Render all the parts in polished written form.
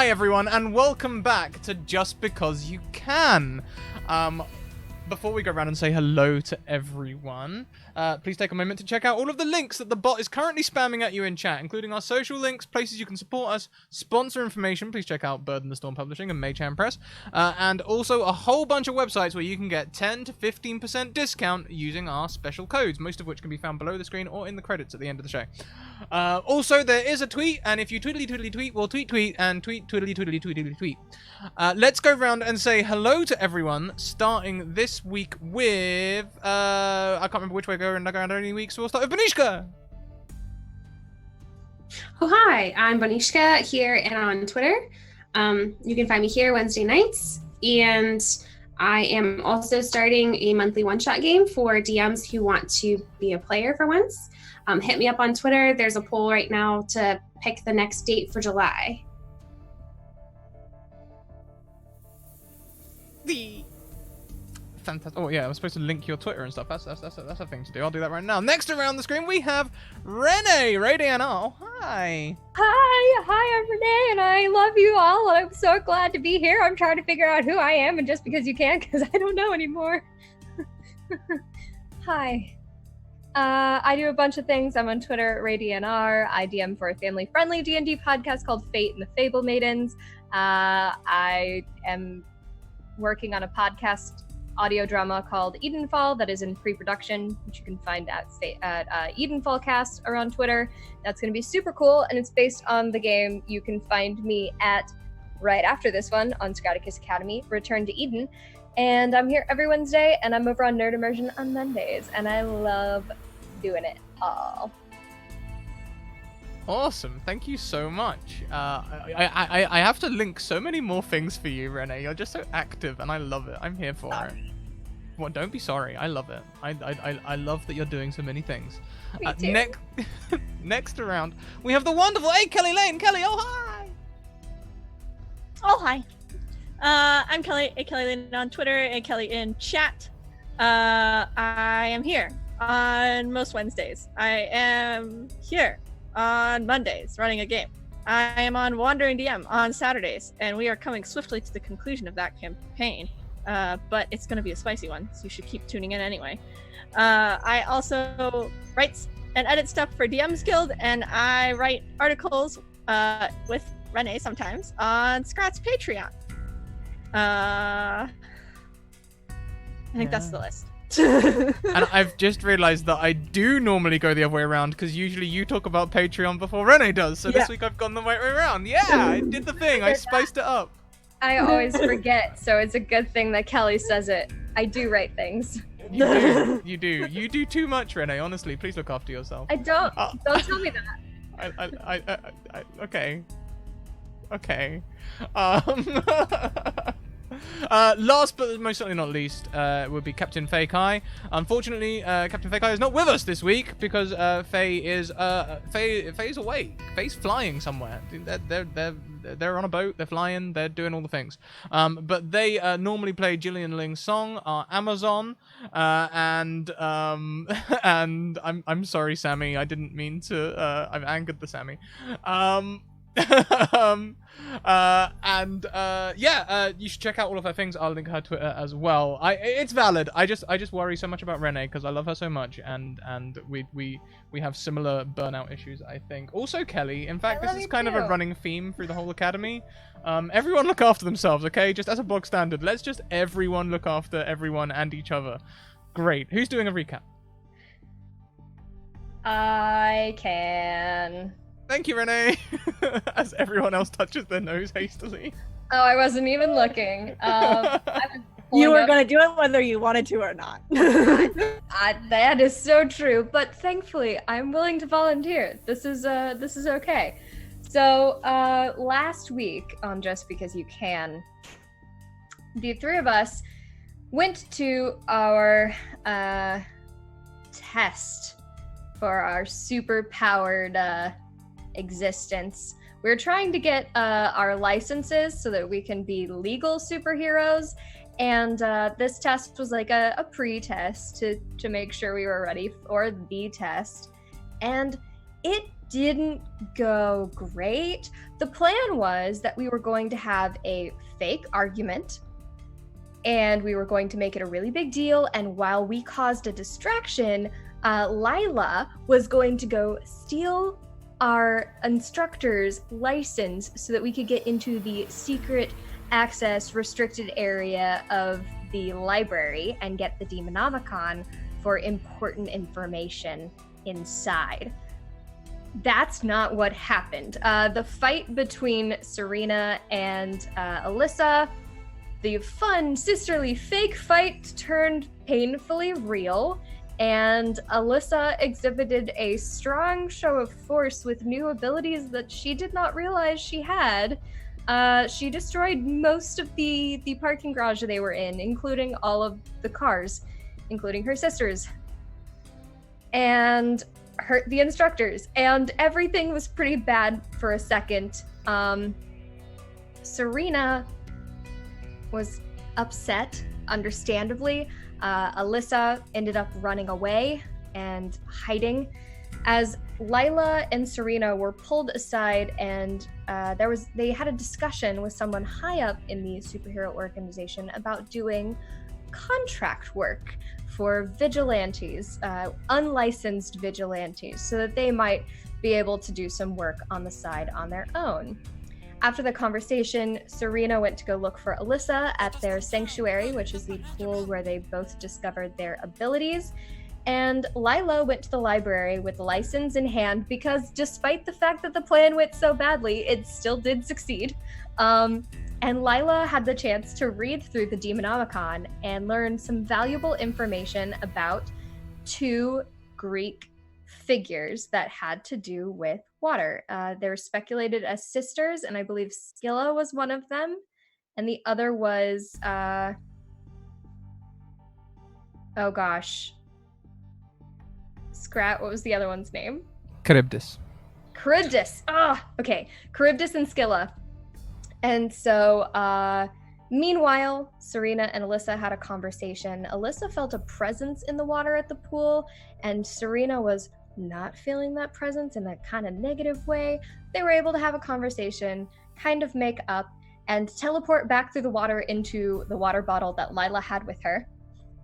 Hi everyone, and welcome back to Just Because You Can. Before we go around and say hello to everyone, please take a moment to check out all of the links that the bot is currently spamming at you in chat, including our social links, places you can support us, sponsor information. Please check out Bird and the Storm Publishing and Mage Hand Press, and also a whole bunch of websites where you can get 10 to 15% discount using our special codes, most of which can be found below the screen or in the credits at the end of the show. Also, there is a tweet, and if you tweet, we'll tweet, and tweet. Let's go around and say hello to everyone, starting this week with, I can't remember which way I go around any week, so we'll start with Banishka! Oh, hi, I'm Banishka here and on Twitter. You can find me here Wednesday nights, and I am also starting a monthly one-shot game for DMs who want to be a player for once. Hit me up on Twitter. There's a poll right now to pick the next date for July. Fantastic. Oh yeah, I was supposed to link your Twitter and stuff. That's a thing to do. I'll do that right now. Next around the screen we have Renee. Radian. Oh, hi. Hi, I'm Renee, and I love you all, and I'm so glad to be here. I'm trying to figure out who I am, and just because you can, because I don't know anymore. Hi. I do a bunch of things. I'm on Twitter, RadianR. I DM for a family-friendly D&D podcast called Fate and the Fable Maidens. I am working on a podcast audio drama called Edenfall that is in pre-production, which you can find at Edenfallcast or on Twitter. That's going to be super cool, and it's based on the game. You can find me at, right after this one, on Scratticus Academy, Return to Eden. And I'm here every Wednesday, and I'm over on Nerd Immersion on Mondays, and I love doing it all. Awesome. Thank you so much. I have to link so many more things for you, Renee. You're just so active, and I love it. I'm here for it. Well, don't be sorry. I love it. I love that you're doing so many things. Me too. Next around, we have the wonderful Kelly Lane. Kelly, oh hi. Oh hi. I'm Kelly, Kelly Lane on Twitter, and Kelly in chat. I am here on most Wednesdays. I am here on Mondays running a game. I am on Wandering DM on Saturdays, and we are coming swiftly to the conclusion of that campaign. But it's going to be a spicy one, so you should keep tuning in anyway. I also write and edit stuff for DM's Guild, and I write articles with Renee sometimes on Scrat's Patreon. I think that's the list. And I've just realized that I do normally go the other way around, because usually you talk about Patreon before Renee does, so this week I've gone the right way around. Yeah, I did the thing. I spiced it up. I always forget, so it's a good thing that Kelly says it. I do write things. You do. You do too much, Renee. Honestly, please look after yourself. I don't. Don't tell me that. Okay. Okay. Last but most certainly not least would be Captain Faye Kai. Unfortunately, Captain Faye Kai is not with us this week because Faye is away. Faye's flying somewhere. They're on a boat. They're flying. They're doing all the things. But they normally play Jillian Ling's song, our Amazon. And I'm sorry, Sammy. I didn't mean to. I've angered the Sammy. You should check out all of her things. I'll link her Twitter as well. It's valid. I just worry so much about Renee because I love her so much, and we have similar burnout issues, I think. Also Kelly. In fact, this is kind of a running theme through the whole academy. Everyone look after themselves, okay? Just as a bog standard. Let's just everyone look after everyone and each other. Great. Who's doing a recap? I can. Thank you, Renee. As everyone else touches their nose hastily. Oh, I wasn't even looking. You were going to do it whether you wanted to or not. That is so true. But thankfully, I'm willing to volunteer. This is okay. So last week on Just Because You Can, the three of us went to our test for our super powered existence. We're trying to get our licenses so that we can be legal superheroes, and this test was like a pre-test to make sure we were ready for the test, and it didn't go great. The plan was that we were going to have a fake argument and we were going to make it a really big deal. And while we caused a distraction, Lila was going to go steal our instructor's license so that we could get into the secret access restricted area of the library and get the Demonomicon for important information inside. That's not what happened. The fight between Serena and Alyssa, the fun, sisterly, fake fight turned painfully real, and Alyssa exhibited a strong show of force with new abilities that she did not realize she had. She destroyed most of the parking garage they were in, including all of the cars, including her sisters, and hurt the instructors, and everything was pretty bad for a second. Serena was upset, understandably. Alyssa ended up running away and hiding as Lila and Serena were pulled aside, and they had a discussion with someone high up in the superhero organization about doing contract work for vigilantes, unlicensed vigilantes, so that they might be able to do some work on the side on their own. After the conversation, Serena went to go look for Alyssa at their sanctuary, which is the pool where they both discovered their abilities. And Lila went to the library with the license in hand because despite the fact that the plan went so badly, it still did succeed. And Lila had the chance to read through the Demonomicon and learn some valuable information about 2 Greek figures that had to do with water. They were speculated as sisters, and I believe Scylla was one of them. And the other was, oh gosh. Scrat, what was the other one's name? Charybdis. Charybdis. Okay. Charybdis and Scylla. And so, meanwhile, Serena and Alyssa had a conversation. Alyssa felt a presence in the water at the pool, and Serena was not feeling that presence in a kind of negative way. They were able to have a conversation, kind of make up, and teleport back through the water into the water bottle that Lila had with her.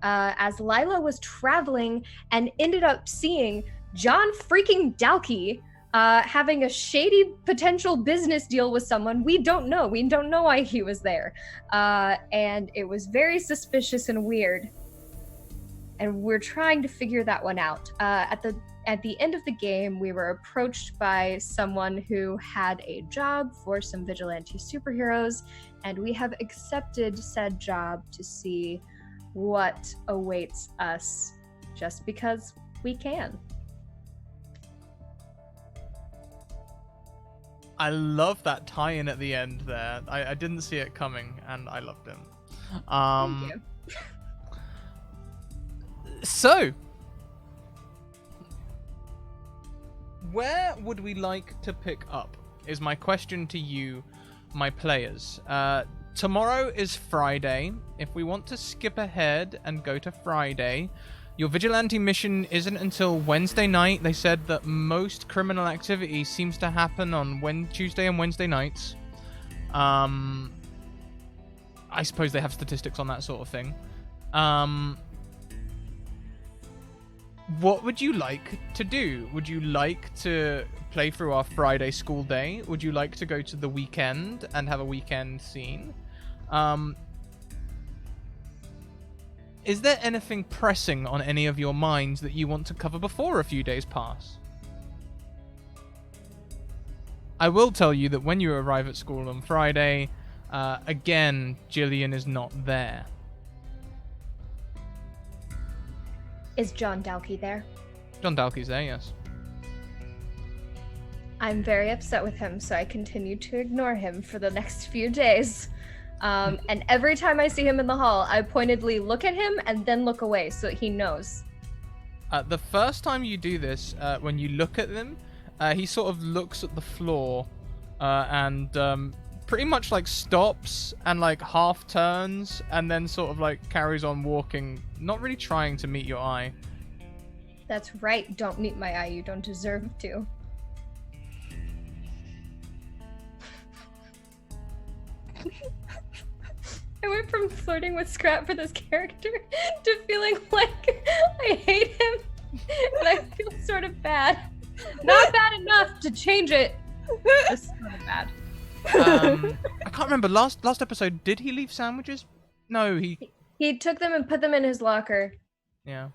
As Lila was traveling and ended up seeing John freaking Dalkey having a shady potential business deal with someone. We don't know why he was there. And it was very suspicious and weird. And we're trying to figure that one out. At the end of the game, we were approached by someone who had a job for some vigilante superheroes, and we have accepted said job to see what awaits us just because we can. I love that tie-in at the end there. I didn't see it coming, and I loved it. Thank you. So, where would we like to pick up is my question to you, my players. Tomorrow is Friday. If we want to skip ahead and go to Friday, your vigilante mission isn't until Wednesday night. They said that most criminal activity seems to happen on Tuesday and Wednesday nights. I suppose they have statistics on that sort of thing. What would you like to do? Would you like to play through our Friday school day? Would you like to go to the weekend and have a weekend scene? Is there anything pressing on any of your minds that you want to cover before a few days pass? I will tell you that when you arrive at school on Friday, again, Jillian is not there. Is John Dalkey there? John Dalkey's there, yes. I'm very upset with him, so I continue to ignore him for the next few days. And every time I see him in the hall, I pointedly look at him and then look away so that he knows. The first time you do this, when you look at them, he sort of looks at the floor and pretty much like stops and like half turns and then sort of like carries on walking, not really trying to meet your eye. That's right, don't meet my eye, you don't deserve to. I went from flirting with Scrap for this character to feeling like I hate him, and I feel sort of bad. Not bad enough to change it. Just sort of bad. I can't remember. Last episode, did he leave sandwiches? No, He took them and put them in his locker. Yeah.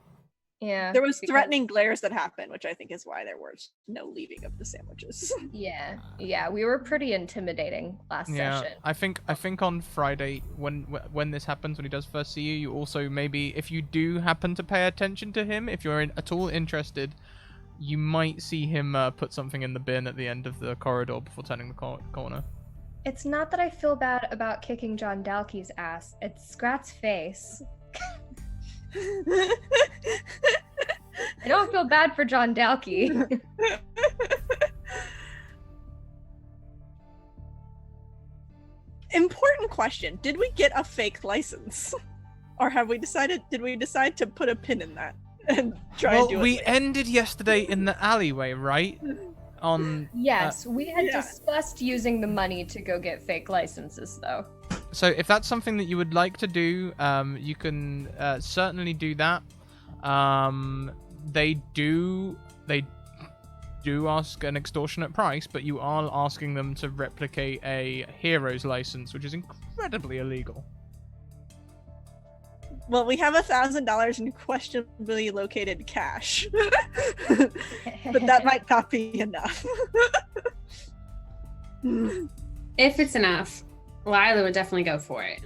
Yeah. There was threatening glares that happened, which I think is why there was no leaving of the sandwiches. Yeah. We were pretty intimidating last session. I think on Friday when this happens, when he does first see you, you also maybe, if you do happen to pay attention to him, if you're at all interested, you might see him put something in the bin at the end of the corridor before turning the corner. It's not that I feel bad about kicking John Dalkey's ass. It's Scrat's face. I don't feel bad for John Dalkey. Important question. Did we get a fake license? Or did we decide to put a pin in that and try and do it? Well, we later? ended yesterday in the alleyway, right? Yes, we had discussed using the money to go get fake licenses, though. So if that's something that you would like to do, you can certainly do that. They do ask an extortionate price, but you are asking them to replicate a hero's license, which is incredibly illegal. Well, we have $1,000 in questionably located cash, but that might not be enough. If it's enough, Lila would definitely go for it.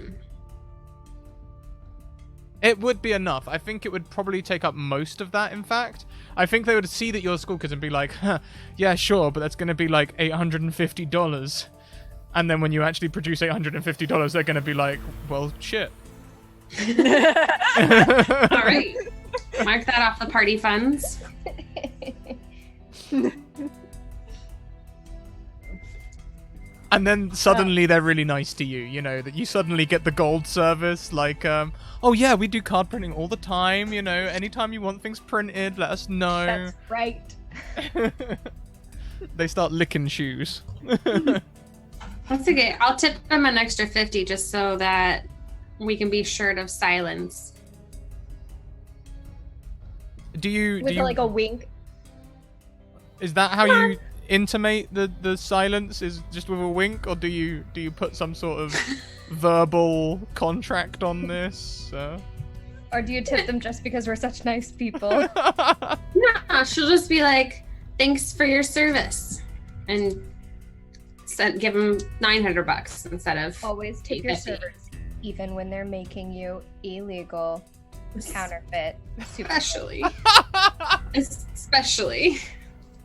It would be enough. I think it would probably take up most of that, in fact. I think they would see that you're school kids and be like, huh, yeah, sure, but that's going to be like $850. And then when you actually produce $850, they're going to be like, well, shit. All right. Mark that off the party funds. And then suddenly they're really nice to you, you know, that you suddenly get the gold service, like, oh yeah, we do card printing all the time, you know, anytime you want things printed, let us know. That's right. They start licking shoes. That's okay. I'll tip them an extra 50 just so that we can be assured of silence. Do you like a wink? Is that how you intimate the silence, is just with a wink, or do you put some sort of verbal contract on this? Or do you tip them just because we're such nice people? No, she'll just be like, thanks for your service. And give them $900 instead of Always tip your $850. servers, even when they're making you illegal, counterfeit, super. Especially.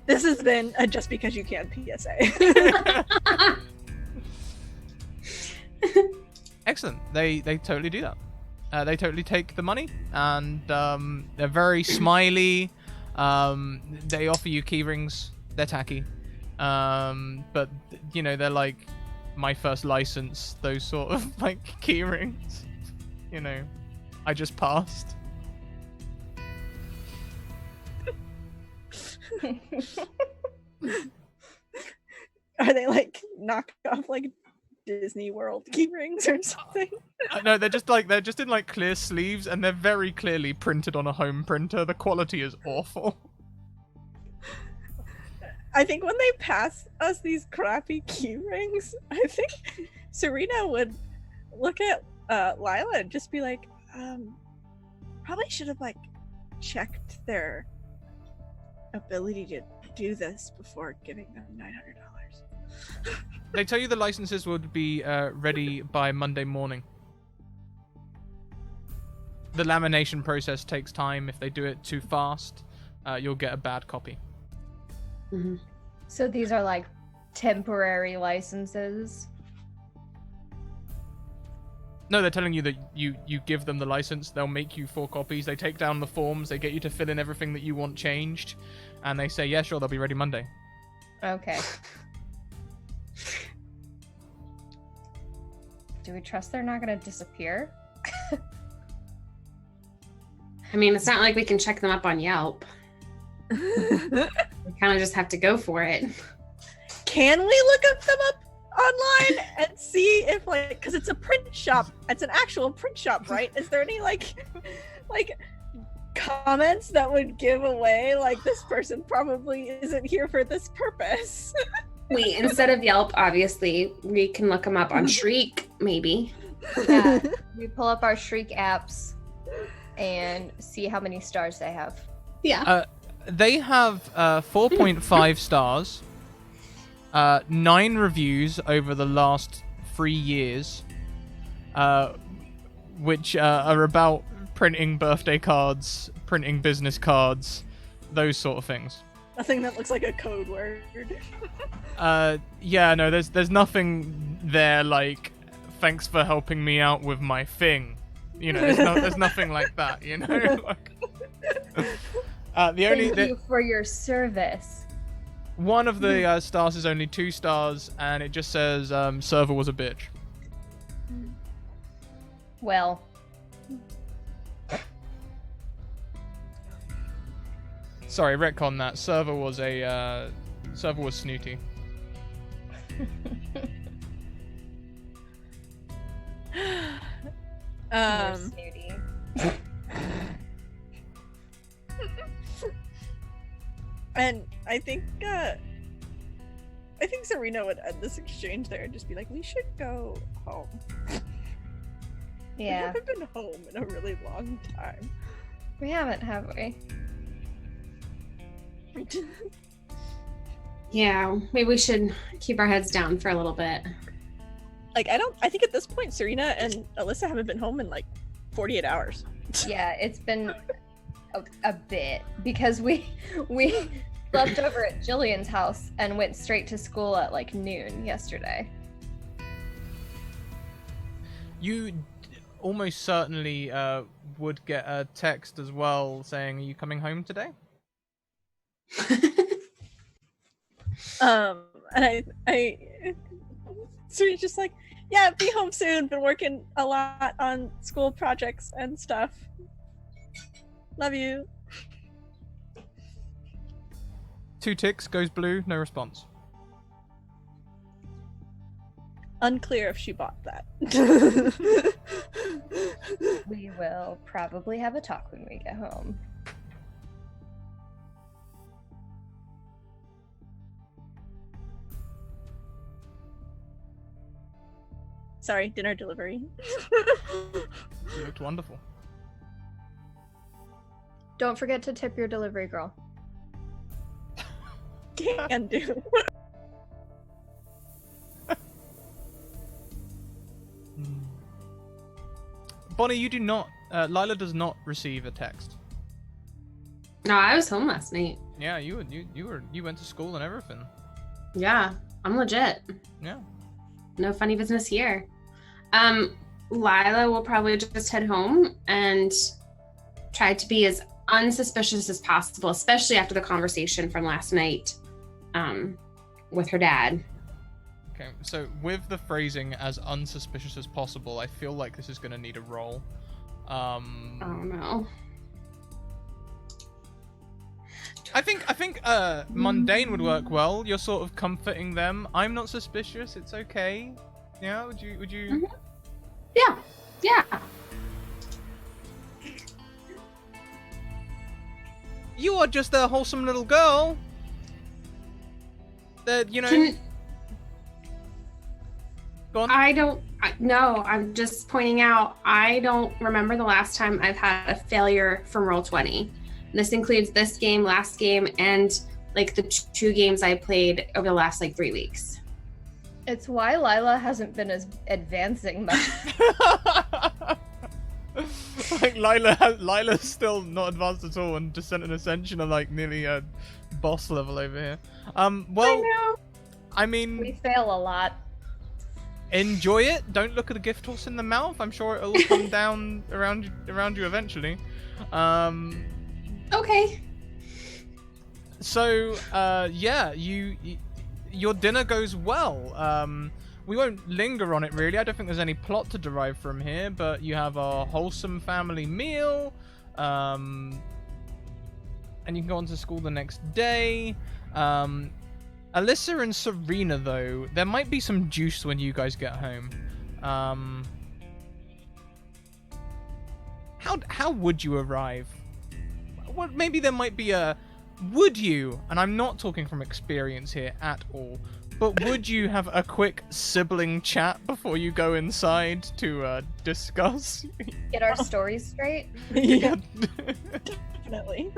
This has been a Just Because You Can PSA. Excellent. They totally do that. They totally take the money, and they're very smiley. They offer you key rings. They're tacky, but you know, they're like my first license. Those sort of like key rings. You know, I just passed. Are they like knockoff like Disney World key rings or something? No, they're just in like clear sleeves, and they're very clearly printed on a home printer. The quality is awful. I think when they pass us these crappy key rings, I think Serena would look at Lila and just be like, probably should have like checked their ability to do this before giving them $900. They tell you the licenses would be ready by Monday morning. The lamination process takes time. If they do it too fast, you'll get a bad copy. Mm-hmm. So these are like temporary licenses? No, they're telling you that you give them the license, they'll make you 4 copies, they take down the forms, they get you to fill in everything that you want changed, and they say, yeah, sure, they'll be ready Monday. Okay. Do we trust they're not going to disappear? I mean, it's not like we can check them up on Yelp. We kind of just have to go for it. Can we look them up online and see if because it's a print shop. It's an actual print shop, right? Is there any like comments that would give away this person probably isn't here for this purpose? Wait, instead of Yelp, obviously, we can look them up on Shriek, maybe. Yeah, we pull up our Shriek apps and see how many stars they have. Yeah. They have 4.5 stars, 9 reviews over the last 3 years, which are about printing birthday cards, printing business cards, those sort of things. Nothing that looks like a code word. Yeah, no, there's nothing there like, thanks for helping me out with my thing. You know, there's nothing like that, you know? Thank you for your service. One of the stars is only 2 stars, and it just says, server was a bitch. Well. Sorry, retcon that. Server was snooty. You're snooty. And I think Serena would end this exchange there and just be like, we should go home. Yeah. We haven't been home in a really long time. We haven't, have we? Yeah, maybe we should keep our heads down for a little bit. I think at this point, Serena and Alyssa haven't been home in 48 hours. Yeah, it's been a bit because we slept over at Jillian's house and went straight to school at noon yesterday. You almost certainly would get a text as well saying, "Are you coming home today?" And I Serena's just like, yeah, be home soon. Been working a lot on school projects and stuff. Love you. 2 ticks, goes blue, no response. Unclear if she bought that. We will probably have a talk when we get home. Sorry, dinner delivery. You looked wonderful. Don't forget to tip your delivery girl. Can do. Bonnie, you do not. Lila does not receive a text. No, I was home last night. Yeah, you went to school and everything. Yeah, I'm legit. Yeah. No funny business here. Lila will probably just head home and try to be as unsuspicious as possible, especially after the conversation from last night with her dad. Okay, so with the phrasing as unsuspicious as possible, I feel like this is going to need a roll. Oh no. I think mundane would work well. You're sort of comforting them. I'm not suspicious. It's okay. Yeah. Would you? Mm-hmm. Yeah. You are just a wholesome little girl. That Go on. No, I'm just pointing out, I don't remember the last time I've had a failure from Roll20. This includes this game, last game, and the 2 games I played over the last 3 weeks. It's why Lila hasn't been as advancing much. Lila's still not advanced at all, and Descent and Ascension are nearly a boss level over here. Well, I mean, we fail a lot. Enjoy it. Don't look at the gift horse in the mouth. I'm sure it'll come down around you eventually. Okay. So, yeah, your dinner goes well. We won't linger on it really. I don't think there's any plot to derive from here, but you have a wholesome family meal, and you can go on to school the next day. Alyssa and Serena, though, there might be some juice when you guys get home. How would you arrive? Well, maybe there might be a... Would you, and I'm not talking from experience here at all, but would you have a quick sibling chat before you go inside to discuss? Get our stories straight. Yeah, definitely.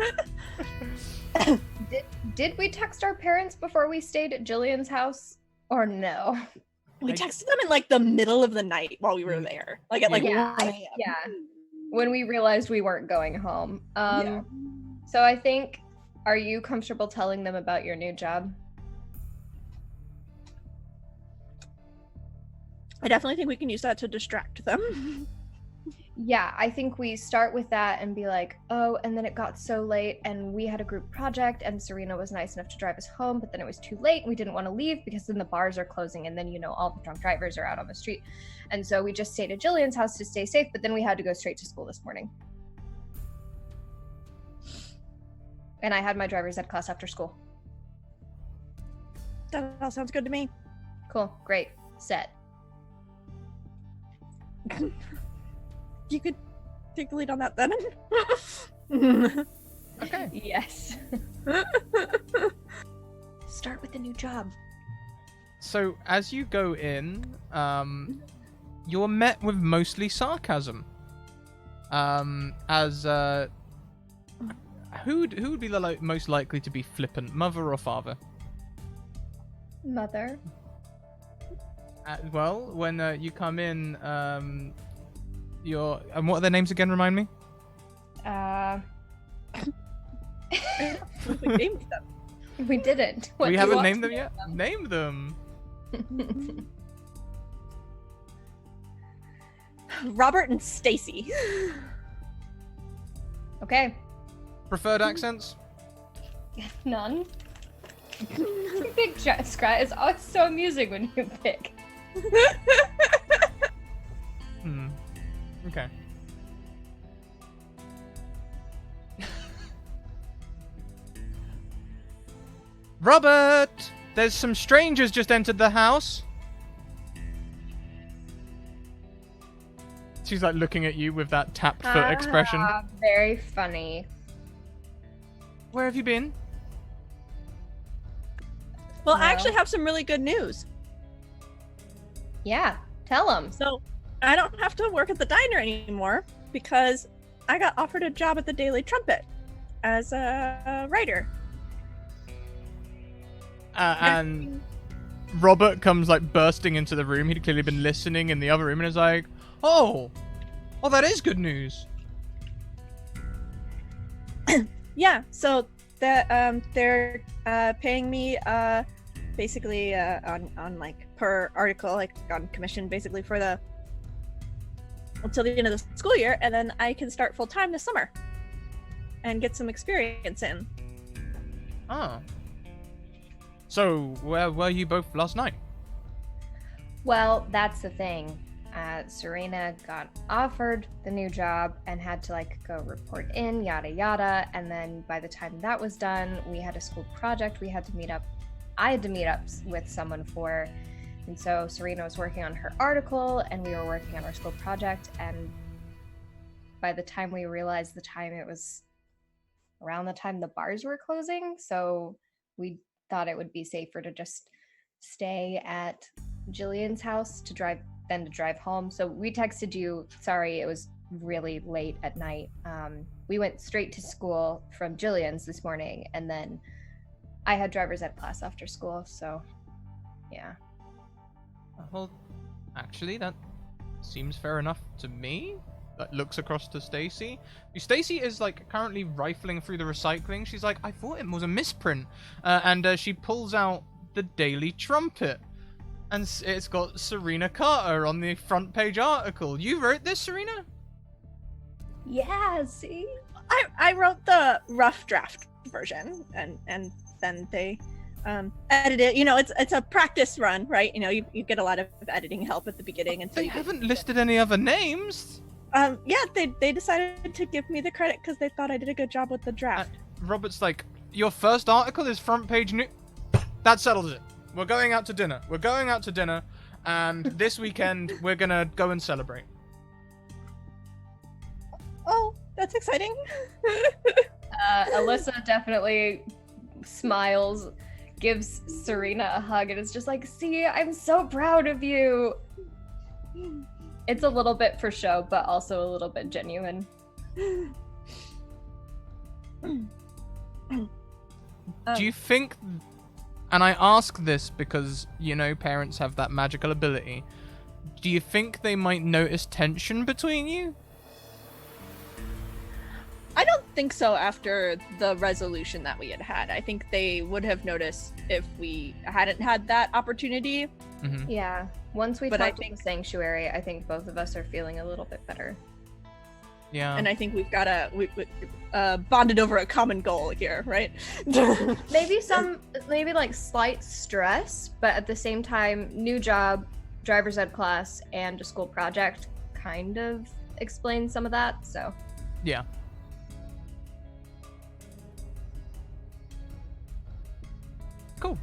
Did we text our parents before we stayed at Jillian's house, or no? We texted them in like the middle of the night while we were there, like at like 1 a.m. Yeah, when we realized we weren't going home. Yeah. So I think, are you comfortable telling them about your new job? I definitely think we can use that to distract them. Yeah, I think we start with that and be like, oh, and then it got so late and we had a group project and Serena was nice enough to drive us home, but then it was too late and we didn't want to leave because then the bars are closing and then, you know, all the drunk drivers are out on the street. And so we just stayed at Jillian's house to stay safe, but then we had to go straight to school this morning. And I had my driver's ed class after school. That all sounds good to me. Cool, great, set. You could take the lead on that then. Okay. Yes. Start with the new job. So, as you go in, you're met with mostly sarcasm. Who would be the most likely to be flippant, mother or father? Mother. Well, when you come in, you're... And what are their names again, remind me? We named them. We didn't. What We do you haven't want named to them yet? Name them! Robert and Stacy. Okay. Preferred accents? None. Big Scrat is always so amusing when you pick. Okay. Robert! There's some strangers just entered the house. She's like looking at you with that tapped foot expression. Very funny. Where have you been? Well, No. I actually have some really good news. Yeah, tell them. So I don't have to work at the diner anymore because I got offered a job at the Daily Trumpet as a writer. And Robert comes like bursting into the room. He'd clearly been listening in the other room and is like, oh, that is good news. Yeah, so that they're paying me basically on like per article, like on commission, basically for the until the end of the school year, and then I can start full time this summer and get some experience in. Oh. So where were you both last night? Well, that's the thing. Serena got offered the new job and had to like go report in, yada yada, and then by the time that was done, we had a school project we had to meet up. I had to meet up with someone for, and so Serena was working on her article and we were working on our school project, and by the time we realized the time, it was around the time the bars were closing, so we thought it would be safer to just stay at Jillian's house to drive home. So we texted you, sorry, it was really late at night. We went straight to school from Jillian's this morning, and then I had driver's ed class after school, so yeah. Well, actually, that seems fair enough to me. That looks across to Stacy. Stacy is like currently rifling through the recycling. She's like, I thought it was a misprint, and she pulls out the Daily Trumpet. And it's got Serena Carter on the front page article. You wrote this, Serena? Yeah, see? I wrote the rough draft version, and then they edited it. You know, it's a practice run, right? You know, you get a lot of editing help at the beginning, and so They haven't listed any other names. Yeah, they decided to give me the credit because they thought I did a good job with the draft. Robert's like, your first article is front page new. that settles it. We're going out to dinner. And this weekend, we're gonna go and celebrate. Oh, that's exciting. Alyssa definitely smiles, gives Serena a hug, and is just like, see, I'm so proud of you. It's a little bit for show, but also a little bit genuine. Do you think, and I ask this because, you know, parents have that magical ability, do you think they might notice tension between you? I don't think so after the resolution that we had. I think they would have noticed if we hadn't had that opportunity. Mm-hmm. Yeah. Once we But talk I to think- the sanctuary, I think both of us are feeling a little bit better. Yeah. And I think we've got we bonded over a common goal here, right? Maybe like slight stress, but at the same time, new job, driver's ed class, and a school project kind of explain some of that, so. Yeah. Cool.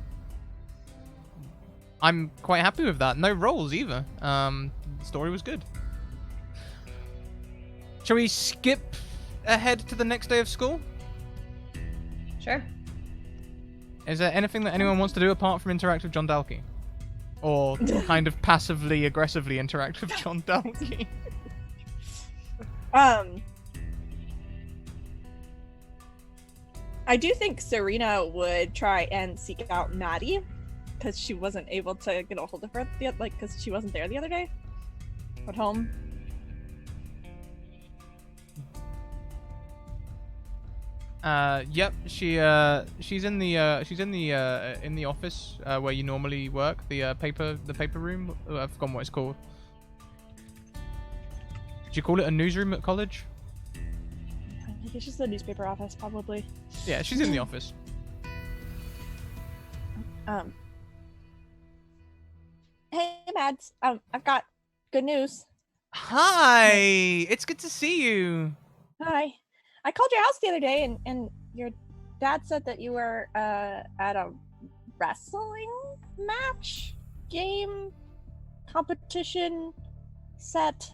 I'm quite happy with that. No rolls either. The story was good. Shall we skip ahead to the next day of school? Sure. Is there anything that anyone wants to do apart from interact with John Dalkey? Or kind of passively, aggressively interact with John Dalkey? I do think Serena would try and seek out Maddie because she wasn't able to get a hold of her, because she wasn't there the other day at home. Yep. She's in the office where you normally work. The paper room. I've forgotten what it's called. Do you call it a newsroom at college? I think it's just the newspaper office, probably. Yeah, she's in the office. Hey, Mads. I've got good news. Hi, it's good to see you. Hi. I called your house the other day, and your dad said that you were at a wrestling match, game, competition, set.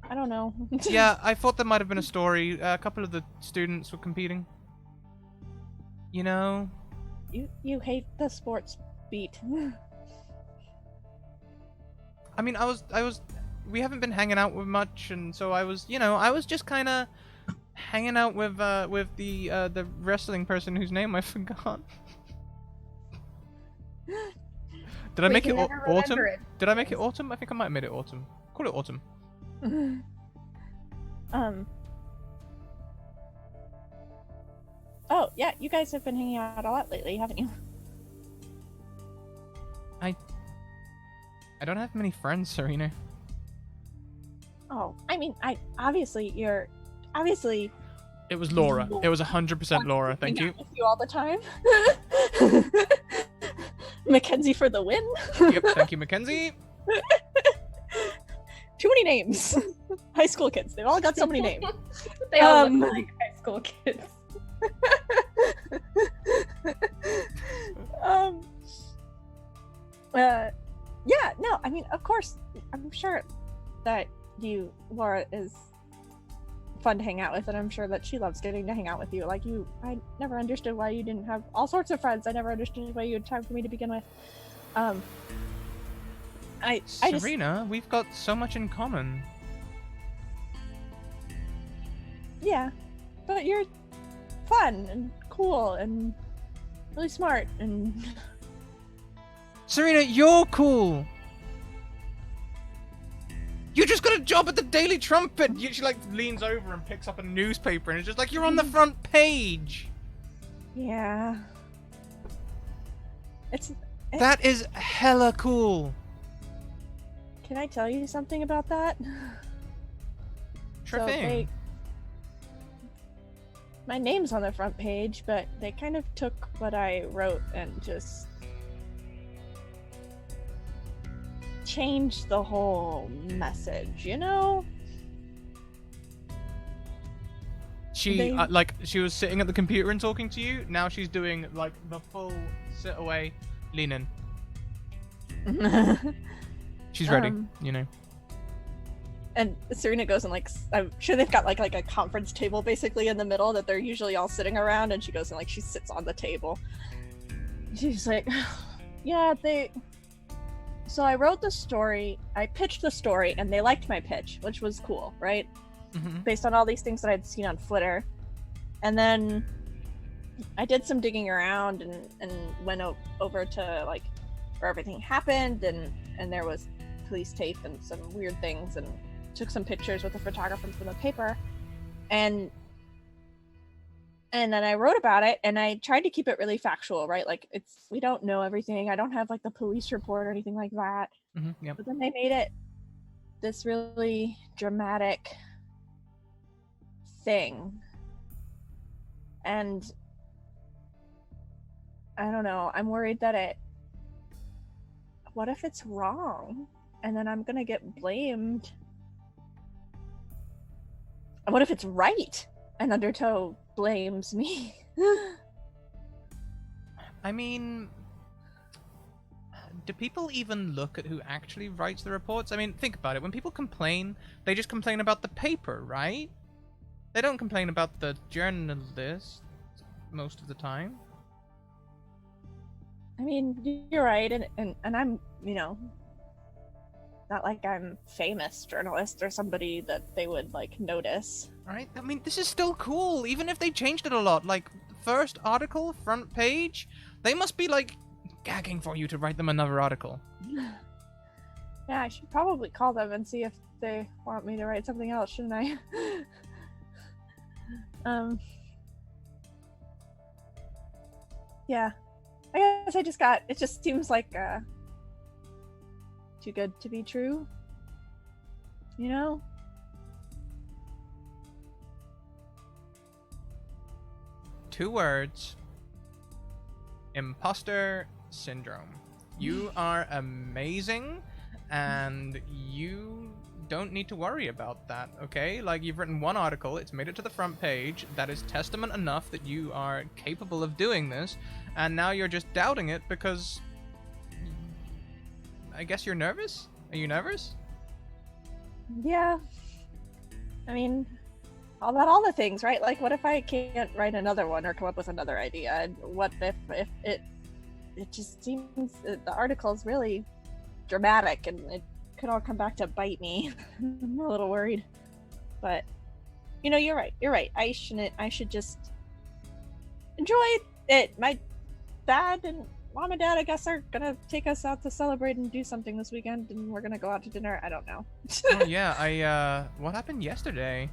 I don't know. Yeah, I thought there might have been a story. A couple of the students were competing. You know? You hate the sports beat. I mean, we haven't been hanging out with much, and so I was just kind of hanging out with the wrestling person whose name I forgot. Did I make it autumn? Did I make it autumn? I think I might have made it autumn. Call it autumn. Oh yeah, you guys have been hanging out a lot lately, haven't you? I don't have many friends, Serena. Oh, I mean, obviously. It was Laura. It was 100% Laura. Thank you. With you all the time. Mackenzie for the win. Yep. Thank you, Mackenzie. Too many names. High school kids. They've all got so many names. They all look like high school kids. Yeah, no, I mean, of course, I'm sure that Laura is fun to hang out with, and I'm sure that she loves getting to hang out with you. Like I never understood why you didn't have all sorts of friends. I never understood why you had time for me to begin with. Serena, we've got so much in common. Yeah, but you're fun and cool and really smart and... Serena, you're cool. You just got a job at the Daily Trumpet. She like leans over and picks up a newspaper, and it's just like, you're on the front page. Yeah. That is hella cool. Can I tell you something about that? Sure thing. My name's on the front page, but they kind of took what I wrote and just changed the whole message, you know? She she was sitting at the computer and talking to you. Now she's doing like the full sit away Lean in. She's ready, you know. And Serena goes and I'm sure they've got like a conference table basically in the middle that they're usually all sitting around, and she goes and she sits on the table. She's like, yeah, so I wrote the story, I pitched the story, and they liked my pitch, which was cool, right? Mm-hmm. Based on all these things that I'd seen on Twitter. And then I did some digging around and went over to where everything happened, and there was police tape and some weird things, and took some pictures with the photographer from the paper, and then I wrote about it, and I tried to keep it really factual, right? We don't know everything. I don't have the police report or anything like that. Mm-hmm. Yep. But then they made it this really dramatic thing, and I don't know, I'm worried that what if it's wrong, and then I'm gonna get blamed? And what if it's right and Undertow blames me? I mean, do people even look at who actually writes the reports? I mean, think about it. When people complain, they just complain about the paper, right? They don't complain about the journalist most of the time. I mean, you're right, and I'm, not like I'm famous journalist or somebody that they would notice. Right? I mean, this is still cool, even if they changed it a lot. First article, front page, they must be gagging for you to write them another article. Yeah, I should probably call them and see if they want me to write something else, shouldn't I? Yeah. I guess it just seems like too good to be true. 2 words. Imposter syndrome. You are amazing, and you don't need to worry about that, okay? You've written 1 article, it's made it to the front page, that is testament enough that you are capable of doing this, and now you're just doubting it because... I guess you're nervous? Are you nervous? Yeah. I mean, about all the things, right? What if I can't write another one or come up with another idea? And what if it just seems the article's really dramatic and it could all come back to bite me? I'm a little worried. But you're right. I should just enjoy it. My dad and mom and dad, I guess, are gonna take us out to celebrate and do something this weekend, and we're gonna go out to dinner. I don't know. Oh yeah, what happened yesterday?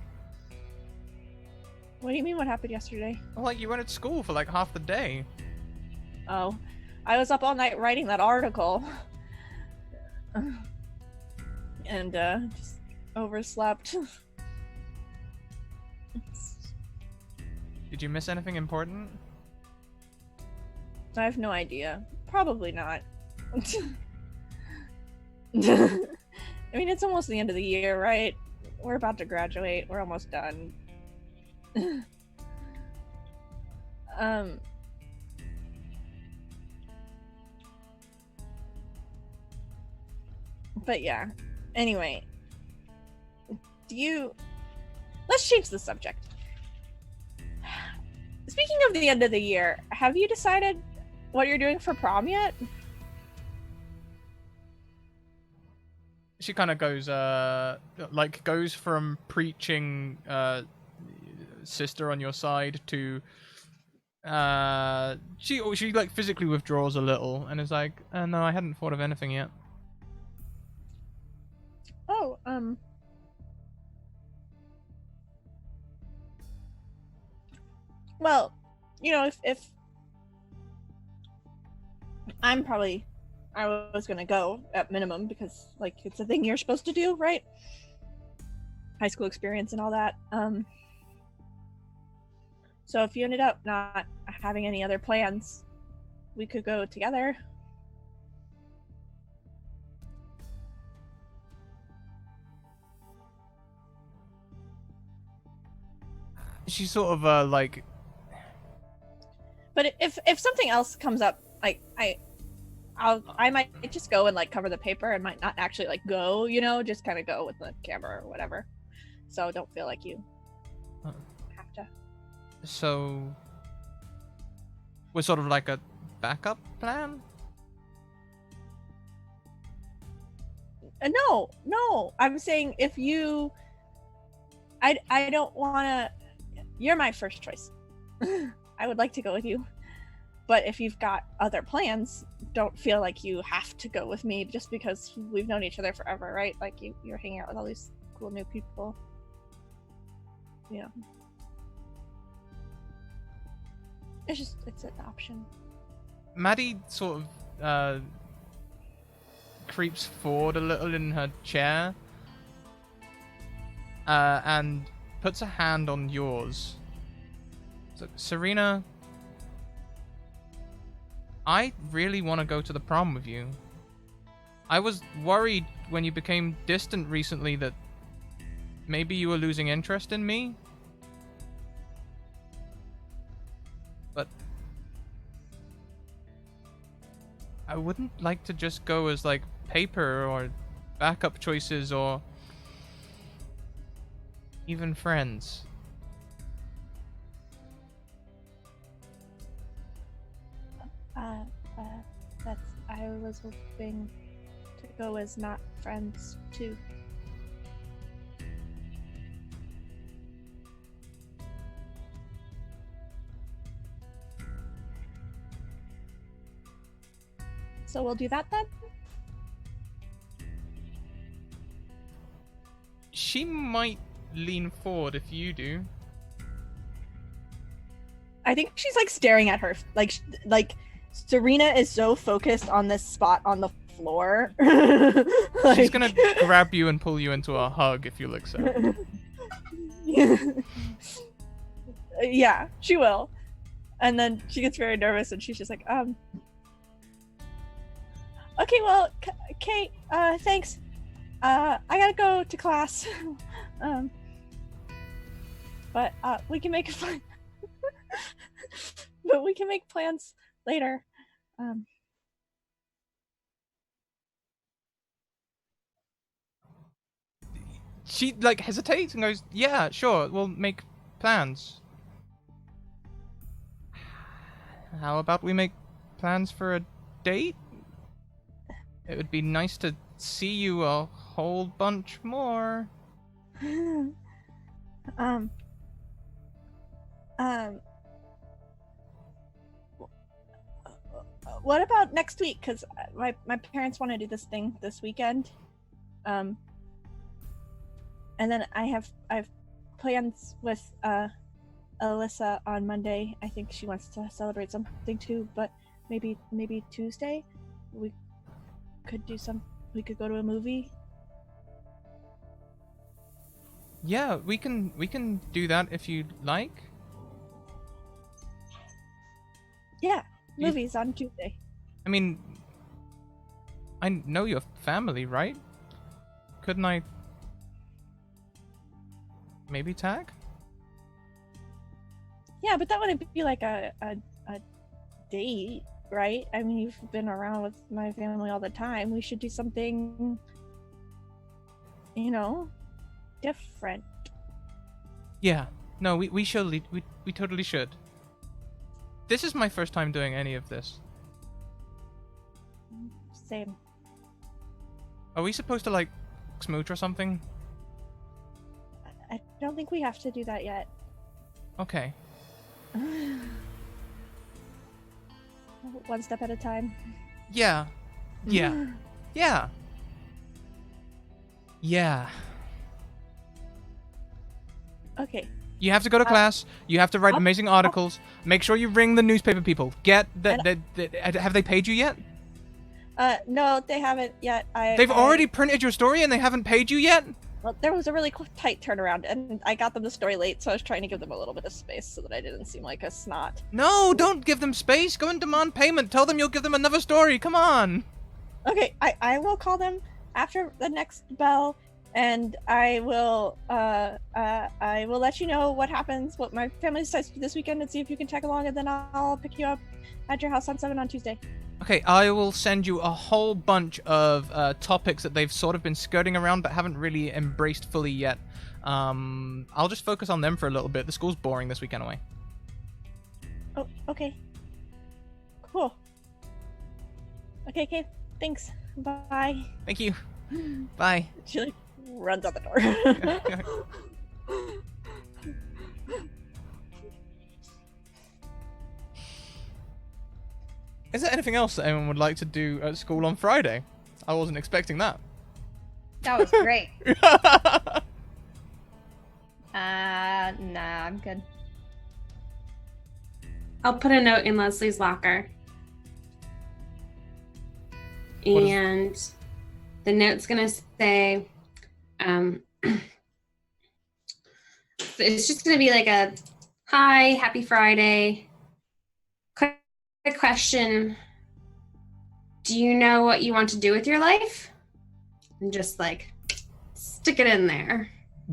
What do you mean, what happened yesterday? Well, you went at school for half the day. Oh, I was up all night writing that article. And just overslept. Did you miss anything important? I have no idea. Probably not. I mean, it's almost the end of the year, right? We're about to graduate. We're almost done. But yeah. Anyway. Let's change the subject. Speaking of the end of the year, have you decided what you're doing for prom yet? She kind of goes, goes from preaching, sister on your side to, she physically withdraws a little and is like, no, I hadn't thought of anything yet. Oh, well, if I was gonna go at minimum because it's a thing you're supposed to do, right? High school experience and all that. So if you ended up not having any other plans, we could go together. She's sort of But if something else comes up, I might just go and like cover the paper and might not actually like go, you know, just kind of go with the camera or whatever. So don't feel like you have to. So we're sort of like a backup plan? No. I'm saying if you I don't want to. You're my first choice. I would like to go with you. But if you've got other plans, don't feel like you have to go with me just because we've known each other forever, right? Like you're hanging out with all these cool new people. Yeah. It's an option. Maddie sort of creeps forward a little in her chair and puts a hand on yours. So, Serena, I really want to go to the prom with you. I was worried when you became distant recently that maybe you were losing interest in me. But I wouldn't like to just go as like paper or backup choices or even friends. I was hoping to go as not friends too. So we'll do that then? She might lean forward if you do. I think she's like staring at her, like Serena is so focused on this spot on the floor. She's gonna grab you and pull you into a hug if you look so. Yeah, she will. And then she gets very nervous and she's just like, okay, well, Kate, thanks. I gotta go to class. But we can make fun. But we can make plans later. She like hesitates and goes, "Yeah, sure, we'll make plans. How about we make plans for a date? It would be nice to see you a whole bunch more." What about next week? Because my parents want to do this thing this weekend. And then I have plans with Alyssa on Monday. I think she wants to celebrate something too, but maybe Tuesday we could go to a movie. Yeah, we can do that if you'd like. Yeah, movies on Tuesday. I mean, I know your family, right? Couldn't I maybe tag? Yeah, but that wouldn't be like a date, right? I mean, you've been around with my family all the time. We should do something, different. Yeah. No, we should. We totally should. This is my first time doing any of this. Same. Are we supposed to like smooch or something? I don't think we have to do that yet. Okay. One step at a time. Yeah. Yeah. Yeah. Yeah. Okay. You have to go to class. You have to write amazing articles. Make sure you ring the newspaper people. Get have they paid you yet? No, they haven't yet. They've already printed your story and they haven't paid you yet? Well, there was a really tight turnaround, and I got them the story late, so I was trying to give them a little bit of space so that I didn't seem like a snot. No, don't give them space. Go and demand payment. Tell them you'll give them another story. Come on. Okay, I will call them after the next bell, and I will let you know what happens, what my family decides to do this weekend, and see if you can tag along, and then I'll pick you up at your house on 7 on Tuesday. Okay, I will send you a whole bunch of topics that they've sort of been skirting around but haven't really embraced fully yet. I'll just focus on them for a little bit. The school's boring this week anyway. Oh, okay. Cool. Okay. Thanks. Bye. Thank you. Bye. She like runs out the door. Is there anything else that anyone would like to do at school on Friday? I wasn't expecting that. That was great. Nah, I'm good. I'll put a note in Leslie's locker. What is- And the note's gonna say, it's just gonna be like a, hi, happy Friday. Quick question. Do you know what you want to do with your life? And just like stick it in there.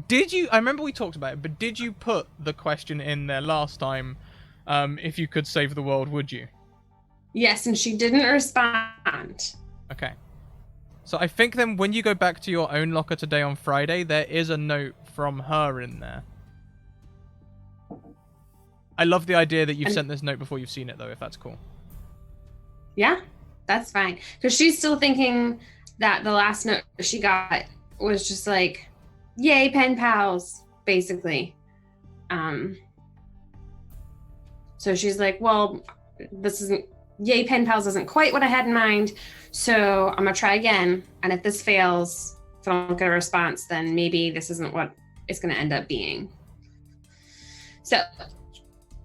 Did you? I remember we talked about it, but did you put the question in there last time? If you could save the world, would you? Yes, and she didn't respond. Okay. So I think then when you go back to your own locker today on Friday, there is a note from her in there. I love the idea that you've sent this note before you've seen it, though, if that's cool. Yeah, that's fine. Because she's still thinking that the last note she got was just like, yay, pen pals, basically. So she's like, well, this isn't, yay, pen pals isn't quite what I had in mind. So I'm going to try again. And if this fails, if I don't get a response, then maybe this isn't what it's going to end up being. So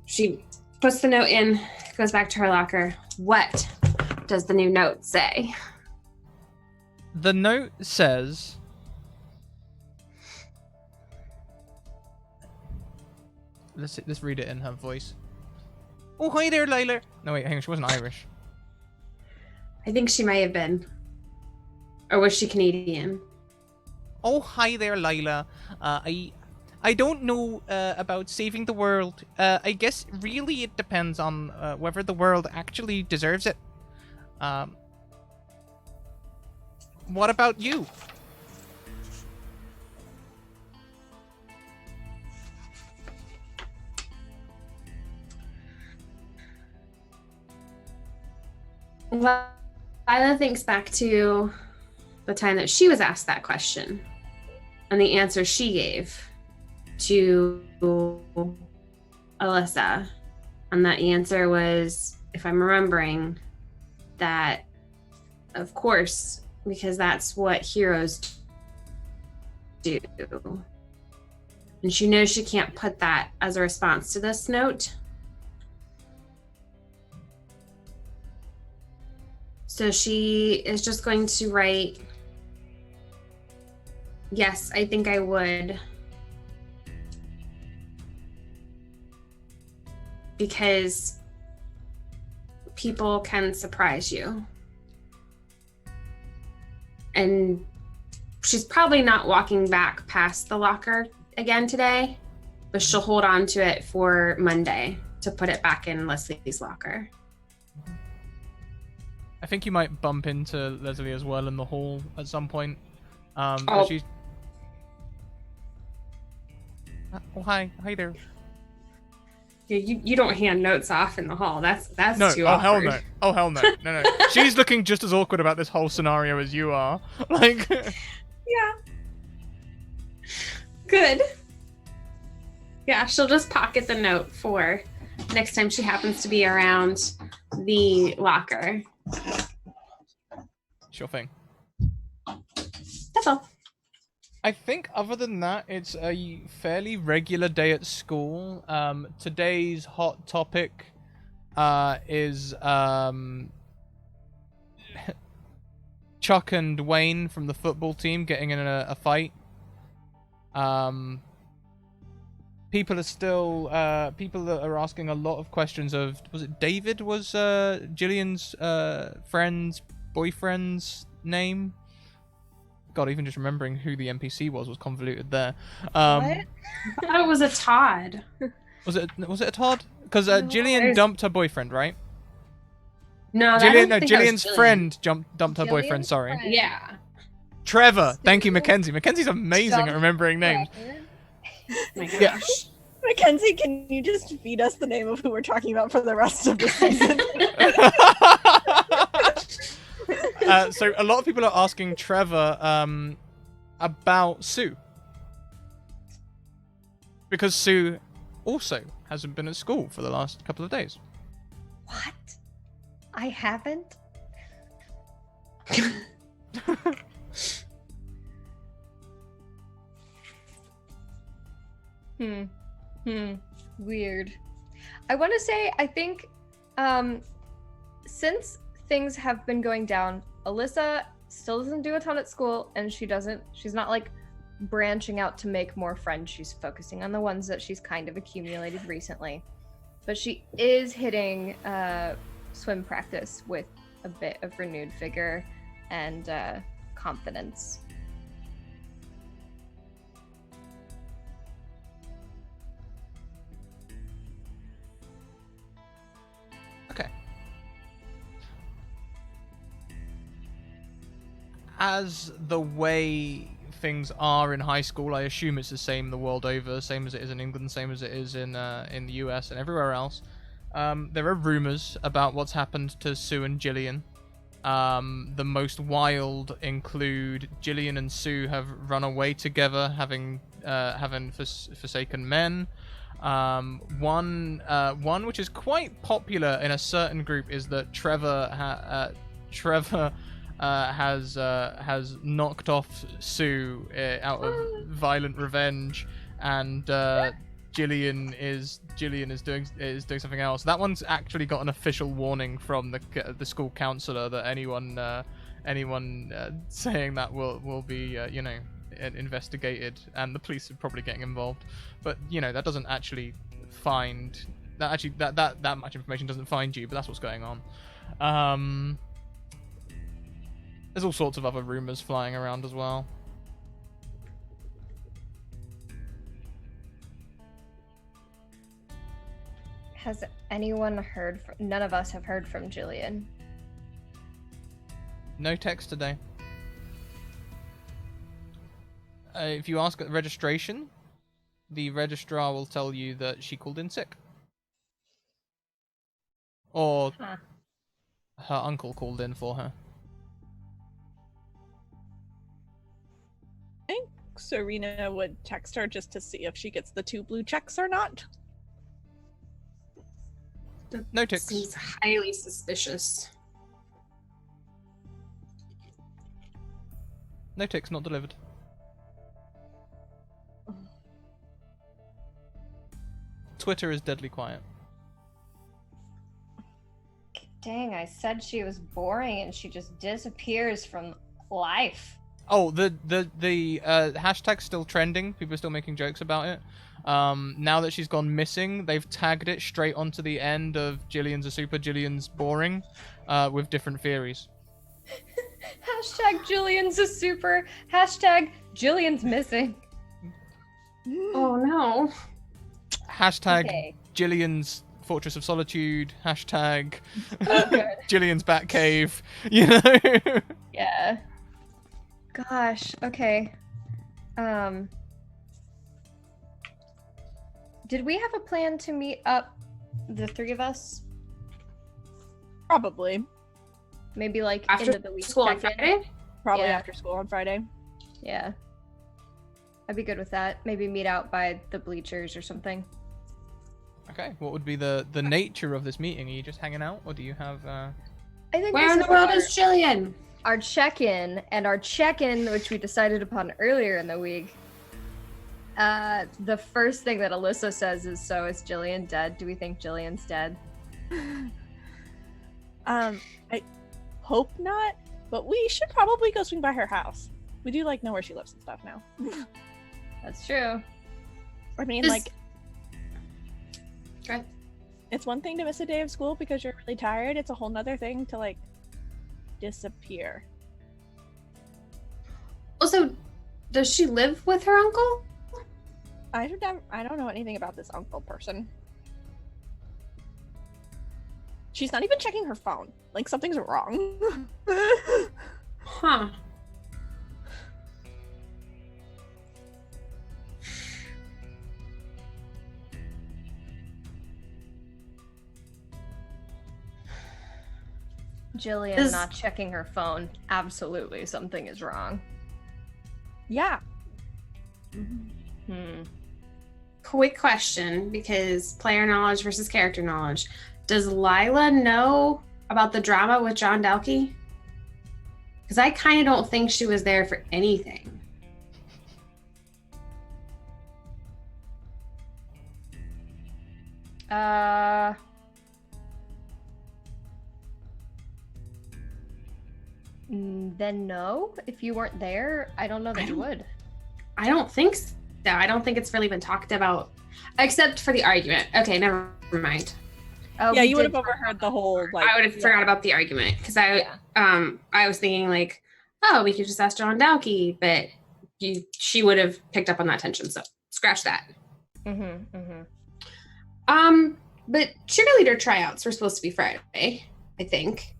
she puts the note in, goes back to her locker. What does the new note say? The note says... Let's read it in her voice. Oh, hi there, Lila. No, wait, hang on, she wasn't Irish. I think she may have been. Or was she Canadian? Oh, hi there, Lila. I don't know about saving the world. I guess really it depends on whether the world actually deserves it. What about you? Well, Lila thinks back to the time that she was asked that question and the answer she gave to Alyssa. And that answer was, if I'm remembering, that of course, because that's what heroes do. And she knows she can't put that as a response to this note. So she is just going to write, yes, I think I would. Because people can surprise you. And she's probably not walking back past the locker again today, but she'll hold on to it for Monday to put it back in Leslie's locker. I think you might bump into Leslie as well in the hall at some point. Oh. She's... Oh, hi there. Yeah, you don't hand notes off in the hall. That's No, too oh awkward. hell no. Oh hell no. No. She's looking just as awkward about this whole scenario as you are. Like... Yeah. Good. Yeah, she'll just pocket the note for next time she happens to be around the locker. Sure thing. That's all. I think other than that, it's a fairly regular day at school. Today's hot topic is Chuck and Wayne from the football team getting in a fight. People are still people that are asking a lot of questions of, was it David was Jillian's friend's boyfriend's name? God, even just remembering who the NPC was convoluted there. What? I thought it was a Todd. Was it a Todd? Because Jillian dumped her boyfriend, right? No, I Jillian, don't no, think that was Jillian's Jillian. friend dumped her boyfriend. Jillian's Sorry, friend. Yeah. Trevor. Thank you, Sue. Mackenzie. Mackenzie's amazing at remembering names. Trevor. Oh my gosh. Yeah. Mackenzie, can you just feed us the name of who we're talking about for the rest of the season? So a lot of people are asking Trevor about Sue. Because Sue also hasn't been at school for the last couple of days. What? I haven't? Weird. I want to say, I think, since things have been going down, Alyssa still doesn't do a ton at school, and she's not like branching out to make more friends. She's focusing on the ones that she's kind of accumulated recently. But she is hitting swim practice with a bit of renewed vigor and confidence. Okay. As the way things are in high school, I assume it's the same the world over, same as it is in England, same as it is in the US and everywhere else. There are rumors about what's happened to Sue and Jillian. The most wild include Jillian and Sue have run away together, having forsaken men. One which is quite popular in a certain group is that Trevor has knocked off Sue out of violent revenge, and Jillian is doing something else. That one's actually got an official warning from the school counselor that anyone saying that will be investigated, and the police are probably getting involved. But that doesn't actually that much information doesn't find you, but that's what's going on. There's all sorts of other rumors flying around as well. Has anyone heard none of us have heard from Jillian. No text today. If you ask at registration, the registrar will tell you that she called in sick. Or her uncle called in for her. I think Serena would text her just to see if she gets the 2 blue checks or not. No ticks. Seems highly suspicious. No ticks, not delivered. Twitter is deadly quiet. Dang, I said she was boring and she just disappears from life. Oh, the hashtag's still trending. People are still making jokes about it. Now that she's gone missing, they've tagged it straight onto the end of Jillian's a super, Jillian's boring, with different theories. Hashtag Jillian's a super. Hashtag Jillian's missing. Oh no. Hashtag Okay. Jillian's Fortress of Solitude. Hashtag Oh, good. Jillian's Batcave. You know? Yeah. Gosh, okay. Did we have a plan to meet up, the 3 of us? Probably. Maybe like After end of the week school on check-in? Friday? Probably Yeah. after school on Friday. Yeah. I'd be good with that. Maybe meet out by the bleachers or something. Okay, what would be the nature of this meeting? Are you just hanging out, or do you have... I think Where this in the is world is Jillian? our check-in, and our check-in, which we decided upon earlier in the week. The first thing that Alyssa says is, "So is Jillian dead? Do we think Jillian's dead?" I hope not, but we should probably go swing by her house. We do know where she lives and stuff now. That's true. I mean, Right. it's one thing to miss a day of school because you're really tired. It's a whole nother thing to disappear. Also, does she live with her uncle? I don't know anything about this uncle person. She's not even checking her phone. Like, something's wrong. Huh. Jillian Is- not checking her phone. Absolutely, something is wrong. Yeah. Quick question, because player knowledge versus character knowledge. Does Lila know about the drama with John Dalkey? Because I kind of don't think she was there for anything. Then no. If you weren't there, I don't know that you would. I don't think so. I don't think it's really been talked about, except for the argument. Okay, never mind. Oh, Yeah, we you would did have overheard the whole, like... I would have forgot about the argument because I was thinking like, oh, we could just ask John Dalkey, but she would have picked up on that tension. So scratch that. But cheerleader tryouts were supposed to be Friday, I think.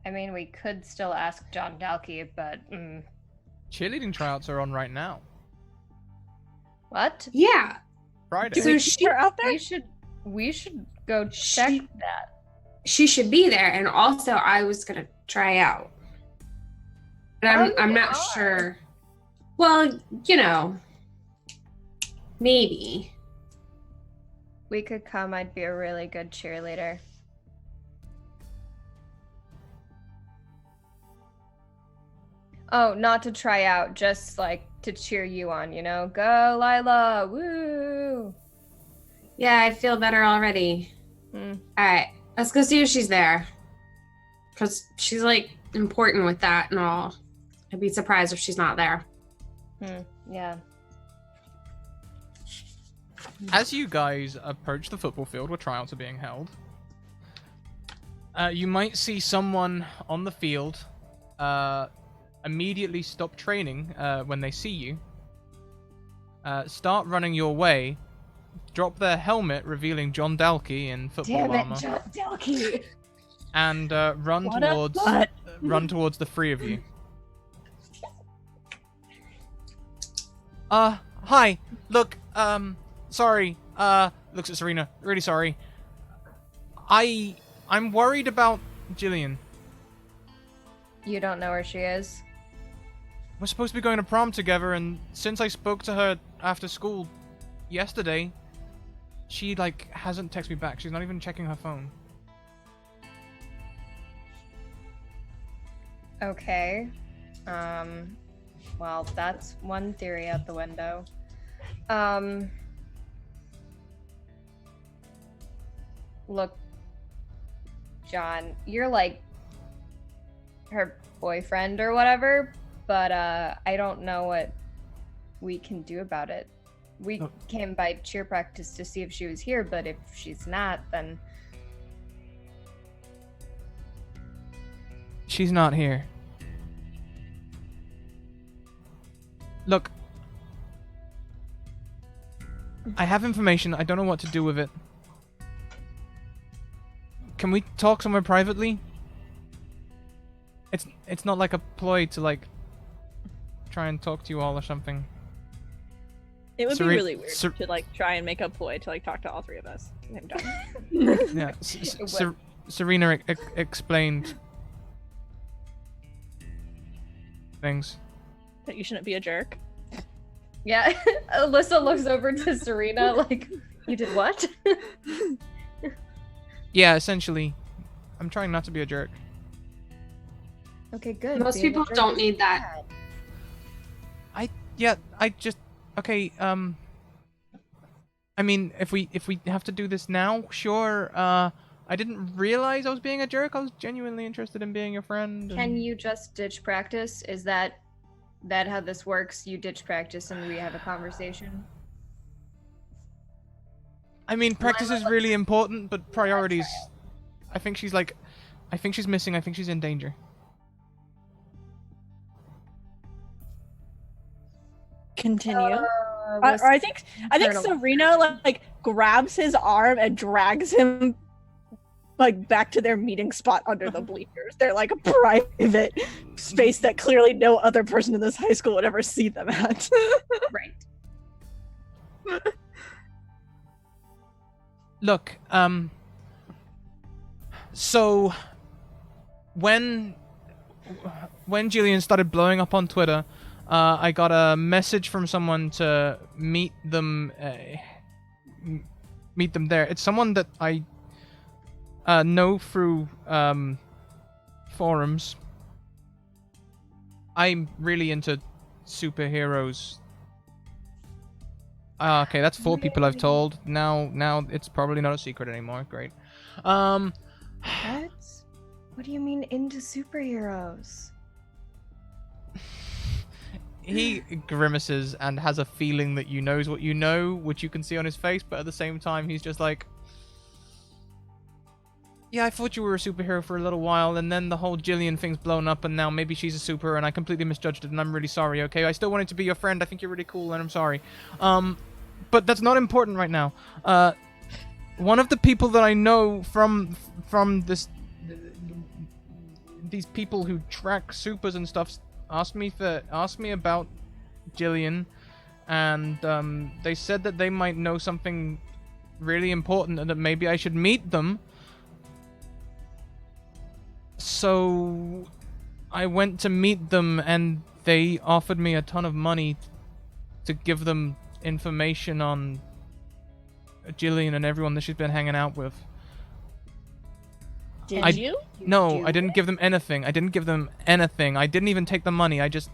I mean, we could still ask John Dalkey, but Cheerleading tryouts are on right now. what? Yeah. Friday. So she out there? We should go check that. she should be there, and also I was gonna try out, and I'm not sure. Well, maybe. We could come. I'd be a really good cheerleader. Oh, not to try out, just like to cheer you on, Go, Lila! Woo! Yeah, I feel better already. All right, let's go see if she's there, because she's like important with that and all. I'd be surprised if she's not there. Yeah. As you guys approach the football field where tryouts are being held, you might see someone on the field immediately stop training when they see you, start running your way, drop their helmet revealing John Dalkey in football armor, John Dalkey! and run towards the three of you. Hi. Look, sorry. Looks at Serena. Really sorry. I'm worried about Jillian. You don't know where she is? We're supposed to be going to prom together, and since I spoke to her after school yesterday, she, hasn't texted me back. She's not even checking her phone. Okay. Well, that's one theory out the window. Look, John, you're her boyfriend or whatever, but I don't know what we can do about it. We came by cheer practice to see if she was here, but if she's not, then... She's not here. Look, I have information. I don't know what to do with it. Can we talk somewhere privately? It's not like a ploy to try and talk to you all or something. It would be really weird to try and make a ploy to talk to all three of us at the same time. Yeah, Serena explained things. That you shouldn't be a jerk. Yeah, Alyssa looks over to Serena you did what? Yeah, essentially. I'm trying not to be a jerk. Okay, good. Most people don't need that. Okay, I mean, if we have to do this now, sure. I didn't realize I was being a jerk. I was genuinely interested in being your friend. Can you just ditch practice? Is that how this works? You ditch practice and we have a conversation? I mean, practice is really important, but priorities... I think she's missing. I think she's in danger. Continue. I think Serena grabs his arm and drags him like back to their meeting spot under the bleachers. They're like a private space that clearly no other person in this high school would ever see them at. Right. Look, so when Jillian started blowing up on Twitter, I got a message from someone to meet them there. It's someone that I know through forums. I'm really into superheroes. Okay, that's 4 people I've told. Now it's probably not a secret anymore. Great. What? What do you mean into superheroes? He grimaces and has a feeling that you knows what you know, which you can see on his face, but at the same time, he's just like, yeah, I thought you were a superhero for a little while, and then the whole Jillian thing's blown up, and now maybe she's a super, and I completely misjudged it, and I'm really sorry, okay? I still wanted to be your friend. I think you're really cool, and I'm sorry. But that's not important right now. One of the people that I know from these people who track supers and stuff asked me about Jillian, and they said that they might know something really important and that maybe I should meet them. So I went to meet them, and they offered me a ton of money to give them information on Jillian and everyone that she's been hanging out with. Did you? No, I didn't give them anything. I didn't even take the money. I just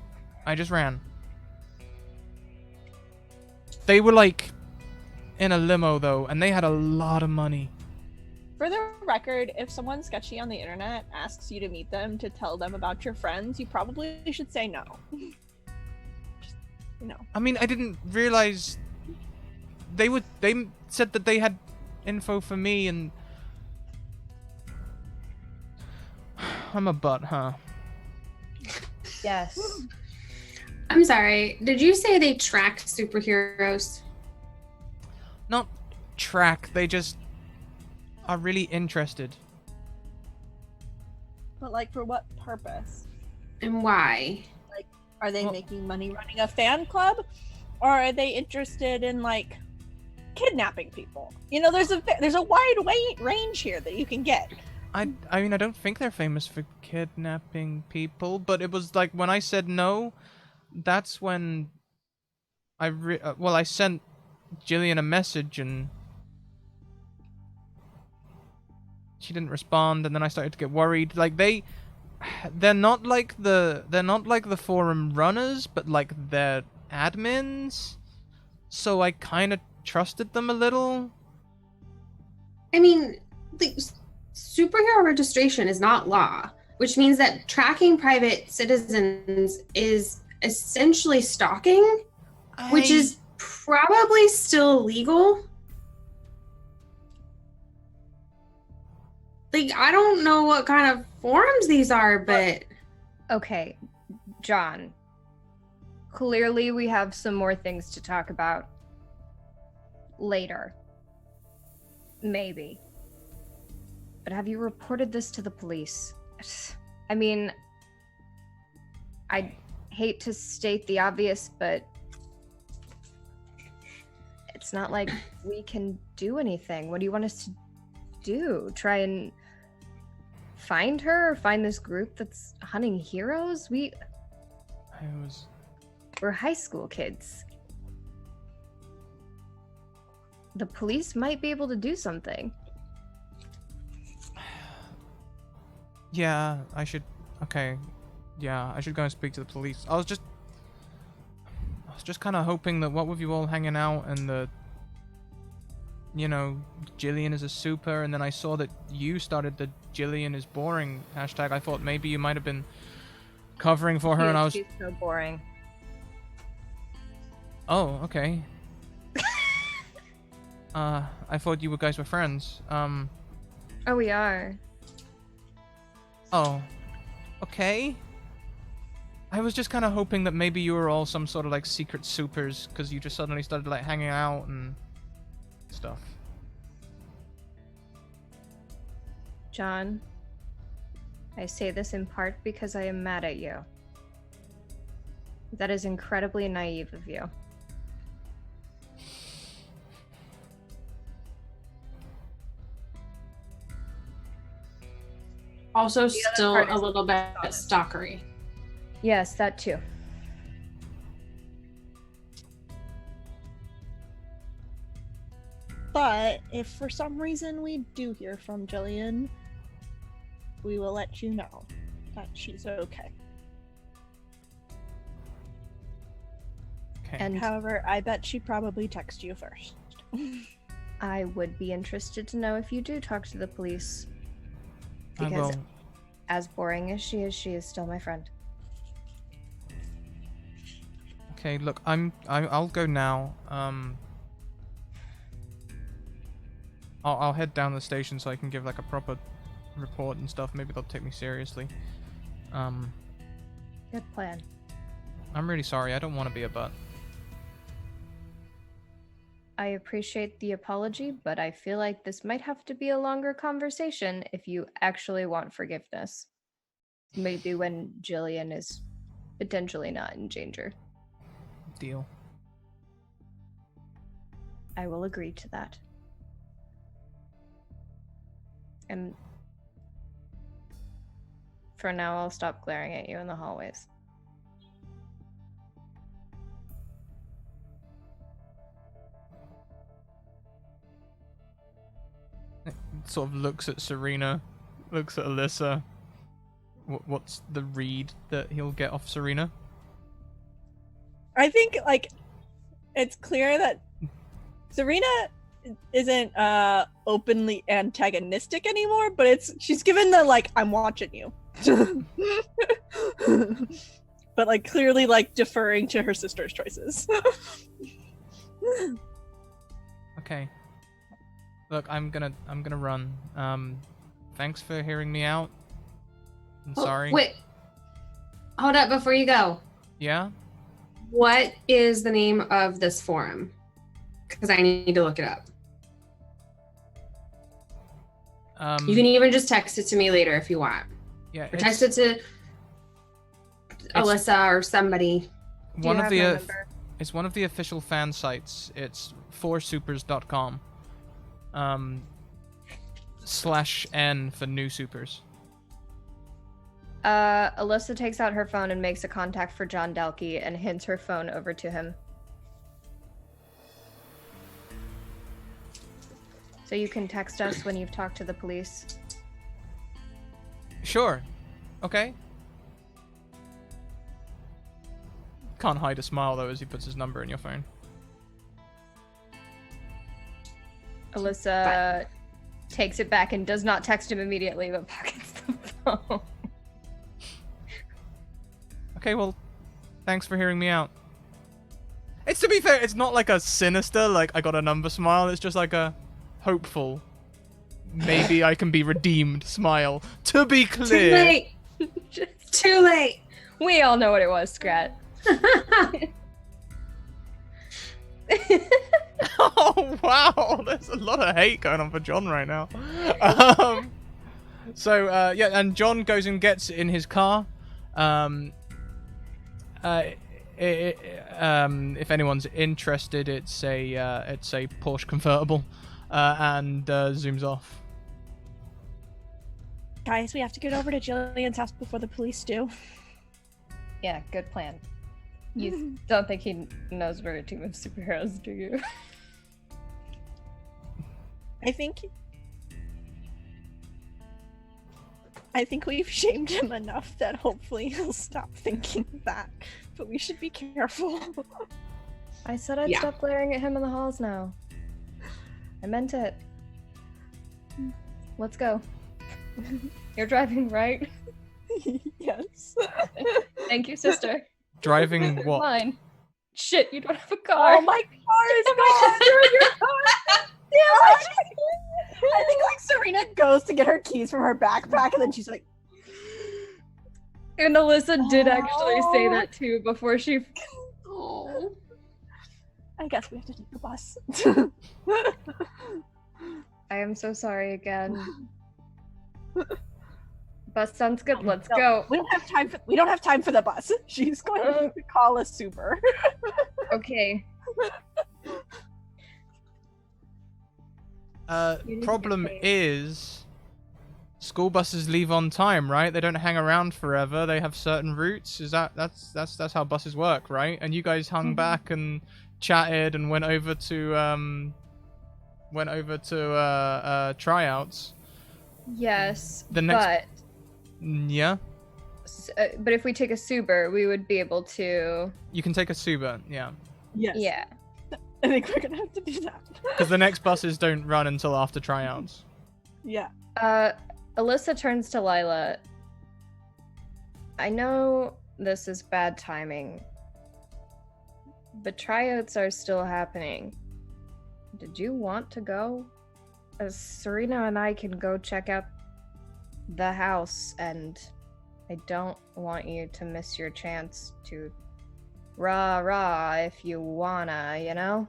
ran. They were like in a limo though, and they had a lot of money. For the record, if someone sketchy on the internet asks you to meet them to tell them about your friends, you probably should say no. Just, I mean, I didn't realize they said that they had info for me, and I'm a butt, huh? Yes. I'm sorry. Did you say they track superheroes? Not track, they just are really interested. But like, for what purpose? And why? Like, are they making money running a fan club, or are they interested in like kidnapping people? There's a wide range here that you can get. I mean, I don't think they're famous for kidnapping people, but it was like when I said no, that's when I sent Jillian a message and she didn't respond, and then I started to get worried. Like they're not like the forum runners, but like they're admins. So I kind of trusted them a little. I mean, the superhero registration is not law, which means that tracking private citizens is essentially stalking, which is probably still legal. Like, I don't know what kind of forums these are, but... Okay, John. Clearly we have some more things to talk about later. Maybe. But have you reported this to the police? I mean, I hate to state the obvious, but it's not like we can do anything. What do you want us to do? Try and find her or find this group that's hunting heroes? We're high school kids. The police might be able to do something. Yeah, I should. Okay, yeah, I should go and speak to the police. I was just kind of hoping that what with you all hanging out and Jillian is a super, and then I saw that you started the Jillian is boring hashtag. I thought maybe you might have been covering for her, and I was. She's so boring. Oh, okay. I thought you guys were friends. Oh, we are. Oh, okay. I was just kind of hoping that maybe you were all some sort of like secret supers, because you just suddenly started like hanging out and stuff. John, I say this in part because I am mad at you. That is incredibly naive of you. Also, other still part a is little bit stalkery. Yes, that too. But if for some reason we do hear from Jillian, we will let you know that she's okay. Okay. And However, I bet she'd probably text you first. I would be interested to know if you do talk to the police. I Because will. as boring as she is still my friend. Okay, look, I'll go now. I'll head down the station so I can give like a proper report and stuff. Maybe they'll take me seriously. Good plan. I'm really sorry. I don't want to be a butt. I appreciate the apology, but I feel like this might have to be a longer conversation if you actually want forgiveness. Maybe when Jillian is potentially not in danger. Deal. I will agree to that. And for now, I'll stop glaring at you in the hallways. Sort of looks at Serena, looks at Alyssa. What's the read that he'll get off Serena? I think, like, it's clear that Serena isn't openly antagonistic anymore, but she's given the, like, I'm watching you. But, like, clearly, like, deferring to her sister's choices. Okay. Look, I'm gonna run. Thanks for hearing me out. I'm sorry. Wait. Hold up before you go. Yeah? What is the name of this forum? Because I need to look it up. You can even just text it to me later if you want. Yeah, Or text it to Alyssa or somebody. One Do of you have the my number? it's one of the official fan sites. It's forsupers.com. /n for new supers. Alyssa takes out her phone and makes a contact for John Dalkey and hands her phone over to him. So you can text us when you've talked to the police. Sure. Okay. Can't hide a smile though as he puts his number in your phone. Alyssa takes it back and does not text him immediately, but pockets the phone. Okay, well, thanks for hearing me out. It's, to be fair, it's not like a sinister, like, I got a number smile. It's just like a hopeful, maybe I can be redeemed smile. To be clear. Too late. Too late. We all know what it was, Scrat. Oh, wow. There's a lot of hate going on for John right now. Yeah, and John goes and gets in his car. If anyone's interested, it's a Porsche convertible, and zooms off. Guys, we have to get over to Jillian's house before the police do. Yeah, good plan. You don't think he knows we're a team of superheroes, do you? I think we've shamed him enough that hopefully he'll stop thinking that. But we should be careful. I said I'd stop glaring at him in the halls now. I meant it. Let's go. You're driving, right? Yes. Thank you, sister. Driving what? Mine. Shit, you don't have a car. Oh, my car is gone! You're in your car! Damn it! I think like Serena goes to get her keys from her backpack and then she's like, And Alyssa did actually say that too before she. Oh. I guess we have to take the bus. I am so sorry again. Bus sounds good. Let's No, go. We don't have time for the bus. She's going to call a super. Okay. need to Problem get paid. is, school buses leave on time, right? They don't hang around forever. They have certain routes. That's how buses work, right? And you guys hung back and chatted and went over to tryouts. Yes, The next- Yeah, but if we take a Suber, we would be able to. you can take a Suba, yeah. Yes. Yeah. I think we're gonna have to do that. Because the next buses don't run until after tryouts. Yeah. Alyssa turns to Lila. I know this is bad timing, but tryouts are still happening. Did you want to go? Serena and I can go check out the house, and I don't want you to miss your chance to rah if you wanna, you know?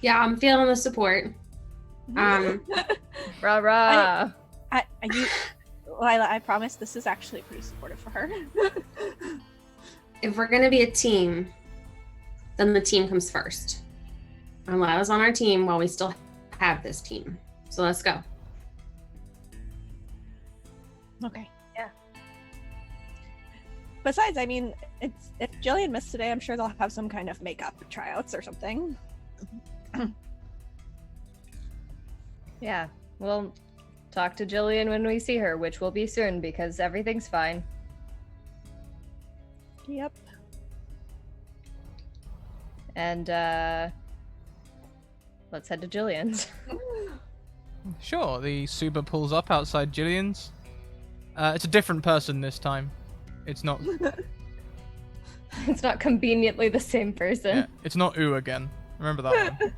Yeah, I'm feeling the support. Rah. Lila, I promise this is actually pretty supportive for her. If we're gonna be a team, then the team comes first. And Lila's on our team while we still have this team. So let's go. Okay. Yeah. Besides, I mean, if Jillian missed today, I'm sure they'll have some kind of makeup tryouts or something. Yeah, we'll talk to Jillian when we see her, which will be soon because everything's fine. Yep. And let's head to Jillian's. Sure, the Suba pulls up outside Jillian's. It's a different person this time. It's not. It's not conveniently the same person. Yeah, it's not Ooh again. Remember that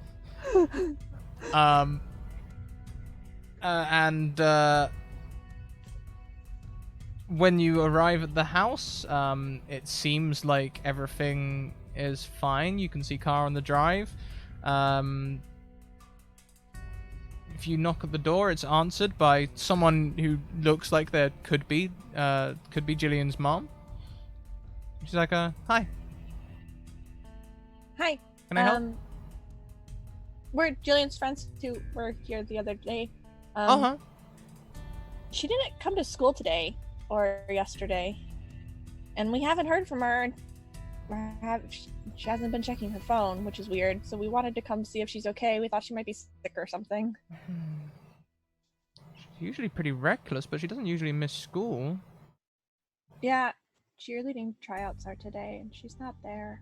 one. When you arrive at the house, it seems like everything is fine. You can see car on the drive. If you knock at the door, it's answered by someone who looks like there could be Jillian's mom. She's like, hi. Hi. Can I help? We're Jillian's friends who were here the other day. Uh-huh. She didn't come to school today or yesterday, and we haven't heard from her. She hasn't been checking her phone, which is weird. So we wanted to come see if she's okay. We thought she might be sick or something. She's usually pretty reckless, but she doesn't usually miss school. Yeah, cheerleading tryouts are today, and she's not there.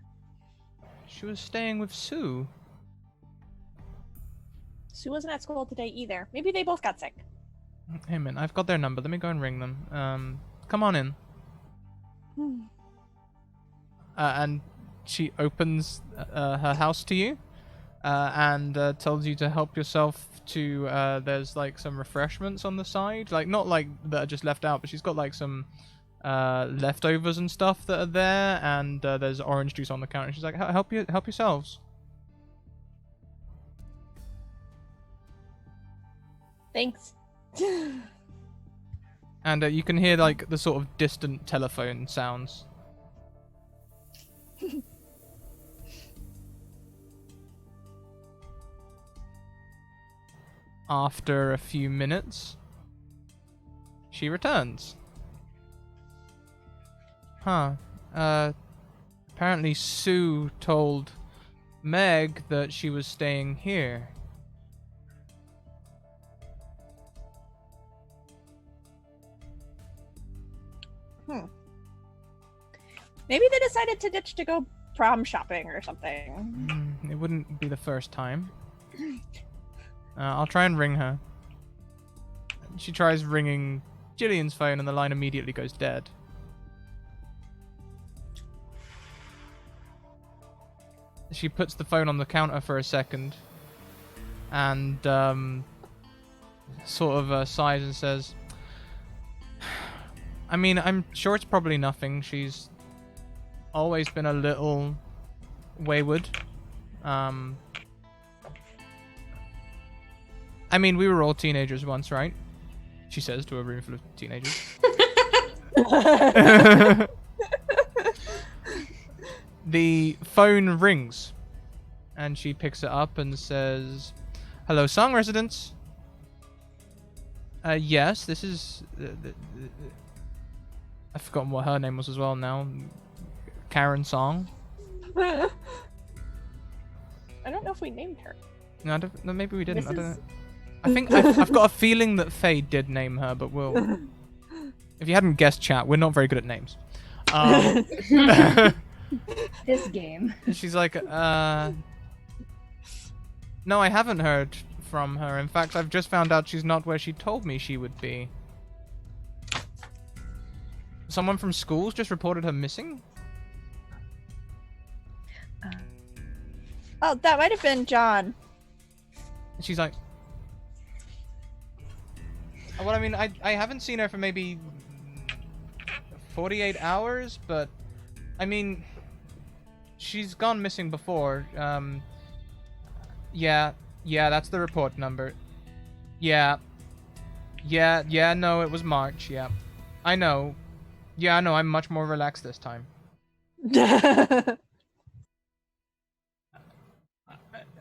She was staying with Sue. Sue wasn't at school today either. Maybe they both got sick. Hey man, I've got their number. Let me go and ring them. Come on in. And she opens her house to you, and tells you to help yourself to. There's like some refreshments on the side, like not like that are just left out, but she's got like some leftovers and stuff that are there, and there's orange juice on the counter. She's like, help yourselves. Thanks. And you can hear like the sort of distant telephone sounds. After a few minutes, she returns. Apparently Sue told Meg that she was staying here. Maybe they decided to ditch to go prom shopping or something. It wouldn't be the first time. I'll try and ring her. She tries ringing Jillian's phone and the line immediately goes dead. She puts the phone on the counter for a second and sort of sighs and says, I mean, I'm sure it's probably nothing. She's always been a little wayward. I mean, we were all teenagers once, right? she says to a room full of teenagers. The phone rings, and she picks it up and says, "Hello, Song residents. Yes, this is. I've forgotten what her name was as well now. Karen Song. I don't know if we named her. No, no, maybe we didn't. I don't Mrs. know. I think I've got a feeling that Faye did name her, but we'll. If you hadn't guessed, chat, we're not very good at names. This game. She's like, no, I haven't heard from her. In fact, I've just found out she's not where she told me she would be. Someone from schools just reported her missing? Oh, that might have been John. She's like, well, I mean, I haven't seen her for maybe 48 hours, but I mean, she's gone missing before. Yeah, that's the report number. Yeah, no, it was March, yeah. I know. Yeah, I know, I'm much more relaxed this time.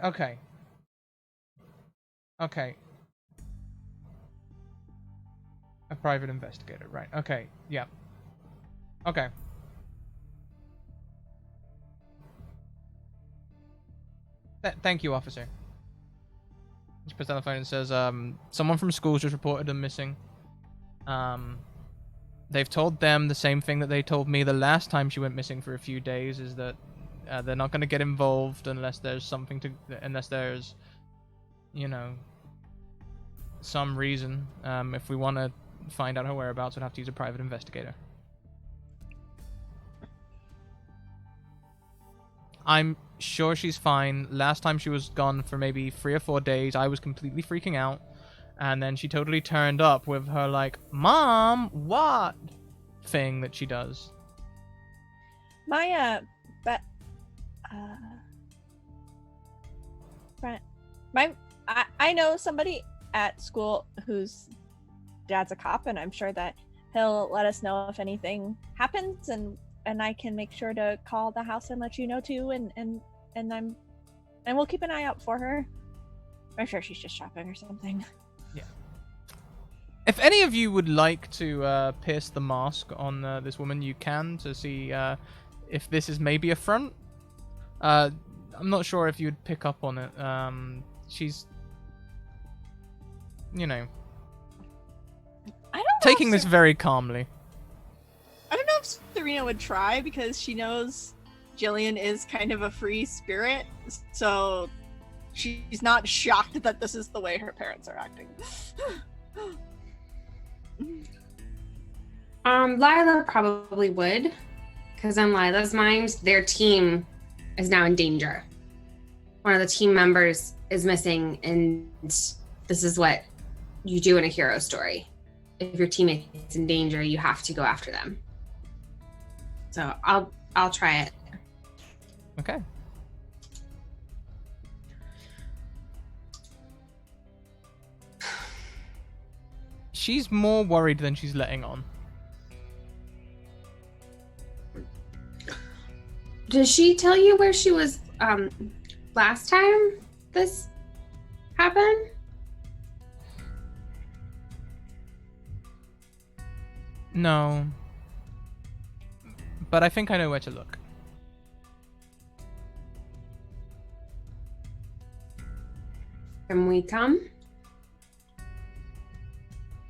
Okay. Okay. A private investigator, right. Okay, yeah. Okay. Thank you, officer. She puts down the phone and says, someone from school just reported them missing. They've told them the same thing that they told me the last time she went missing for a few days, is that they're not going to get involved unless there's something to, unless there's, you know, some reason. If we want to find out her whereabouts, we'd have to use a private investigator. I'm sure she's fine. Last time she was gone for maybe 3 or 4 days, I was completely freaking out. And then she totally turned up with her, like, "Mom, what?" thing that she does. My, I know somebody at school whose dad's a cop, and I'm sure that he'll let us know if anything happens, and I can make sure to call the house and let you know too, and we'll keep an eye out for her. I'm sure she's just shopping or something. Yeah. If any of you would like to pierce the mask on this woman, you can, to see if this is maybe a front. I'm not sure if you'd pick up on it. She's, you know, I don't know taking this very calmly. I don't know if Serena would try, because she knows Jillian is kind of a free spirit, so she's not shocked that this is the way her parents are acting. Lila probably would, because in Lila's mind, their team is now in danger. One of the team members is missing, and this is what you do in a hero story. If your teammate's in danger, you have to go after them. So I'll try it. Okay. She's more worried than she's letting on. Did she tell you where she was last time this happened? No. But I think I know where to look. Can we come?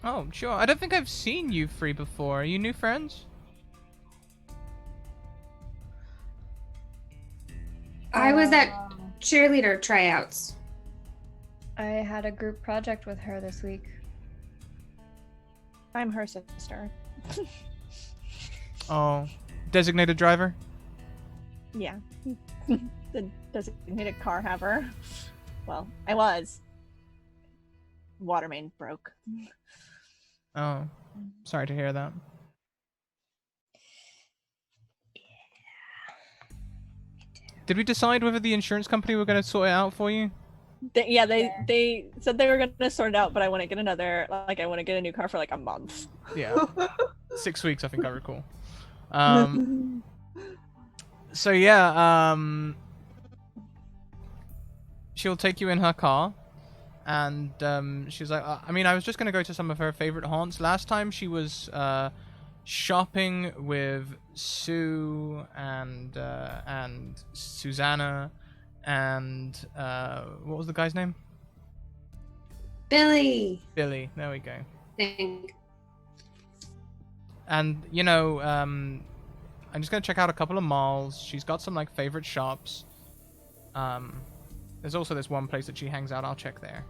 Oh, sure. I don't think I've seen you three before. Are you new friends? I was at cheerleader tryouts. I had a group project with her this week. I'm her sister. Oh. Designated driver? Yeah. The designated car haver. Well, I was. Water main broke. Oh. Sorry to hear that. Did we decide whether the insurance company were going to sort it out for you? They said they were gonna sort it out, but I want to get I want to get a new car for like a month. Yeah. 6 weeks, I think I recall. So yeah, she'll take you in her car, and she's like, I mean, I was just gonna go to some of her favorite haunts. Last time she was shopping with Sue and Susanna and what was the guy's name? Billy. Billy. There we go. Think. And you know, I'm just gonna check out a couple of malls. She's got some like favorite shops. There's also this one place that she hangs out. I'll check there.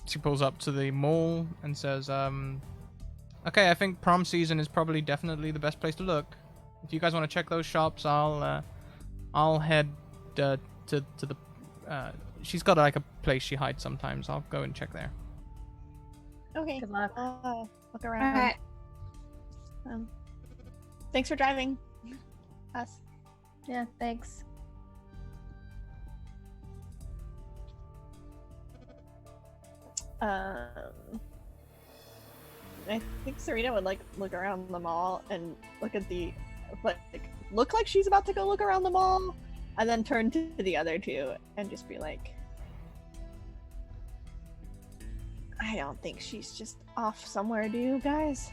She pulls up to the mall and says, okay, I think prom season is probably definitely the best place to look. If you guys want to check those shops, I'll head to the she's got like a place she hides sometimes. I'll go and check there. Okay. Good luck. Look around. All right. Thanks for driving us. Yeah, thanks. I think Serena would like look around the mall and look at look like she's about to go look around the mall, and then turn to the other two and just be like, I don't think she's just off somewhere, do you guys?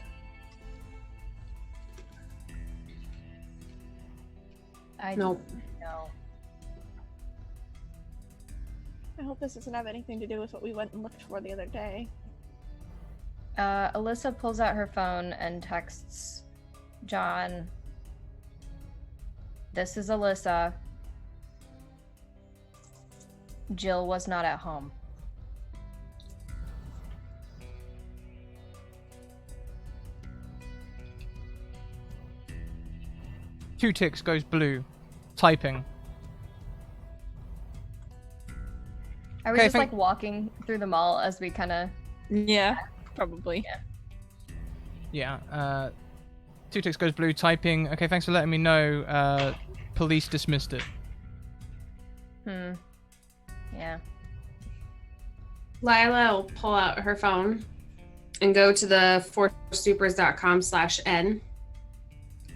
Nope. No. I hope this doesn't have anything to do with what we went and looked for the other day. Alyssa pulls out her phone and texts John. This is Alyssa. Jill was not at home. Two ticks goes blue. Typing. Are we Okay, just like walking through the mall as we kind of? Yeah, probably. Yeah. Two ticks goes blue. Typing. Okay, thanks for letting me know. Police dismissed it. Yeah. Lila will pull out her phone and go to the fourstupers.com/n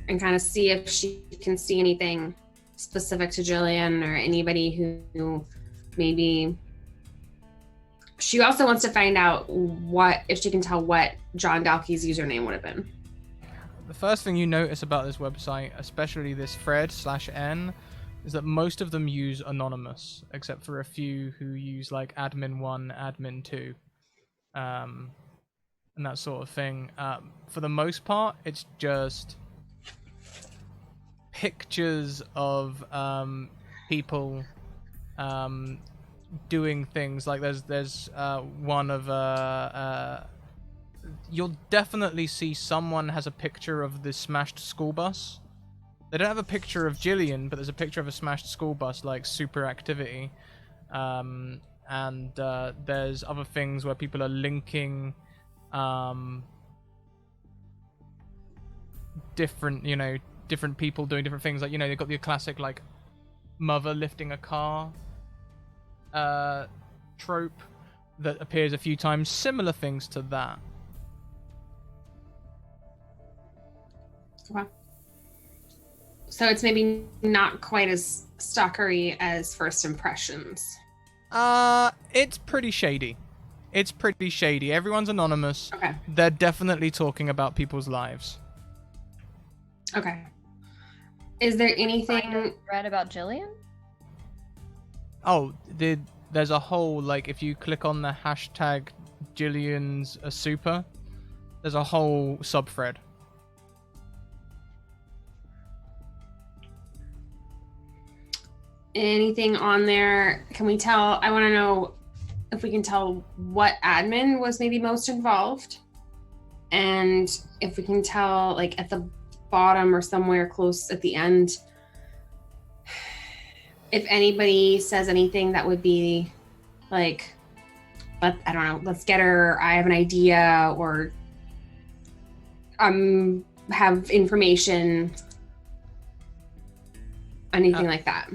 and kind of see if she can see anything specific to Jillian or anybody who maybe. She also wants to find out if she can tell what John Dalkey's username would have been. The first thing you notice about this website, especially this thread/n, is that most of them use anonymous, except for a few who use like admin1, admin2, and that sort of thing. For the most part, it's just pictures of people doing things. Like there's one of you'll definitely see someone has a picture of the smashed school bus. They don't have a picture of Jillian, but there's a picture of a smashed school bus, like super activity. And there's other things where people are linking different people doing different things. Like, they've got the classic like mother lifting a car trope that appears a few times. Similar things to that. Wow. So it's maybe not quite as stalkery as First Impressions. It's pretty shady. Everyone's anonymous. Okay. They're definitely talking about people's lives. Okay. Is there anything Read about Jillian? Oh, there's a whole, like, if you click on the hashtag Jillian's a super, there's a whole subthread. anything on there? Can we tell? I want to know if we can tell what admin was maybe most involved, and if we can tell, like, at the bottom or somewhere close at the end, if anybody says anything that would be like I don't know, let's get her, I have an idea, or have information, anything like that.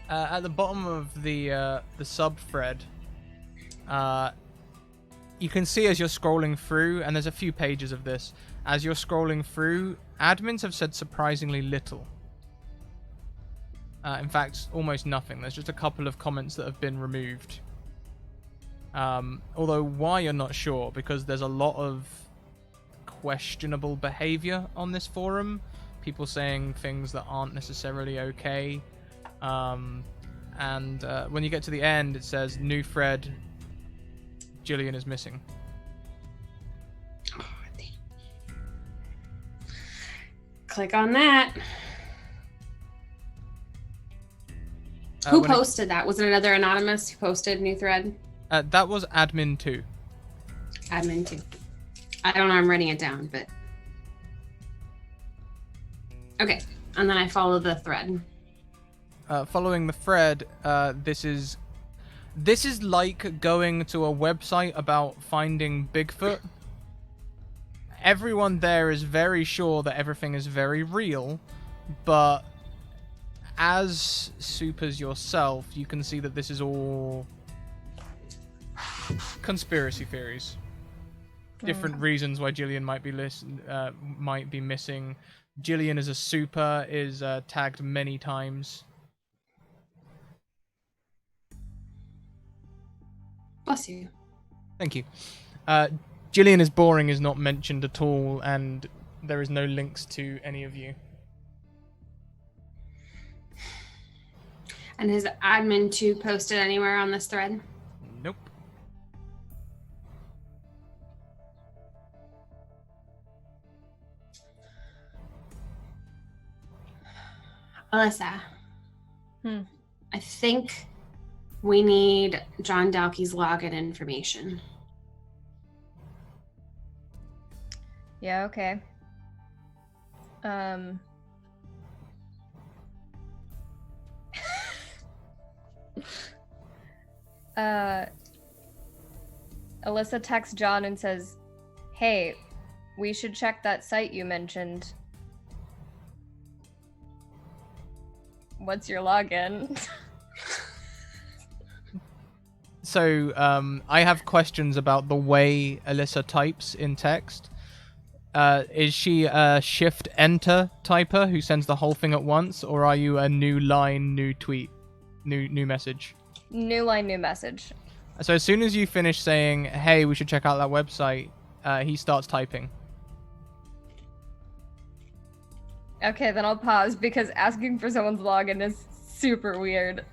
At the bottom of the subthread, you can see as you're scrolling through, and there's a few pages of this, as you're scrolling through, admins have said surprisingly little. In fact, almost nothing. There's just a couple of comments that have been removed. Although why, you're not sure, because there's a lot of questionable behavior on this forum. People saying things that aren't necessarily okay. And when you get to the end, it says, new thread, Jillian is missing. Oh, click on that. Who posted that? Was it another anonymous who posted new thread? That was admin 2. Admin 2. I don't know, I'm writing it down, but... Okay, and then I follow the thread. Following the thread, this is like going to a website about finding Bigfoot. Everyone there is very sure that everything is very real, but as supers yourself, you can see that this is all conspiracy theories. Different reasons why Jillian might be missing. Jillian as a super is tagged many times. Bless you. Thank you. Jillian is boring is not mentioned at all, and there is no links to any of you. And has admin 2 posted anywhere on this thread? Nope. Alyssa. I think we need John Dalkey's login information. Yeah, okay. Alyssa texts John and says, hey, we should check that site you mentioned. What's your login? So, I have questions about the way Alyssa types in text. Is she a shift-enter typer who sends the whole thing at once, or are you a new line, new tweet, new message? New line, new message. So as soon as you finish saying, hey, we should check out that website, he starts typing. Okay, then I'll pause because asking for someone's login is super weird.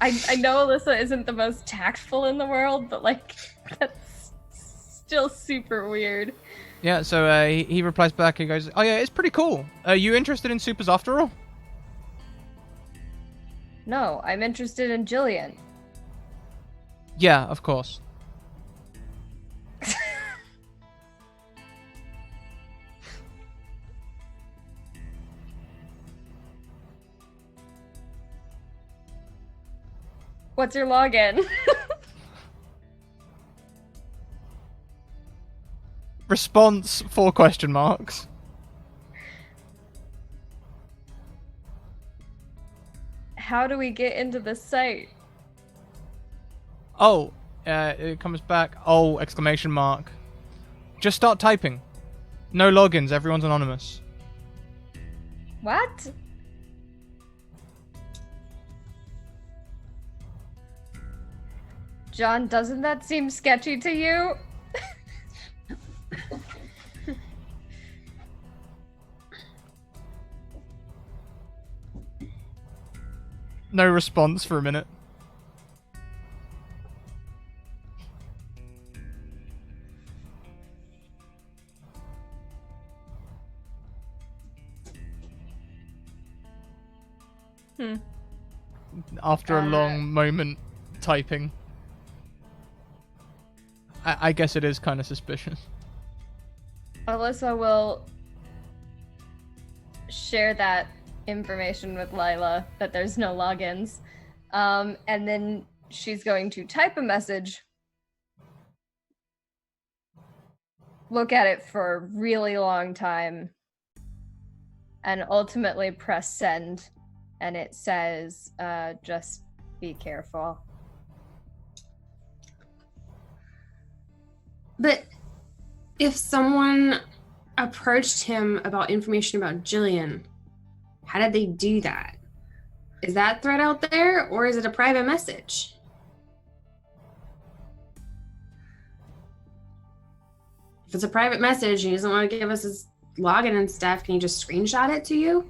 I know Alyssa isn't the most tactful in the world, but like, that's still super weird. Yeah, so he replies back, he goes, oh yeah, it's pretty cool. Are you interested in supers after all? No, I'm interested in Jillian. Yeah, of course. What's your login? Response 4 question marks. How do we get into the site? Oh, it comes back. Oh, exclamation mark. Just start typing. No logins, everyone's anonymous. What? John, doesn't that seem sketchy to you? No response for a minute. After a long moment typing. I guess it is kind of suspicious. Alyssa will share that information with Lila, that there's no logins. And then she's going to type a message, look at it for a really long time, and ultimately press send. And it says, just be careful. But if someone approached him about information about Jillian, how did they do that? Is that thread out there, or is it a private message? If it's a private message and he doesn't want to give us his login and stuff, can he just screenshot it to you?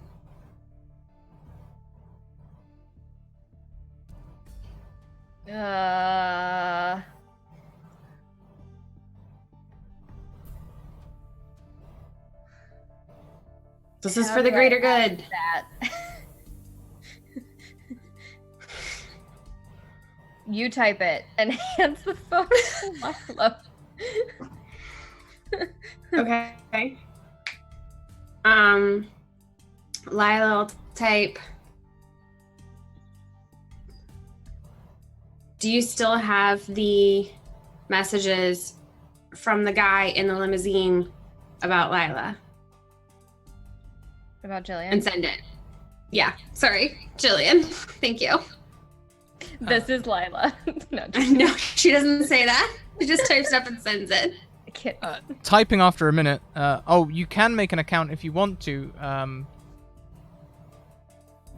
This is for the greater good. That. You type it and hands the phone to Lila. Okay. Lila will type. Do you still have the messages from the guy in the limousine about Lila? About Jillian? And send it. Yeah, sorry, Jillian. Thank you. This is Lila. No, she doesn't say that. She just types it up and sends it. Typing after a minute. You can make an account if you want to.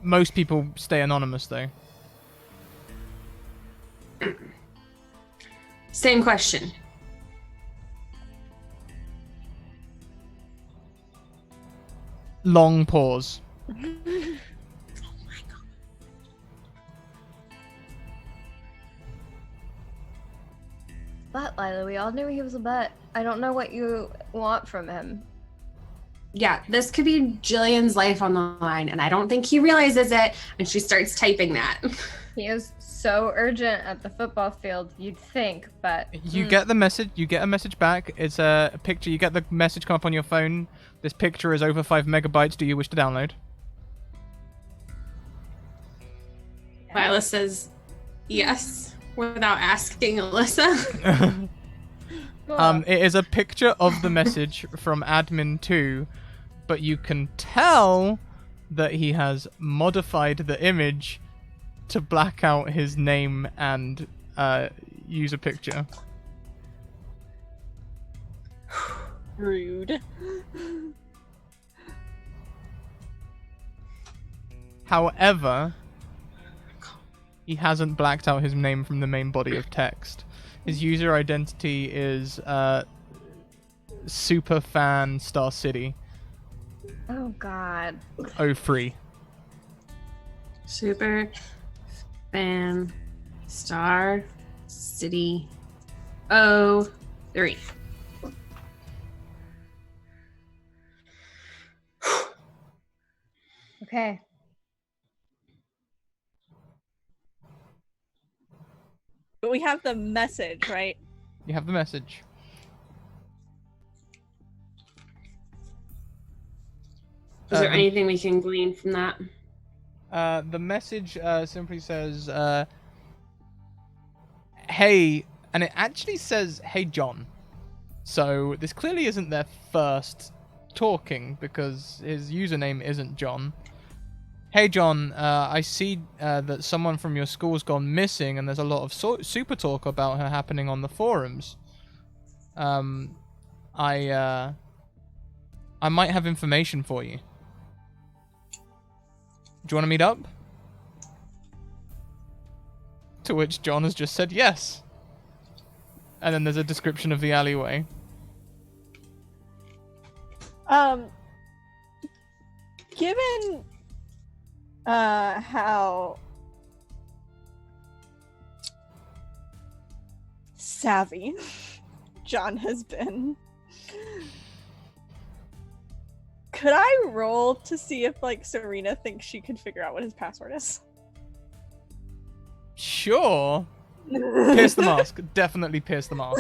Most people stay anonymous, though. Same question. Long pause. Oh my god. But Lila, we all knew he was a butt. I don't know what you want from him. Yeah, this could be Jillian's life on the line, and I don't think he realizes it, and she starts typing that. He is so urgent at the football field, you'd think, but... You get the message, you get a message back, it's a picture, you get the message come up on your phone, this picture is over 5 megabytes, do you wish to download? Lila says yes, without asking Alyssa. It is a picture of the message from admin 2, but you can tell that he has modified the image to black out his name and use a picture. Rude. However, he hasn't blacked out his name from the main body of text. His user identity is Superfan Star City. Oh god. 03. Super Fan Star City 03. Okay. But we have the message, right? You have the message. Is there anything we can glean from that? The message simply says, hey, and it actually says, hey, John. So this clearly isn't their first talking because his username isn't John. Hey, John, I see that someone from your school's gone missing and there's a lot of super talk about her happening on the forums. I might have information for you. Do you want to meet up? To which John has just said yes. And then there's a description of the alleyway. Given how savvy John has been, could I roll to see if, like, Serena thinks she can figure out what his password is? Sure. Pierce the mask. Definitely pierce the mask.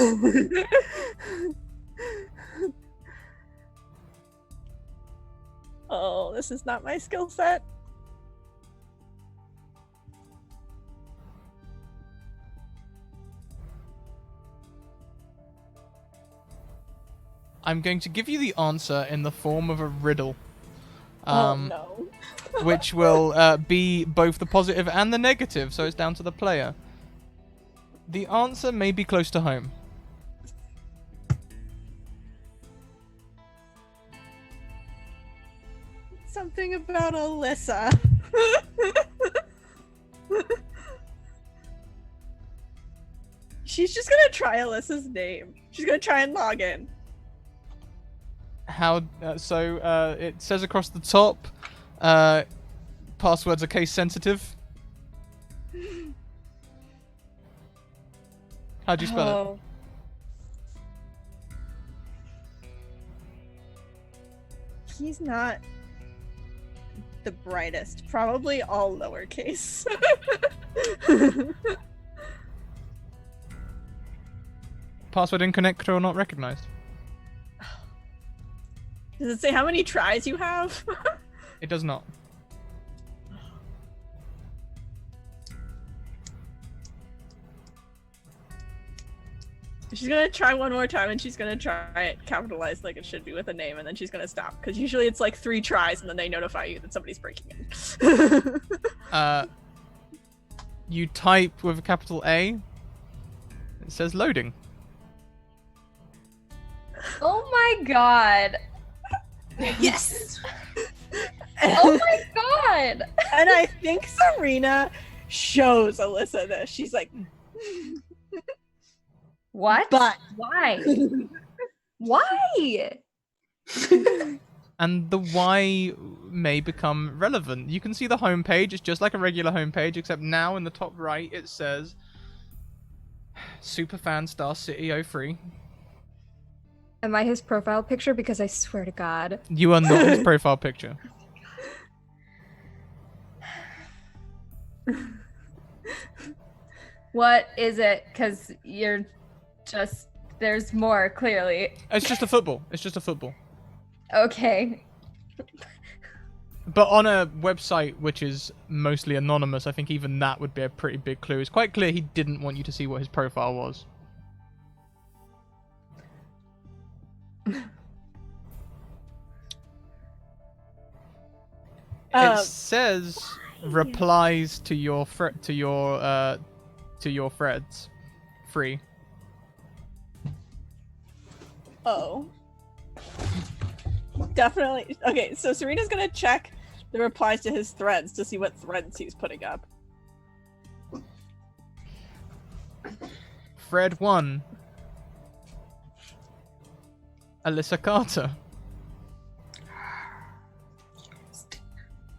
Oh, this is not my skill set. I'm going to give you the answer in the form of a riddle. Oh no. Which will be both the positive and the negative, so it's down to the player. The answer may be close to home. Something about Alyssa. She's just gonna try Alyssa's name. She's gonna try and log in. How? It says across the top, passwords are case sensitive. How do you spell it? He's not the brightest. Probably all lowercase. Password incorrect or not recognized. Does it say how many tries you have? It does not. She's gonna try one more time, and she's gonna try it capitalized like it should be with a name, and then she's gonna stop. Because usually it's like 3 tries, and then they notify you that somebody's breaking in. You type with a capital A. It says loading. Oh my god. Yes. Oh my god. And I think Serena shows Alyssa this. She's like, What? but Why? Why? And the why may become relevant. You can see the homepage. It's just like a regular homepage, except now in the top right it says Superfan Star City 03. Am I his profile picture? Because I swear to God. You are not his profile picture. What is it? Because you're just... There's more, clearly. It's just a football. It's just a football. Okay. But on a website which is mostly anonymous, I think even that would be a pretty big clue. It's quite clear he didn't want you to see what his profile was. It says replies to your threads free. oh. Definitely. Okay, so Serena's gonna check the replies to his threads to see what threads he's putting up. Fred 1. Alyssa Carter.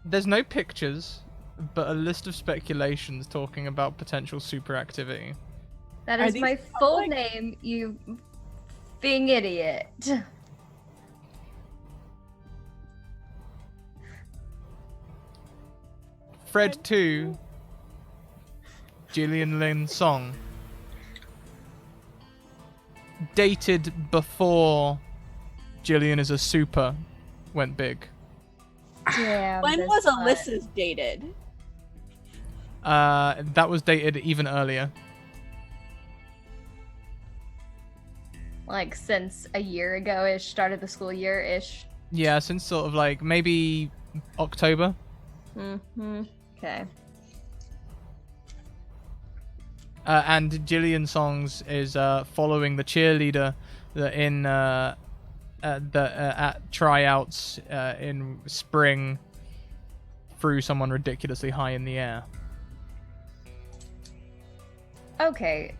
There's no pictures, but a list of speculations talking about potential super activity. That Are is these my full public? name, you f***ing idiot. Fred 2. Jillian Lynn song. Dated before Jillian is a super went big. Damn. When this was bot. Alyssa's dated? That was dated even earlier. Like since a year ago-ish, start of the school year-ish. Yeah, since sort of like maybe October. Mm-hmm. Okay. And Jillian Songs is following the cheerleader that in at tryouts in spring threw someone ridiculously high in the air. Okay.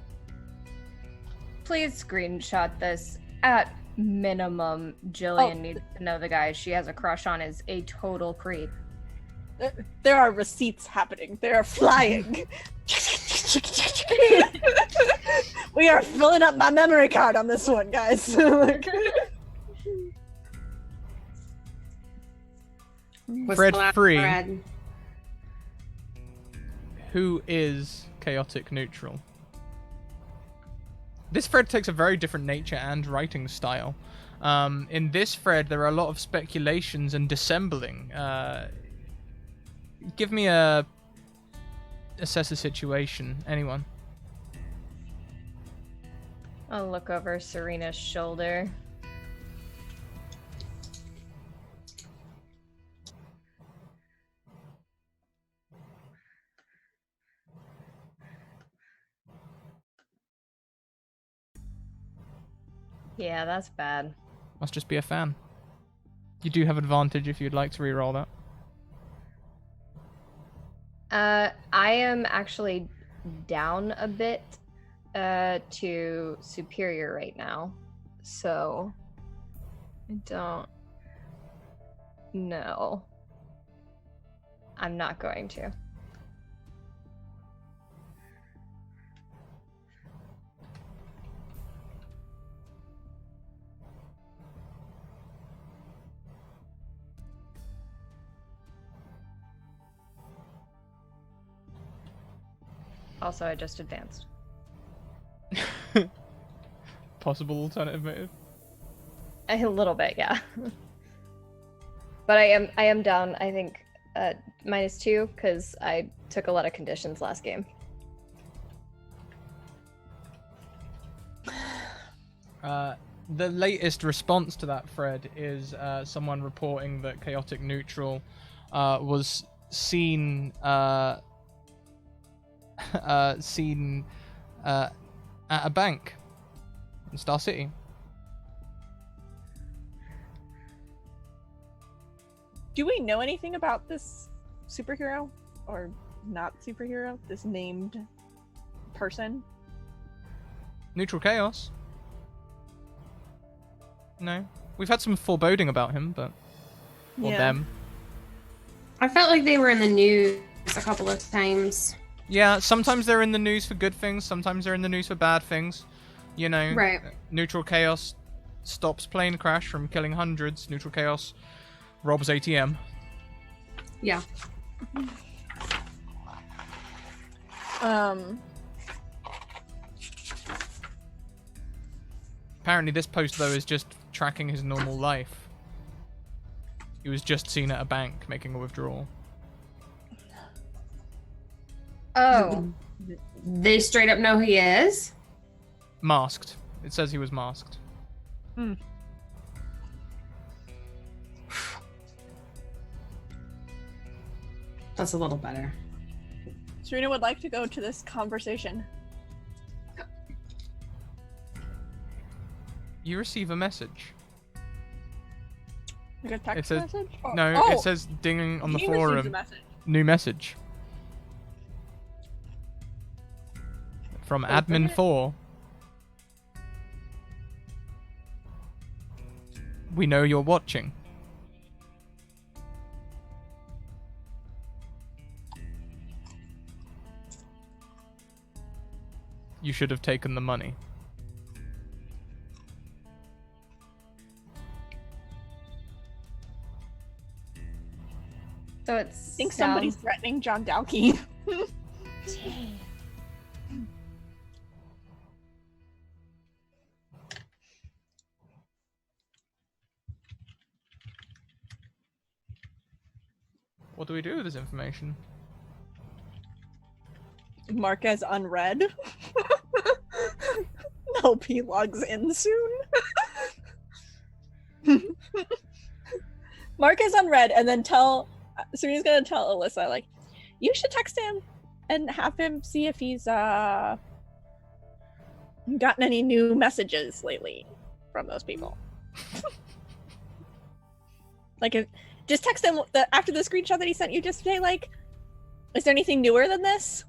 Please screenshot this. At minimum, Jillian needs to know the guy she has a crush on is a total creep. There are receipts happening. They are flying. We are filling up my memory card on this one, guys. What's Fred the last Free. thread? Who is chaotic neutral? This thread takes a very different nature and writing style. In this thread, there are a lot of speculations and dissembling. Give me a assess the situation. Anyone? I'll look over Serena's shoulder. Yeah, that's bad. Must just be a fan. You do have advantage if you'd like to re-roll that. I am actually down a bit to superior right now, so I don't know. I'm not going to. Also, I just advanced. Possible alternative motive. A little bit, yeah. But I am down, I think, -2 because I took a lot of conditions last game. The latest response to that, Fred, is someone reporting that Chaotic Neutral was seen seen at a bank in Star City. Do we know anything about this superhero or not superhero? This named person? Neutral Chaos? No. We've had some foreboding about him, but... Or Yeah. them. I felt like they were in the news a couple of times. Yeah, sometimes they're in the news for good things, sometimes they're in the news for bad things. You know, Right. Neutral Chaos stops plane crash from killing hundreds. Neutral Chaos robs ATM. Yeah. Apparently this post, though, is just tracking his normal life. He was just seen at a bank making a withdrawal. Oh, They straight up know who he is? Masked. It says he was masked. That's a little better. Serena would like to go to this conversation. You receive a message. Like a text It says- message? Or- No, Oh, it says dinging on the he receives a forum. message. New message. From Open Admin it. 4. We know you're watching. You should have taken the money. so it's. I think somebody's threatening John Dowkey. What do we do with this information? Mark as unread. Hope he logs in soon. Mark is unread, and then Serena's gonna tell Alyssa, like, you should text him and have him see if he's gotten any new messages lately from those people. Like, just text him after the screenshot that he sent you just today, like, is there anything newer than this?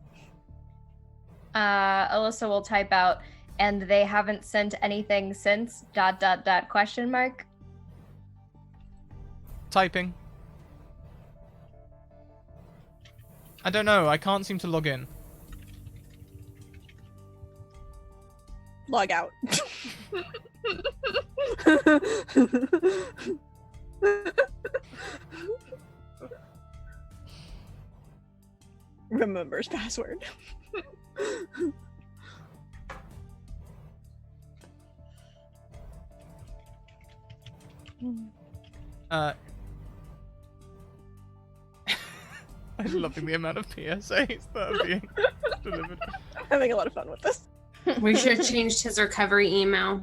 Alyssa will type out, and they haven't sent anything since ... question mark. Typing. I don't know, I can't seem to log in. Log out. Remembers password. I'm loving the amount of PSAs that are being delivered. Having a lot of fun with this. We should have changed his recovery email.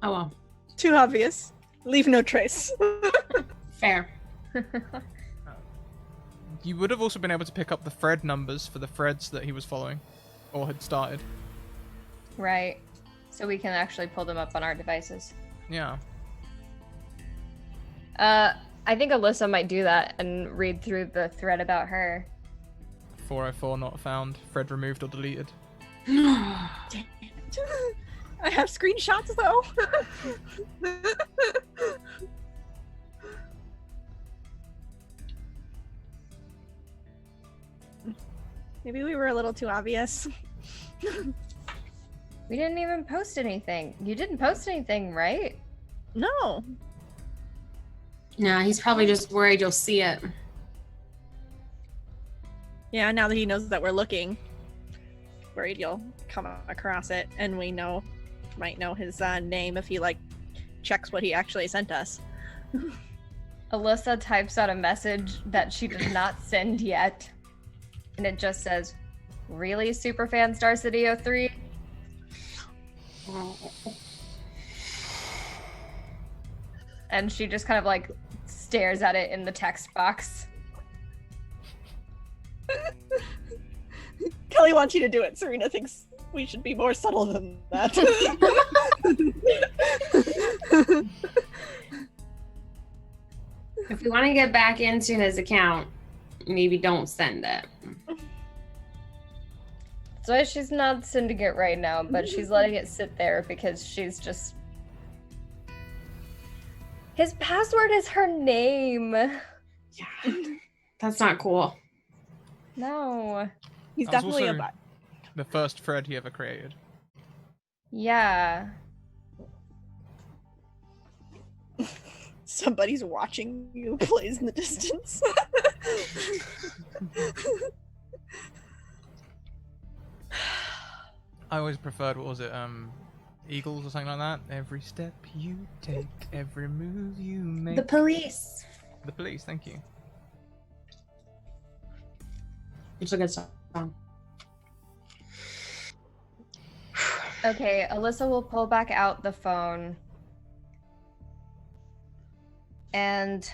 Oh well. Too obvious. Leave no trace. Fair. You would have also been able to pick up the thread numbers for the threads that he was following, or had started. Right. so we can actually pull them up on our devices. Yeah. I think Alyssa might do that and read through the thread about her. 404 not found. Thread removed or deleted. Damn it. I have screenshots though. Maybe we were a little too obvious. We didn't even post anything. You didn't post anything, right? No. Nah, he's probably just worried you'll see it. Yeah, now that he knows that we're looking, worried you'll come across it, and we might know his name if he checks what he actually sent us. Alyssa types out a message that she did not send yet, and it just says, "Really, Superfan Star City 03?" And she just kind of stares at it in the text box. Kelly wants you to do it. Serena thinks we should be more subtle than that. If we want to get back into his account, maybe don't send it. So she's not sending it right now, but she's letting it sit there because she's just... His password is her name. Yeah, that's not cool. No. He's That was definitely a also bot. The first thread he ever created. Yeah. Somebody's watching you plays in the distance. I always preferred, what was it, Eagles or something like that? Every step you take, every move you make. The police. The police, thank you. It's a good song. Okay, Alyssa will pull back out the phone and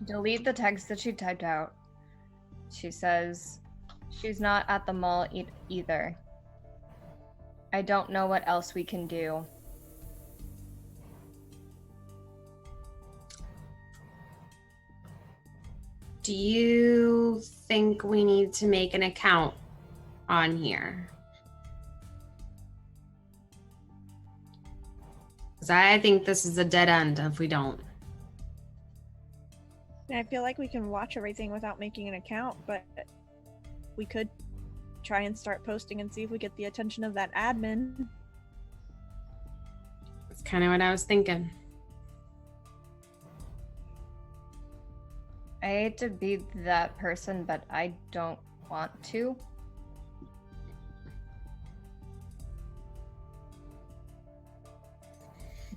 delete the text that she typed out. She says, she's not at the mall either. I don't know what else we can do. Do you think we need to make an account on here? Because I think this is a dead end if we don't. I feel like we can watch everything without making an account, but we could try and start posting and see if we get the attention of that admin. That's kind of what I was thinking. I hate to be that person, but I don't want to.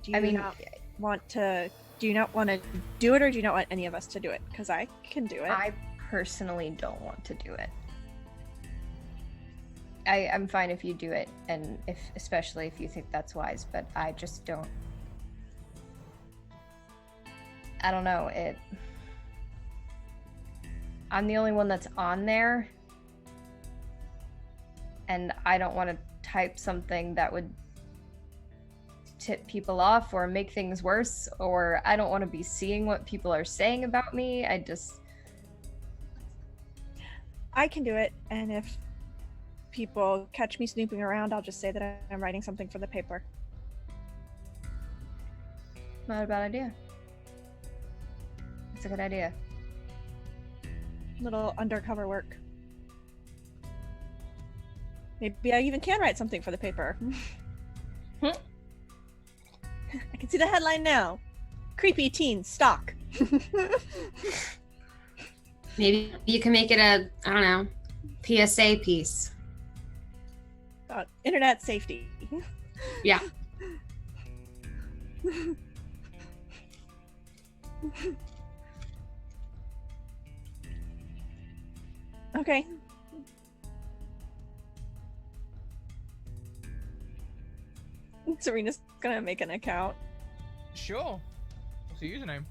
Do you not want to do it, or do you not want any of us to do it? Because I can do it. I personally don't want to do it. I'm fine if you do it, and especially if you think that's wise, but I just don't. I don't know, I'm the only one that's on there, and I don't want to type something that would tip people off or make things worse, or I don't want to be seeing what people are saying about me. I can do it, and if people catch me snooping around, I'll just say that I'm writing something for the paper. Not a bad idea. It's a good idea. Little undercover work. Maybe I even can write something for the paper. I can see the headline now. Creepy teens stalk. Maybe you can make it a, I don't know, PSA piece. About internet safety. Yeah. Okay. Serena's gonna make an account. Sure. What's the username?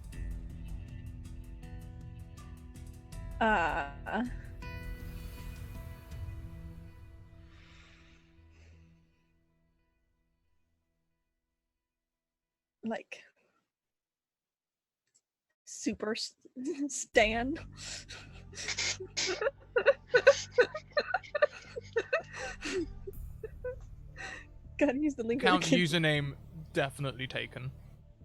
like super stan. Gotta use the link. Account username definitely taken.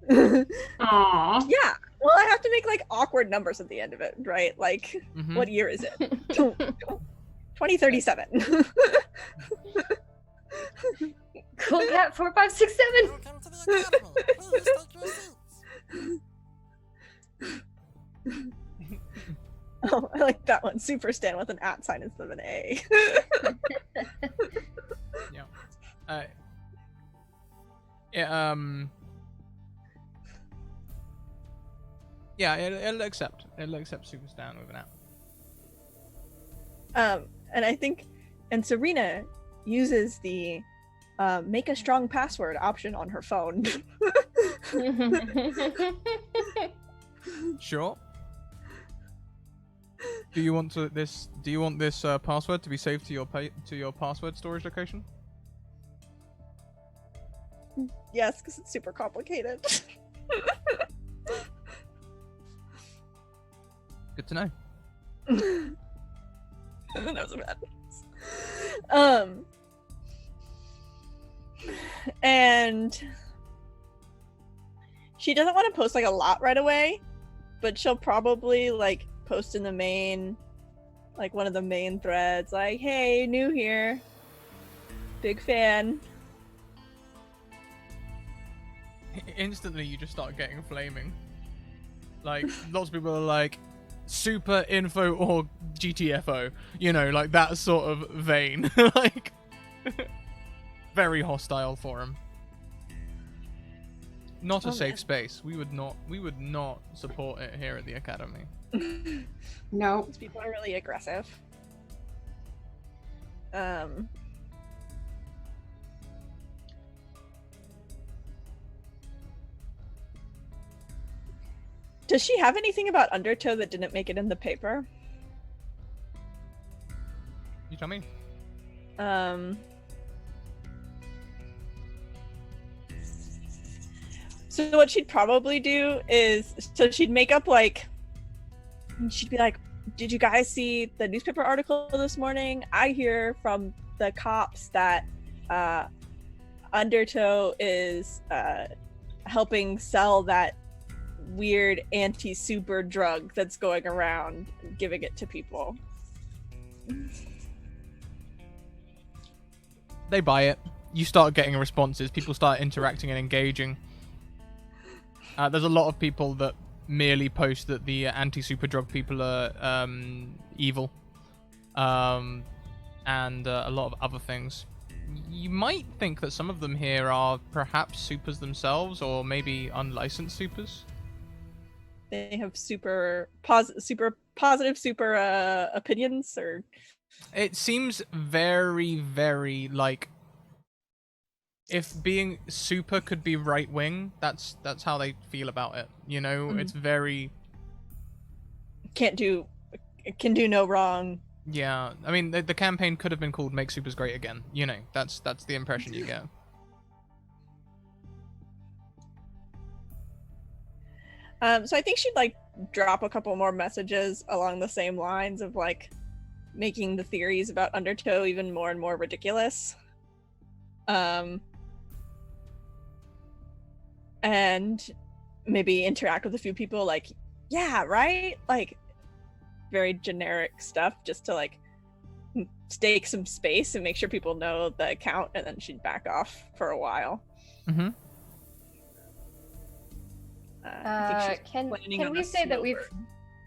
Aww. Yeah. Well, I have to make like awkward numbers at the end of it, right? Like, Mhm. what year is it? 2037. Cool cat 4567. Welcome to the academy. Please take your seats. Oh, I like that one. Super stan with an @ sign instead of an A. Yeah, it'll accept Super Stan with an app. And I think, and Serena uses the make a strong password option on her phone. Sure. Do you want this password to be saved to your password storage location? Yes, because it's super complicated. Good to know. That was bad. And she doesn't want to post like a lot right away, but she'll probably like post in the main, like one of the main threads, like, "Hey, new here, big fan." Instantly, you just start getting flaming. Like lots of people are like, super info or GTFO, you know, like that sort of vein. Like very hostile for him. Not a safe space. We would not support it here at the academy. No. These people are really aggressive. Does she have anything about Undertow that didn't make it in the paper? You tell me. So what she'd probably do is, so she'd make up like, she'd be like, "Did you guys see the newspaper article this morning? I hear from the cops that Undertow is helping sell that weird anti-super drug that's going around and giving it to people." They buy it. You start getting responses. People start interacting and engaging. There's a lot of people that merely post that the anti-super drug people are evil, and a lot of other things. You might think that some of them here are perhaps supers themselves, or maybe unlicensed supers. They have super positive super opinions, or It seems very, very like if being super could be right wing. That's how they feel about it. You know, It's very can do no wrong. Yeah. I mean, the campaign could have been called "Make Supers Great Again." You know, that's the impression you get. So I think she'd like drop a couple more messages along the same lines of like making the theories about Undertow even more and more ridiculous. And maybe interact with a few people like, "Yeah, right?" Like very generic stuff just to like stake some space and make sure people know the account, and then she'd back off for a while. Mm-hmm. Can we say that we've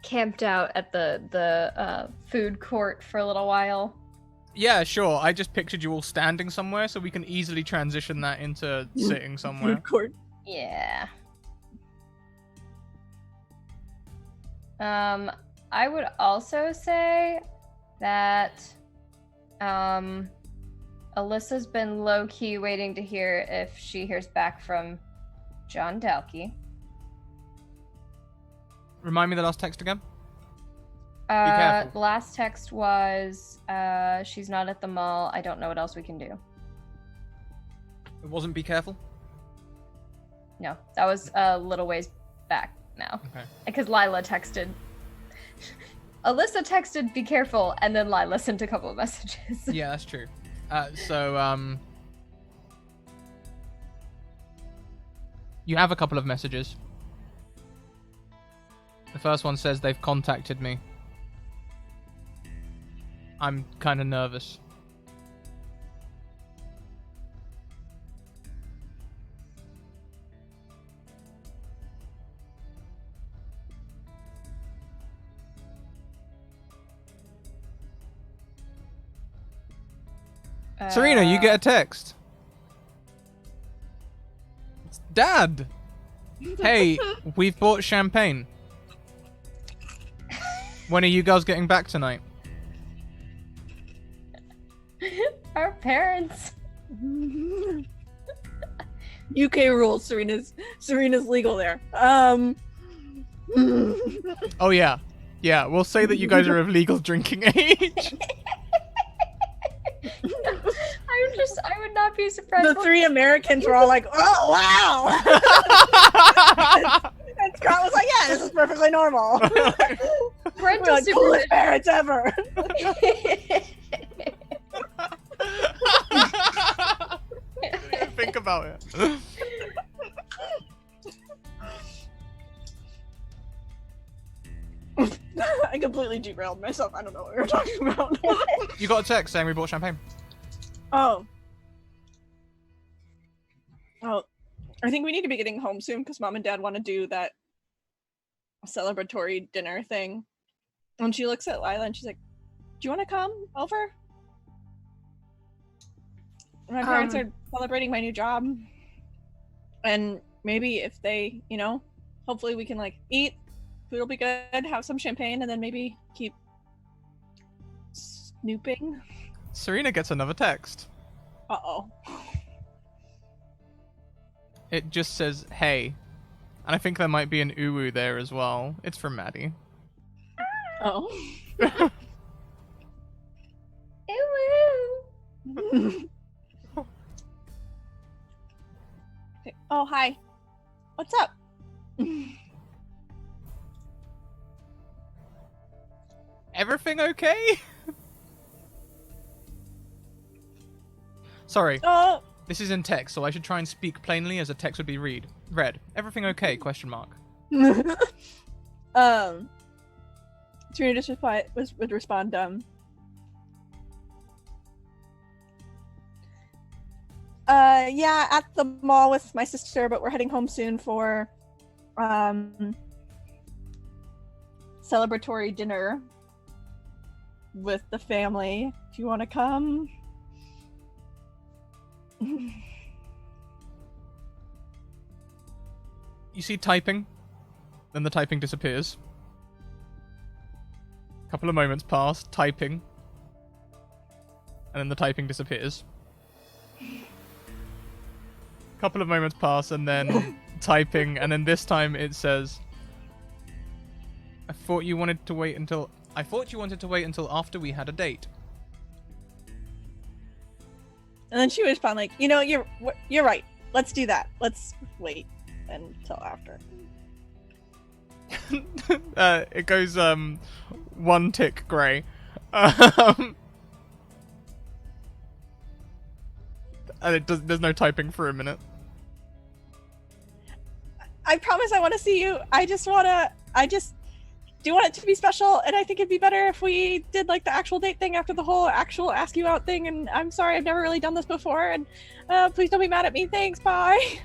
camped out at the food court for a little while? Yeah, sure. I just pictured you all standing somewhere, so we can easily transition that into sitting somewhere. Food court. Yeah. I would also say that Alyssa's been low-key waiting to hear if she hears back from John Dalkey. Remind me the last text again. careful. The last text was, she's not at the mall. I don't know what else we can do. It wasn't be careful? No, that was a little ways back now. Okay. Because Lila texted. Alyssa texted, "Be careful," and then Lila sent a couple of messages. Yeah, that's true. So you have a couple of messages. The first one says they've contacted me. I'm kind of nervous. Serena, you get a text. It's Dad! Hey, we've bought champagne. When are you girls getting back tonight? Our parents. UK rules. Serena's legal there. Oh yeah. Yeah, we'll say that you guys are of legal drinking age. I would not be surprised. The three Americans were all like, "Oh wow!" And Scott was like, "Yeah, this is perfectly normal." We're like, coolest parents ever. Think about it. I completely derailed myself. I don't know what we were talking about. You got a text saying we bought champagne. Oh, I think we need to be getting home soon because Mom and Dad want to do that celebratory dinner thing. And she looks at Lila and she's like, "Do you want to come over? My parents are celebrating my new job, and maybe if they, hopefully we can like eat. Food will be good. Have some champagne, and then maybe keep snooping." Serena gets another text. Uh-oh. It just says, "Hey." And I think there might be an uwu there as well. It's from Maddie. Oh. Oh, hi. What's up? Everything okay? Sorry. Oh. This is in text, so I should try and speak plainly as a text would be read. Read. Everything okay? Question mark. Serena just would respond, yeah, at the mall with my sister, but we're heading home soon for celebratory dinner with the family. If you want to come. You see typing, then the typing disappears. A couple of moments pass, typing, and then the typing disappears. A couple of moments pass, and then typing, and then this time it says, I thought you wanted to wait until after we had a date. And then she would respond like, you're right. Let's do that. Let's wait until after. It goes one tick grey. And there's no typing for a minute. I promise I want to see you. I just do want it to be special, and I think it'd be better if we did like the actual date thing after the whole actual ask you out thing. And I'm sorry, I've never really done this before, and please don't be mad at me. Thanks, bye.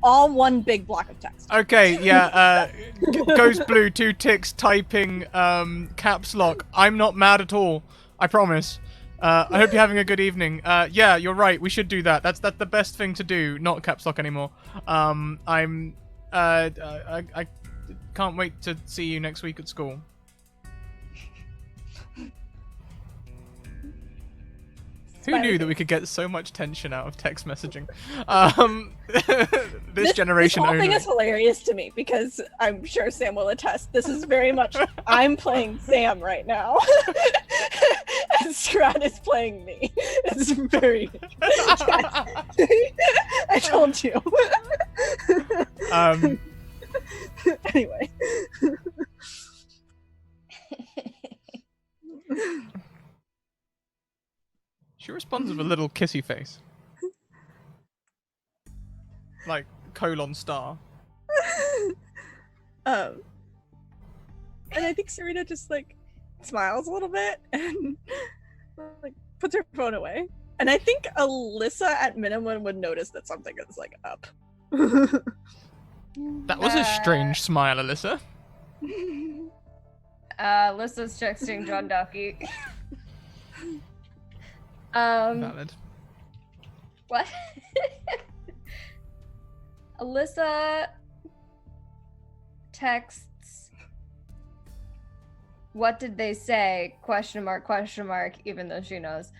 All one big block of text. Okay, yeah, goes blue, 2 ticks, typing, caps lock. I'm not mad at all, I promise. I hope you're having a good evening. Yeah, you're right, we should do that. That's the best thing to do, not caps lock anymore. I can't wait to see you next week at school. Who knew that we could get so much tension out of text messaging? This generation this whole only. thing is hilarious to me because I'm sure Sam will attest. This is very much I'm playing Sam right now, and Scrat is playing me. It's very. I told you. Anyway. She responds with a little kissy face. Like, :*. And I think Serena just like smiles a little bit and like puts her phone away. And I think Alyssa at minimum would notice that something is like up. That was a strange smile, Alyssa. Alyssa's texting John Ducky. Valid. What? Alyssa texts, what did they say? ? Even though she knows.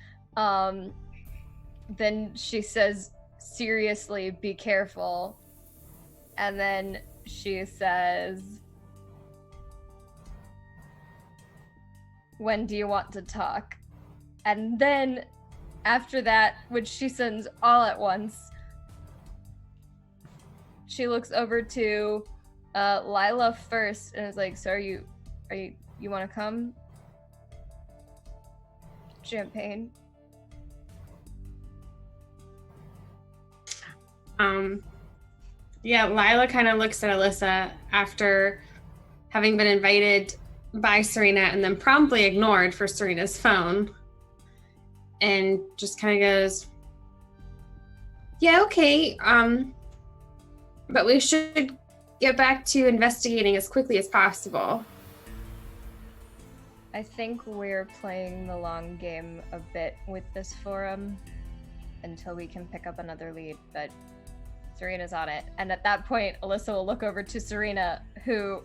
Then she says, seriously, be careful. And then she says, when do you want to talk? And then after that, which she sends all at once, she looks over to Lila first and is like, so you want to come? Champagne. Yeah, Lila kind of looks at Alyssa after having been invited by Serena and then promptly ignored for Serena's phone, and just kind of goes, yeah, okay, but we should get back to investigating as quickly as possible. I think we're playing the long game a bit with this forum until we can pick up another lead, but Serena's on it. And at that point, Alyssa will look over to Serena, who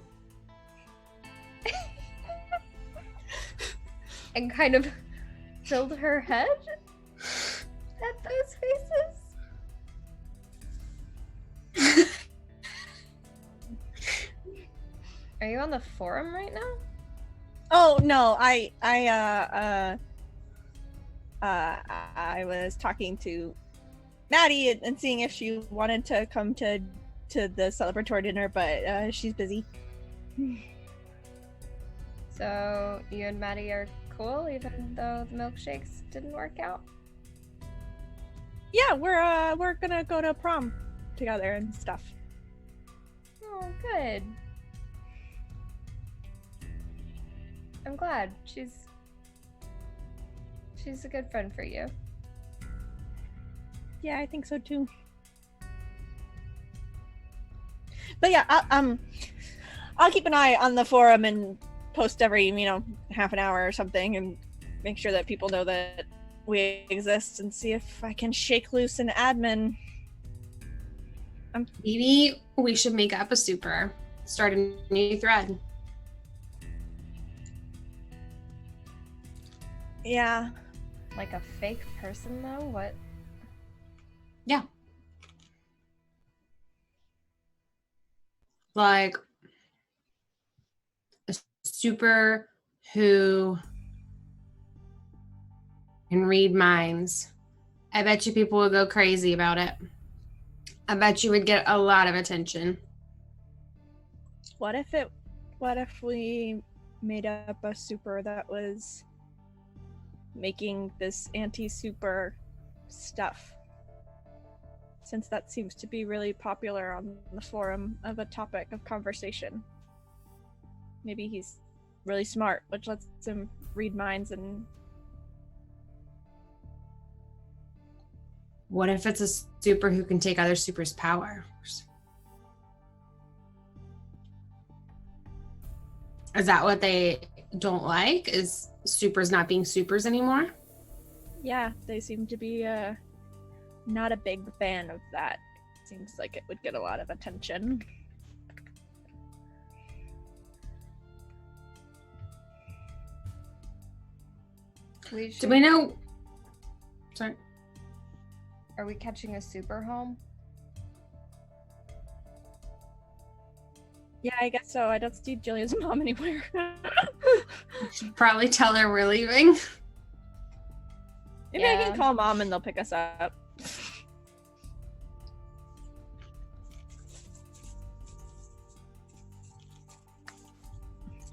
and kind of tilt her head at those faces. Are you on the forum right now? Oh no, I was talking to Maddie and seeing if she wanted to come to the celebratory dinner, but she's busy. So you and Maddie are cool, even though the milkshakes didn't work out? Yeah, we're gonna go to prom together and stuff. Oh, good. I'm glad. She's a good friend for you. Yeah, I think so too. But yeah, I'll keep an eye on the forum and post every, half an hour or something and make sure that people know that we exist and see if I can shake loose an admin. Maybe we should make up a super, start a new thread. Yeah. Like a fake person, though? What? Yeah. Like a super who can read minds. I bet you people would go crazy about it. I bet you would get a lot of attention. What if we made up a super that was making this anti-super stuff? Since that seems to be really popular on the forum of a topic of conversation. Maybe he's really smart, which lets him read minds and... What if it's a super who can take other supers' powers? Is that what they don't like? Is supers not being supers anymore? Yeah, they seem to be not a big fan of that. Seems like it would get a lot of attention. Do we know? Sorry. Are we catching a super home? Yeah, I guess so. I don't see Jillian's mom anywhere. Should probably tell her we're leaving. Maybe I can call mom and they'll pick us up.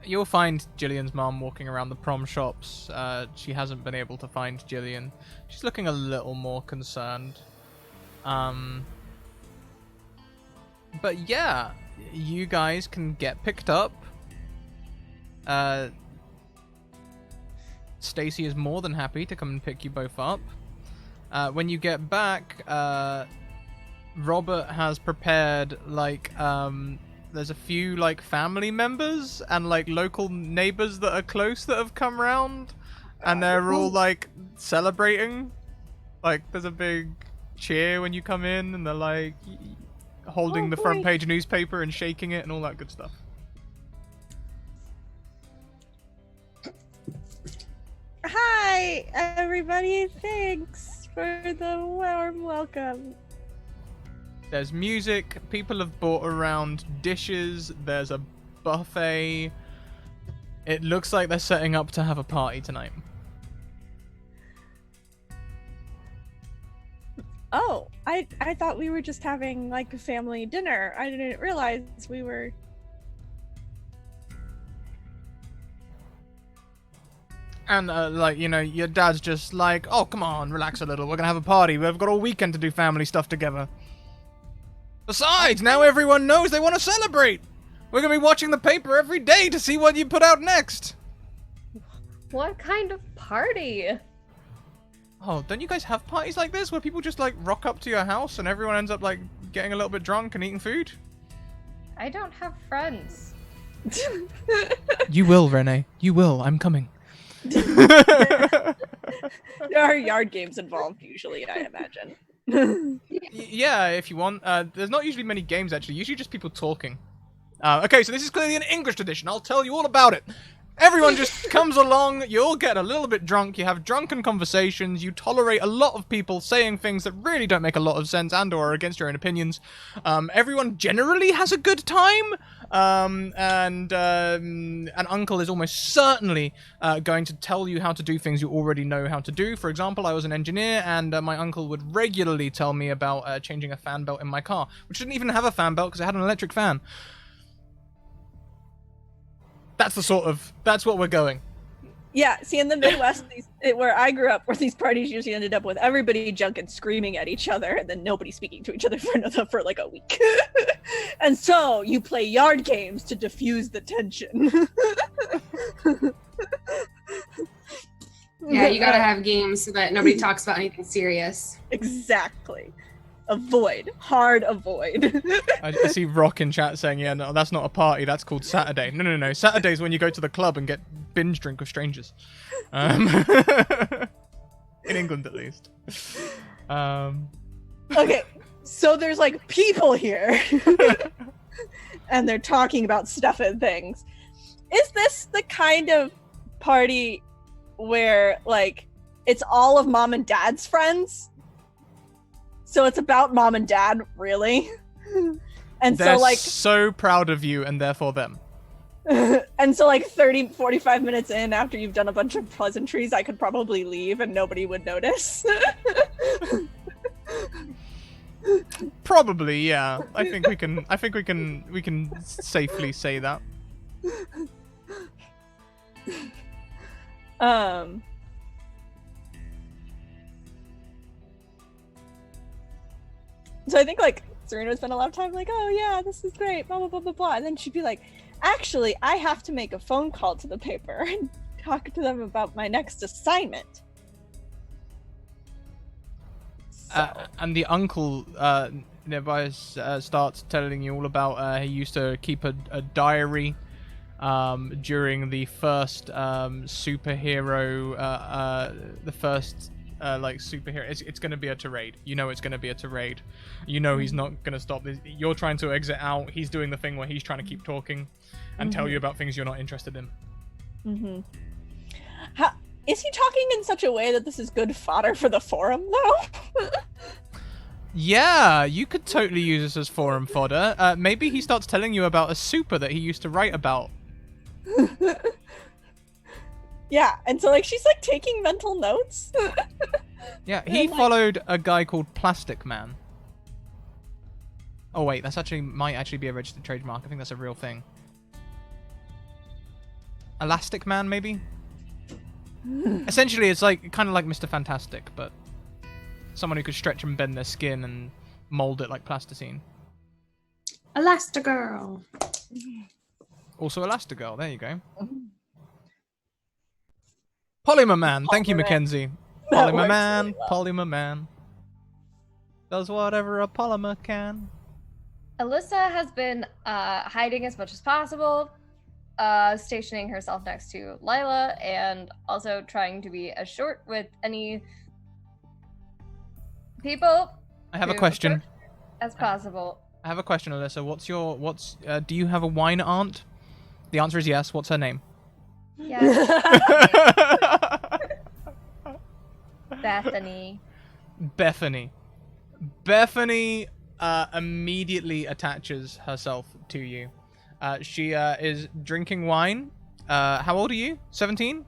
You'll find Jillian's mom walking around the prom shops. She hasn't been able to find Jillian. She's looking a little more concerned. But yeah, you guys can get picked up. Stacy is more than happy to come and pick you both up. When you get back, Robert has prepared, like, there's a few, like, family members and, like, local neighbors that are close that have come round. And they're all, like, celebrating. Like, there's a big cheer when you come in, and they're, like, holding the front page newspaper and shaking it and all that good stuff. Hi, everybody. Thanks for the warm welcome. There's music, people have brought around dishes, there's a buffet. It looks like they're setting up to have a party tonight. Oh, I thought we were just having, like, a family dinner. I didn't realize we were... And, like, you know, your dad's just like, oh, come on, relax a little, we're gonna have a party, we've got all weekend to do family stuff together. Besides, now everyone knows they want to celebrate! We're gonna be watching the paper every day to see what you put out next! What kind of party? Oh, don't you guys have parties like this, where people just, like, rock up to your house and everyone ends up, like, getting a little bit drunk and eating food? I don't have friends. You will, Renee. You will. I'm coming. There are yard games involved, usually, I imagine. Yeah, if you want. There's not usually many games, actually. Usually just people talking. Okay, so this is clearly an English tradition. I'll tell you all about it. Everyone just comes along, you all get a little bit drunk, you have drunken conversations, you tolerate a lot of people saying things that really don't make a lot of sense and or are against your own opinions. Everyone generally has a good time, and Uncle is almost certainly going to tell you how to do things you already know how to do. For example, I was an engineer, and my uncle would regularly tell me about changing a fan belt in my car, which didn't even have a fan belt because it had an electric fan. That's what we're going. Yeah, see, in the Midwest, where I grew up, where these parties usually ended up with everybody drunk and screaming at each other, and then nobody speaking to each other for like a week. And so you play yard games to diffuse the tension. Yeah, you gotta have games so that nobody talks about anything serious. Exactly. Hard avoid. I see Rock in chat saying, yeah, no, that's not a party, that's called Saturday. No. Saturday's when you go to the club and get binge drink with strangers. In England, at least. Okay, so there's, like, people here. And they're talking about stuff and things. Is this the kind of party where, like, it's all of mom and dad's friends? So it's about mom and dad, really? And They're so, like... so proud of you, and therefore them. And so, like, 45 minutes in, after you've done a bunch of pleasantries, I could probably leave and nobody would notice. Probably, yeah. I think we can safely say that. So I think, like, Serena would spend a lot of time like, oh yeah, this is great, blah, blah, blah, blah, blah. And then she'd be like, actually, I have to make a phone call to the paper and talk to them about my next assignment. And the uncle nearby starts telling you all about he used to keep a diary during the first superhero, the first like superhero. It's going to be a tirade. You know it's going to be a tirade. You know he's not going to stop this. You're trying to exit out. He's doing the thing where he's trying to keep talking and tell you about things you're not interested in. Is he talking in such a way that this is good fodder for the forum, though? Yeah, you could totally use this as forum fodder. Maybe he starts telling you about a super that he used to write about. Yeah, and so, like, she's, like, taking mental notes. Yeah, he followed a guy called Plastic Man. Oh wait, that's might actually be a registered trademark. I think that's a real thing. Elastic Man, maybe? Essentially, it's like kind of like Mr. Fantastic, but someone who could stretch and bend their skin and mold it like plasticine. Elastigirl. Also Elastigirl, there you go. Polymer Man, thank you, Mackenzie. That Polymer works Man, really well. Polymer Man. Does whatever a polymer can. Alyssa has been hiding as much as possible, stationing herself next to Lila, and also trying to be as short with any people I have a who question. approach as possible. I have a question, Alyssa. Do you have a wine aunt? The answer is yes. What's her name? Yes, Bethany. Bethany. Bethany immediately attaches herself to you. She is drinking wine. How old are you? 17?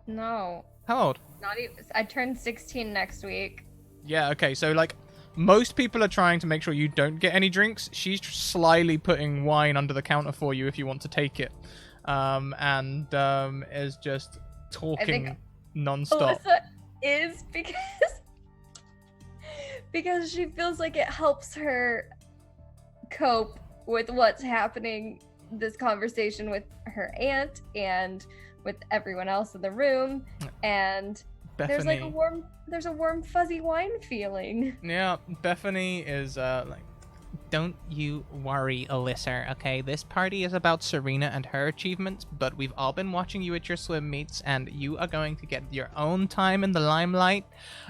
No, How old? not even. I turned 16 next week. Yeah, okay. So, like, most people are trying to make sure you don't get any drinks. She's slyly putting wine under the counter for you if you want to take it. And is just talking non-stop. Alyssa is because she feels like it helps her cope with what's happening, this conversation with her aunt and with everyone else in the room, and there's like a warm fuzzy wine feeling. Yeah, Bethany is like, don't you worry, Alyssa, okay? This party is about Serena and her achievements, but we've all been watching you at your swim meets, and you are going to get your own time in the limelight.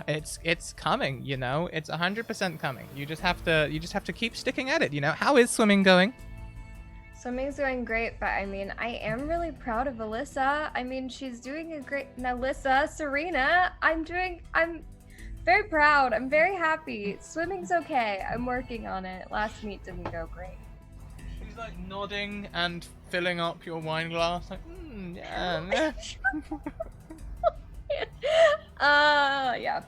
It's coming, you know? It's 100% coming. You just have to keep sticking at it, you know? How is swimming going? Swimming's going great, but I mean, I am really proud of Alyssa. I mean, she's doing a great... Now, Alyssa, Serena, I'm very proud. I'm very happy. Swimming's okay. I'm working on it. Last meet didn't go great. She's like nodding and filling up your wine glass, like, yeah. Yeah.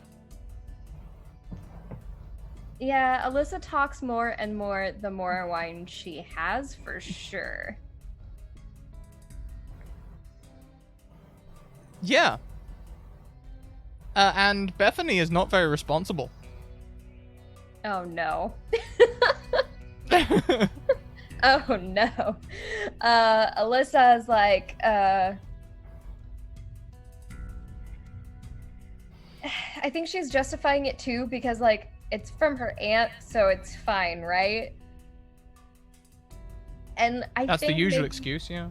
Yeah, Alyssa talks more and more the more wine she has, for sure. Yeah. And Bethany is not very responsible. Oh no. Oh no. Alyssa is like, I think she's justifying it too because, like, it's from her aunt, so it's fine, right? And I That's think the usual maybe excuse, yeah.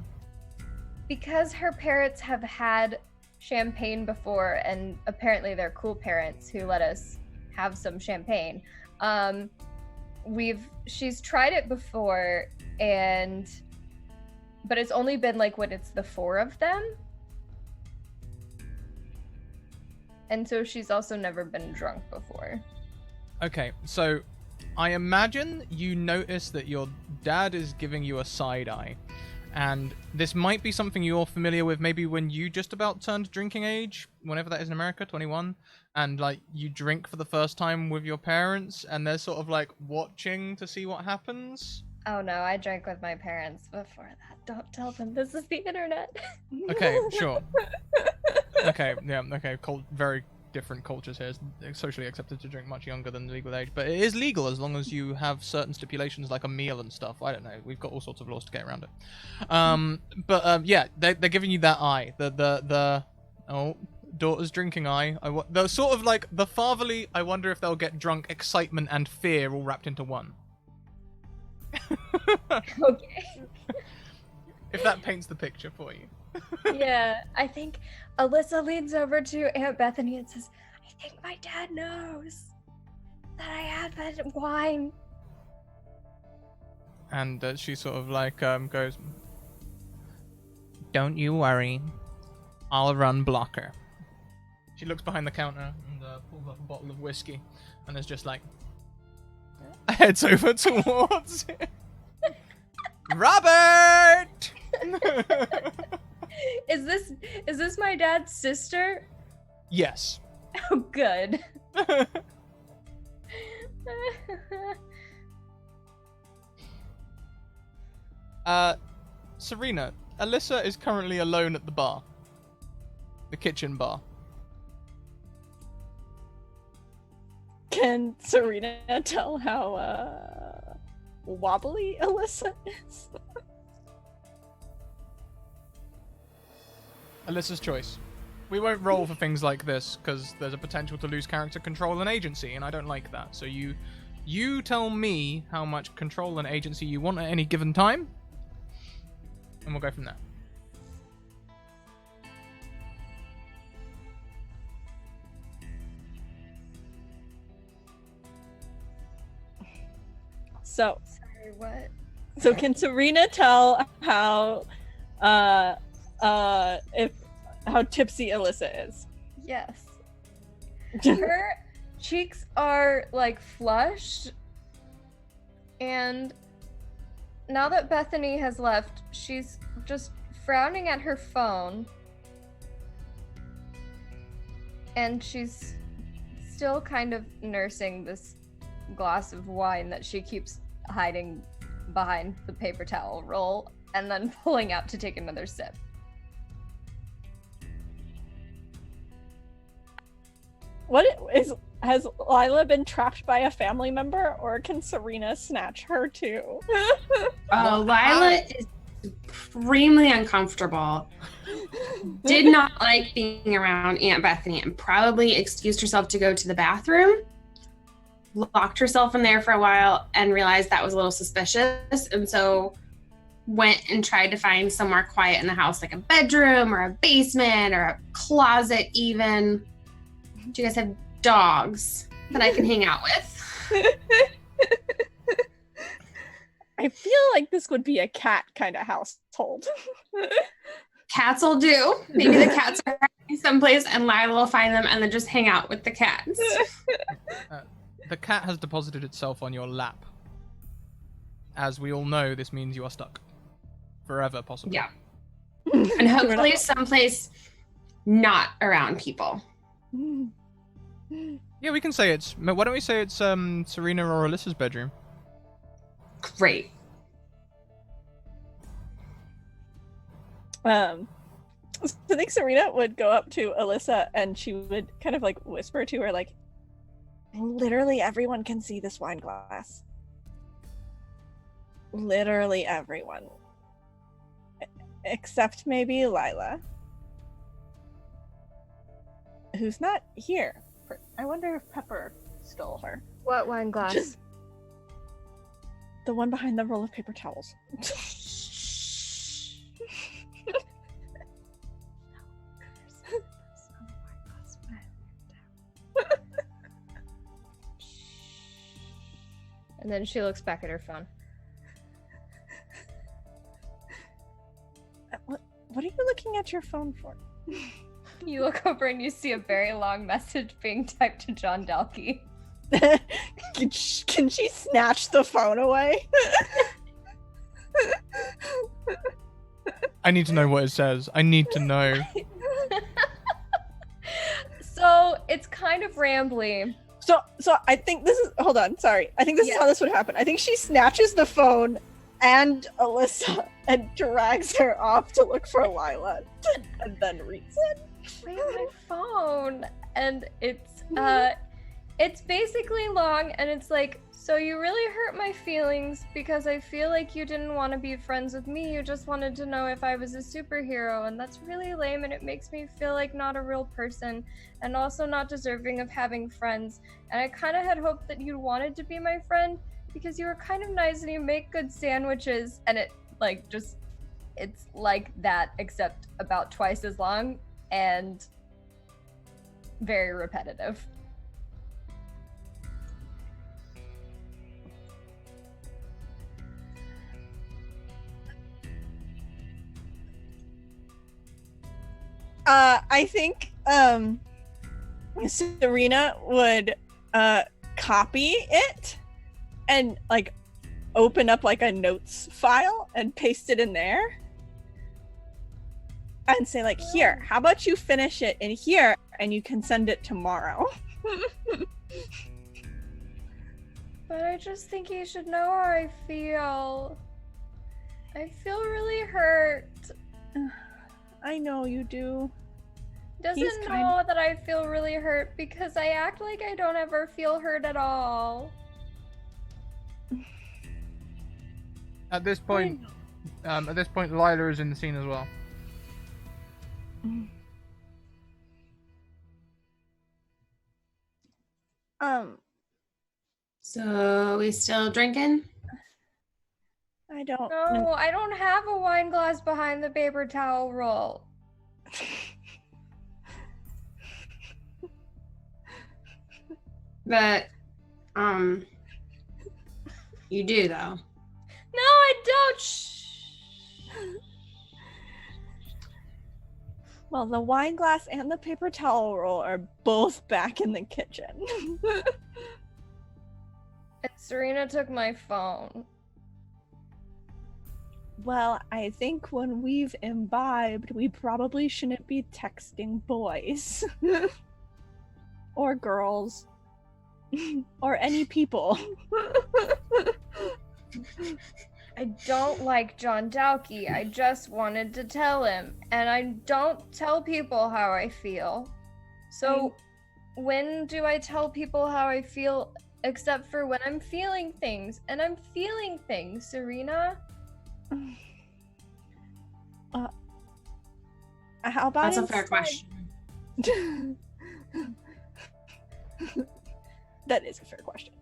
because her parents have had champagne before, and apparently they're cool parents who let us have some champagne. She's tried it before, but it's only been like when it's the four of them. And so she's also never been drunk before. Okay, so I imagine you notice that your dad is giving you a side eye. And this might be something you're familiar with maybe when you just about turned drinking age, whenever that is in America, 21, and like you drink for the first time with your parents and they're sort of like watching to see what happens. Oh no, I drank with my parents before that. Don't tell them this is the internet. Okay, sure. Okay, yeah, okay, very different cultures here. It's socially accepted to drink much younger than the legal age, but it is legal as long as you have certain stipulations like a meal and stuff. I don't know. We've got all sorts of laws to get around it. Yeah, they're giving you that eye. The daughter's drinking eye. They're sort of like the fatherly, I wonder if they'll get drunk, excitement and fear all wrapped into one. Okay. If that paints the picture for you. Yeah, I think Alyssa leans over to Aunt Bethany and says, I think my dad knows that I had that wine. And she sort of like goes, don't you worry, I'll run blocker. She looks behind the counter and pulls up a bottle of whiskey and is just like, heads over towards it. Robert! Is this my dad's sister? Yes. Oh, good. Serena, Alyssa is currently alone at the bar. The kitchen bar. Can Serena tell how wobbly Alyssa is? Alyssa's choice. We won't roll for things like this, because there's a potential to lose character control and agency, and I don't like that. So you tell me how much control and agency you want at any given time, and we'll go from there. So, Sorry, what? so can Serena tell how how tipsy Alyssa is? Yes. Her cheeks are like flushed, and now that Bethany has left, she's just frowning at her phone, and she's still kind of nursing this glass of wine that she keeps hiding behind the paper towel roll and then pulling out to take another sip. Has Lila been trapped by a family member, or can Serena snatch her too? Lila is extremely uncomfortable. Did not like being around Aunt Bethany and probably excused herself to go to the bathroom. Locked herself in there for a while and realized that was a little suspicious, and so went and tried to find somewhere quiet in the house, like a bedroom or a basement or a closet even. Do you guys have dogs that I can hang out with? I feel like this would be a cat kind of household. Cats will do. Maybe the cats are someplace and Lila will find them and then just hang out with the cats. The cat has deposited itself on your lap. As we all know, this means you are stuck. Forever, possibly. Yeah. And hopefully someplace not around people. Yeah, we can say it's... Why don't we say it's Serena or Alyssa's bedroom? Great. I think Serena would go up to Alyssa and she would kind of like whisper to her, like, literally everyone can see this wine glass. Literally everyone. Except maybe Lila, who's not here. I wonder if Pepper stole her. What wine glass? The one behind the roll of paper towels. And then she looks back at her phone. What are you looking at your phone for? You look over and you see a very long message being typed to John Dalkey. Can she snatch the phone away? I need to know what it says. I need to know. So it's kind of rambly. So I think this is, hold on, sorry. I think this is how this would happen. I think she snatches the phone and Alyssa and drags her off to look for Lila and then reads it. I have my phone, and it's basically long, and it's like, so you really hurt my feelings because I feel like you didn't want to be friends with me. You just wanted to know if I was a superhero, and that's really lame, and it makes me feel like not a real person and also not deserving of having friends. And I kind of had hoped that you wanted to be my friend because you were kind of nice and you make good sandwiches. And it like just, it's like that except about twice as long and very repetitive. I think Serena would copy it and like open up like a notes file and paste it in there and say like, here, how about you finish it in here and you can send it tomorrow. But I just think you should know how I feel. I feel really hurt. I know you do. Doesn't He's know kind- that I feel really hurt because I act like I don't ever feel hurt at all. At this point, Lila is in the scene as well. So we still drinking? I don't No, I don't have a wine glass behind the paper towel roll. But, you do though. No, I don't. Shh. Well, the wine glass and the paper towel roll are both back in the kitchen. And Serena took my phone. Well, I think when we've imbibed, we probably shouldn't be texting boys. Or girls. Or any people. I don't like John Dowkey. I just wanted to tell him. And I don't tell people how I feel. So when do I tell people how I feel except for when I'm feeling things? And I'm feeling things, Serena. How about That's a fair question. That is a fair question.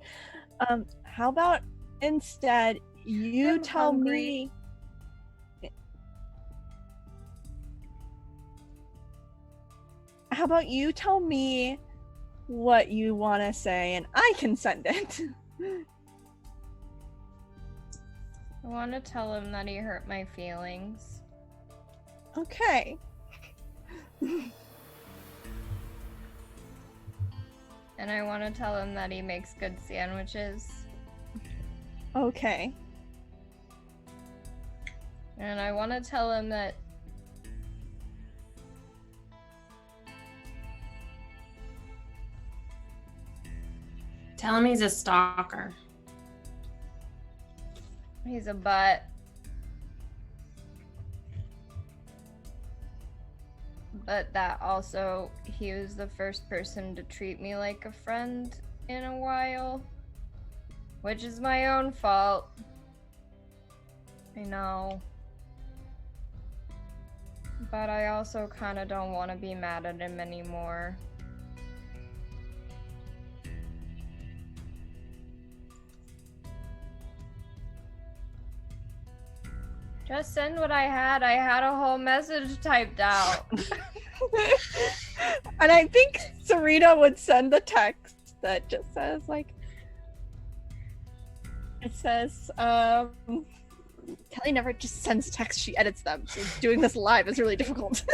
How about instead you I'm tell hungry. me? How about you tell me what you want to say and I can send it? I want to tell him that he hurt my feelings. Okay. And I want to tell him that he makes good sandwiches. Okay. And I want to tell him that Tell him he's a stalker. he's a butt. But that also, he was the first person to treat me like a friend in a while. Which is my own fault. I know. But I also kind of don't want to be mad at him anymore. Just send what I had. I had a whole message typed out. And I think Serena would send the text that just says like, it says, Kelly never just sends text, she edits them. So doing this live is really difficult.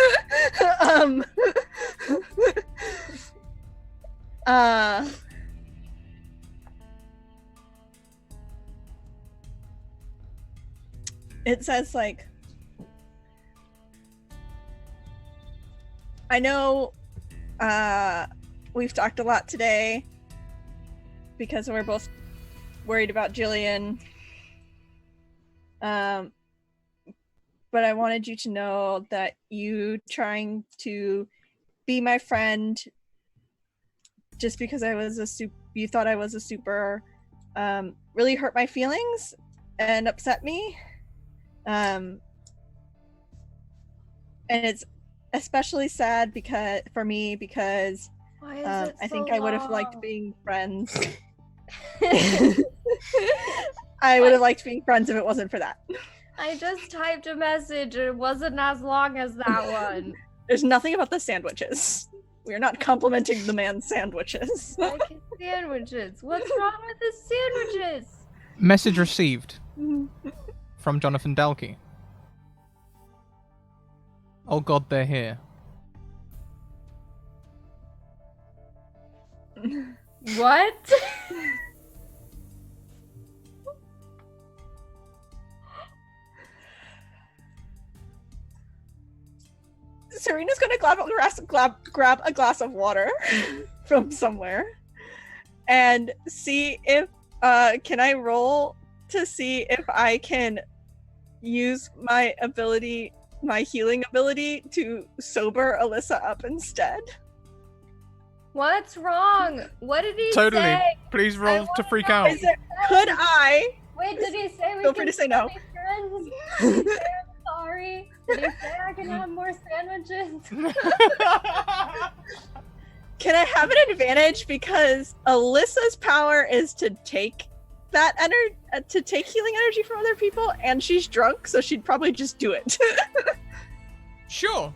It says like, I know we've talked a lot today because we're both worried about Jillian. But I wanted you to know that you trying to be my friend just because you thought I was a super really hurt my feelings and upset me. And it's especially sad because Why is it I so think I would have liked long? being friends. I would have liked being friends if it wasn't for that. I just typed a message. It wasn't as long as that one. There's nothing about the sandwiches. We're not complimenting the man's sandwiches. Like his sandwiches. What's wrong with his sandwiches? Message received from Jonathan Dalkey. Oh god, they're here. What? Serena's gonna grab a glass of water from somewhere and see if can I roll to see if I can use my ability my healing ability to sober Alyssa up instead. What's wrong? What did he Totally. say? Please roll to wanna freak know. out. Could I? Wait, did he say we Feel can free to say no. be friends? Did he say I'm sorry? Did he say I can have more sandwiches? Can I have an advantage because Alyssa's power is to take that to take healing energy from other people, and she's drunk, so she'd probably just do it. Sure.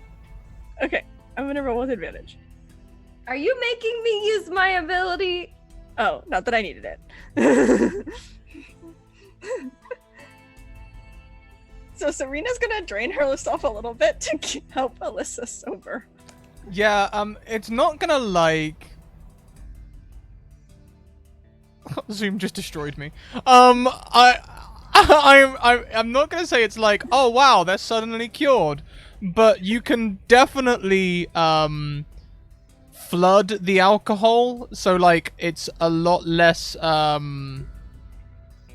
Okay, I'm gonna roll with advantage. Are you making me use my ability? Oh, not that I needed it. So Serena's gonna drain herself a little bit to help Alyssa sober. Yeah, it's not gonna like. Zoom just destroyed me. I'm not gonna say it's like, oh wow, they're suddenly cured, but you can definitely flood the alcohol, so like it's a lot less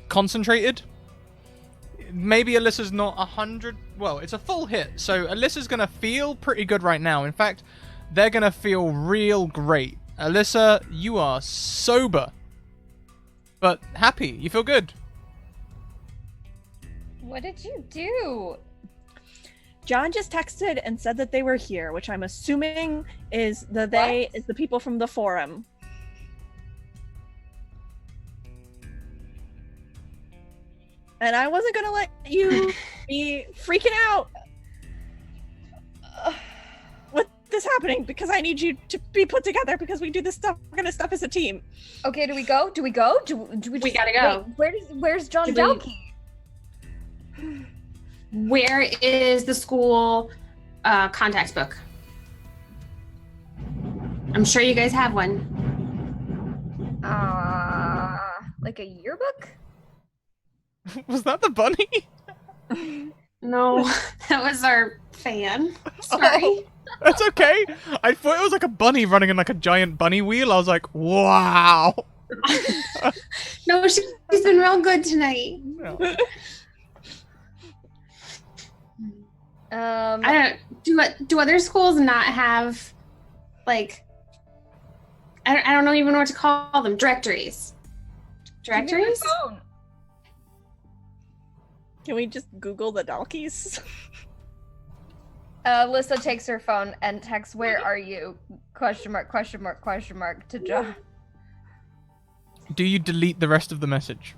concentrated. Maybe Alyssa's not 100. Well, it's a full hit, so Alyssa's gonna feel pretty good right now. In fact, they're gonna feel real great. Alyssa, you are sober, but happy. You feel good. What did you do? John just texted and said that they were here, which I'm assuming is the people from the forum. And I wasn't gonna let you be freaking out with this happening because I need you to be put together because we do this stuff. We're gonna stuff as a team. Okay, do we go? Do we go? Do we? We just- gotta go. Wait, where's John Do we- Dalkey? Where is the school contacts book? I'm sure you guys have one. Like a yearbook? Was that the bunny? No, that was our fan. Sorry. Oh, that's okay. I thought it was like a bunny running in like a giant bunny wheel. I was like, wow. No, she's been real good tonight. No. I don't. Do other schools not have like? I don't even know what to call them. Directories. Directories. Can we just Google the Dalkies? Alyssa takes her phone and texts, "Where are you?" Question mark, question mark, question mark to John. Do you delete the rest of the message?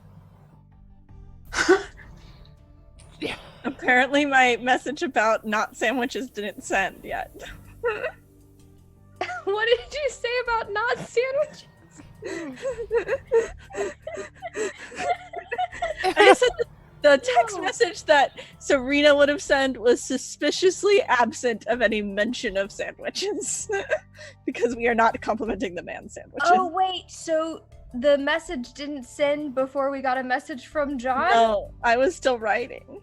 Apparently my message about not sandwiches didn't send yet. What did you say about not sandwiches? I said the text message that Serena would have sent was suspiciously absent of any mention of sandwiches. Because we are not complimenting the man sandwiches. Oh wait, so the message didn't send before we got a message from John? No, I was still writing.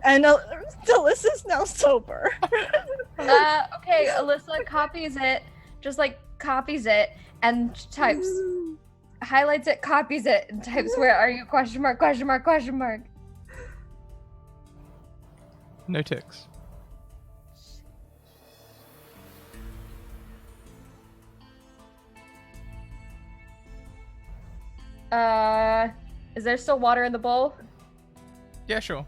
And Alyssa's now sober. Okay, Alyssa copies it, just like copies it, and types, highlights it, copies it, and types, "Where are you?" Question mark, question mark, question mark. No ticks. Is there still water in the bowl? Yeah, sure.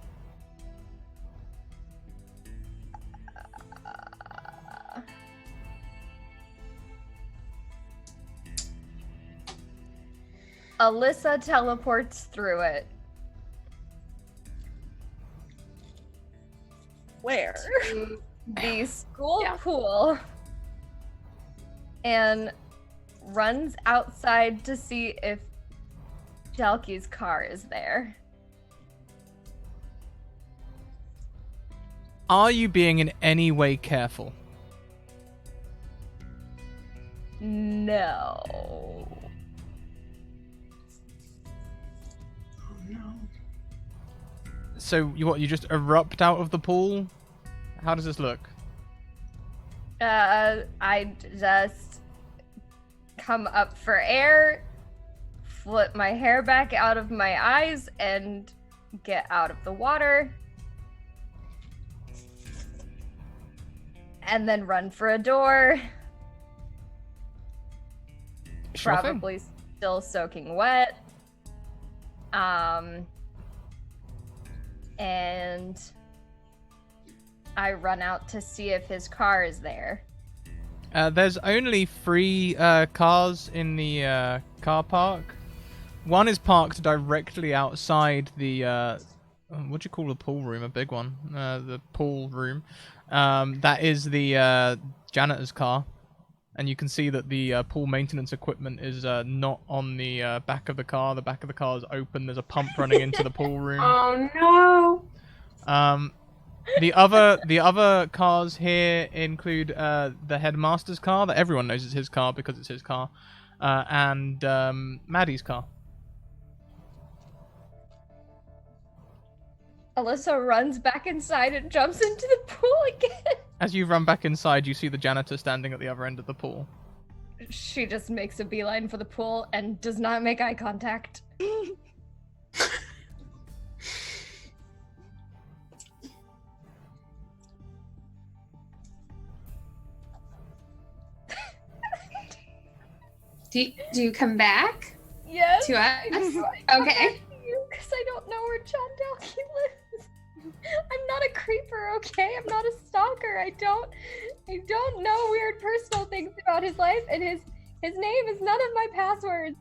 Alyssa teleports through it. Where? To the school Yeah. pool and runs outside to see if Dalkey's car is there. Are you being in any way careful? No. So you just erupt out of the pool? How does this look? I just come up for air, flip my hair back out of my eyes, and get out of the water. and then run for a door. Sure thing. Probably still soaking wet. And I run out to see if his car is there. There's only 3 cars in the car park. One is parked directly outside the what do you call the pool room? A big one. The pool room. That is the janitor's car, and you can see that the pool maintenance equipment is not on the back of the car. The back of the car is open. There's a pump running into the pool room. Oh no. The other cars here include the headmaster's car that everyone knows is his car because it's his car, and Maddie's car. Alyssa runs back inside and jumps into the pool again. As you run back inside, you see the janitor standing at the other end of the pool. She just makes a beeline for the pool and does not make eye contact. Do you come back Yes. to us? Okay. Because I don't know where John Dalkey lives. I'm not a creeper, okay? I'm not a stalker. I don't know weird personal things about his life, and his name is none of my passwords.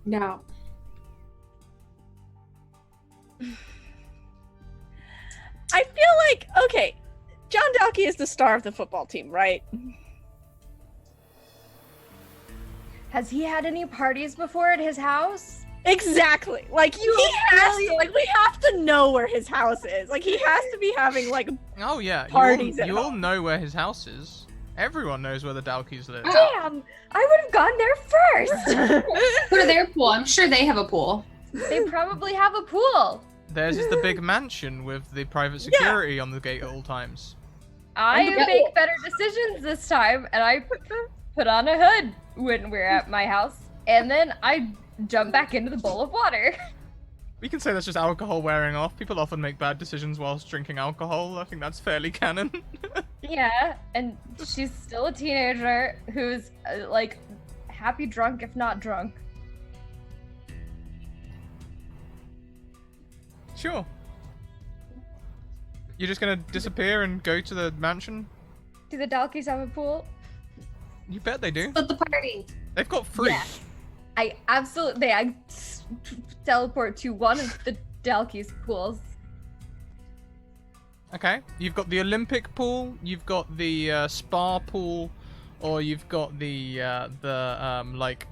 No. I feel like, okay, John Dalkey is the star of the football team, right? Has he had any parties before at his house? Exactly. Like, he has to, like, we have to know where his house is. Like, he has to be having, like, Oh yeah, Parties at you all home. know where his house is. Everyone knows where the Dalkeys live. Damn! I would have gone there first! Go to their pool. I'm sure they have a pool. They probably have a pool. Theirs is the big mansion with the private security on the gate at all times. I And the make goat. better decisions this time, and I put on a hood when we're at my house, and then I jump back into the bowl of water. We can say that's just alcohol wearing off. People often make bad decisions whilst drinking alcohol. I think that's fairly canon. Yeah, and she's still a teenager who's like happy drunk if not drunk. Sure. You're just gonna disappear and go to the mansion? Do the Dalkeys have a pool? You bet they do. Split the party. They've got 3. Yeah. I teleport to one of the Dalkeys pools. Okay. You've got the Olympic pool, you've got the spa pool, or you've got the like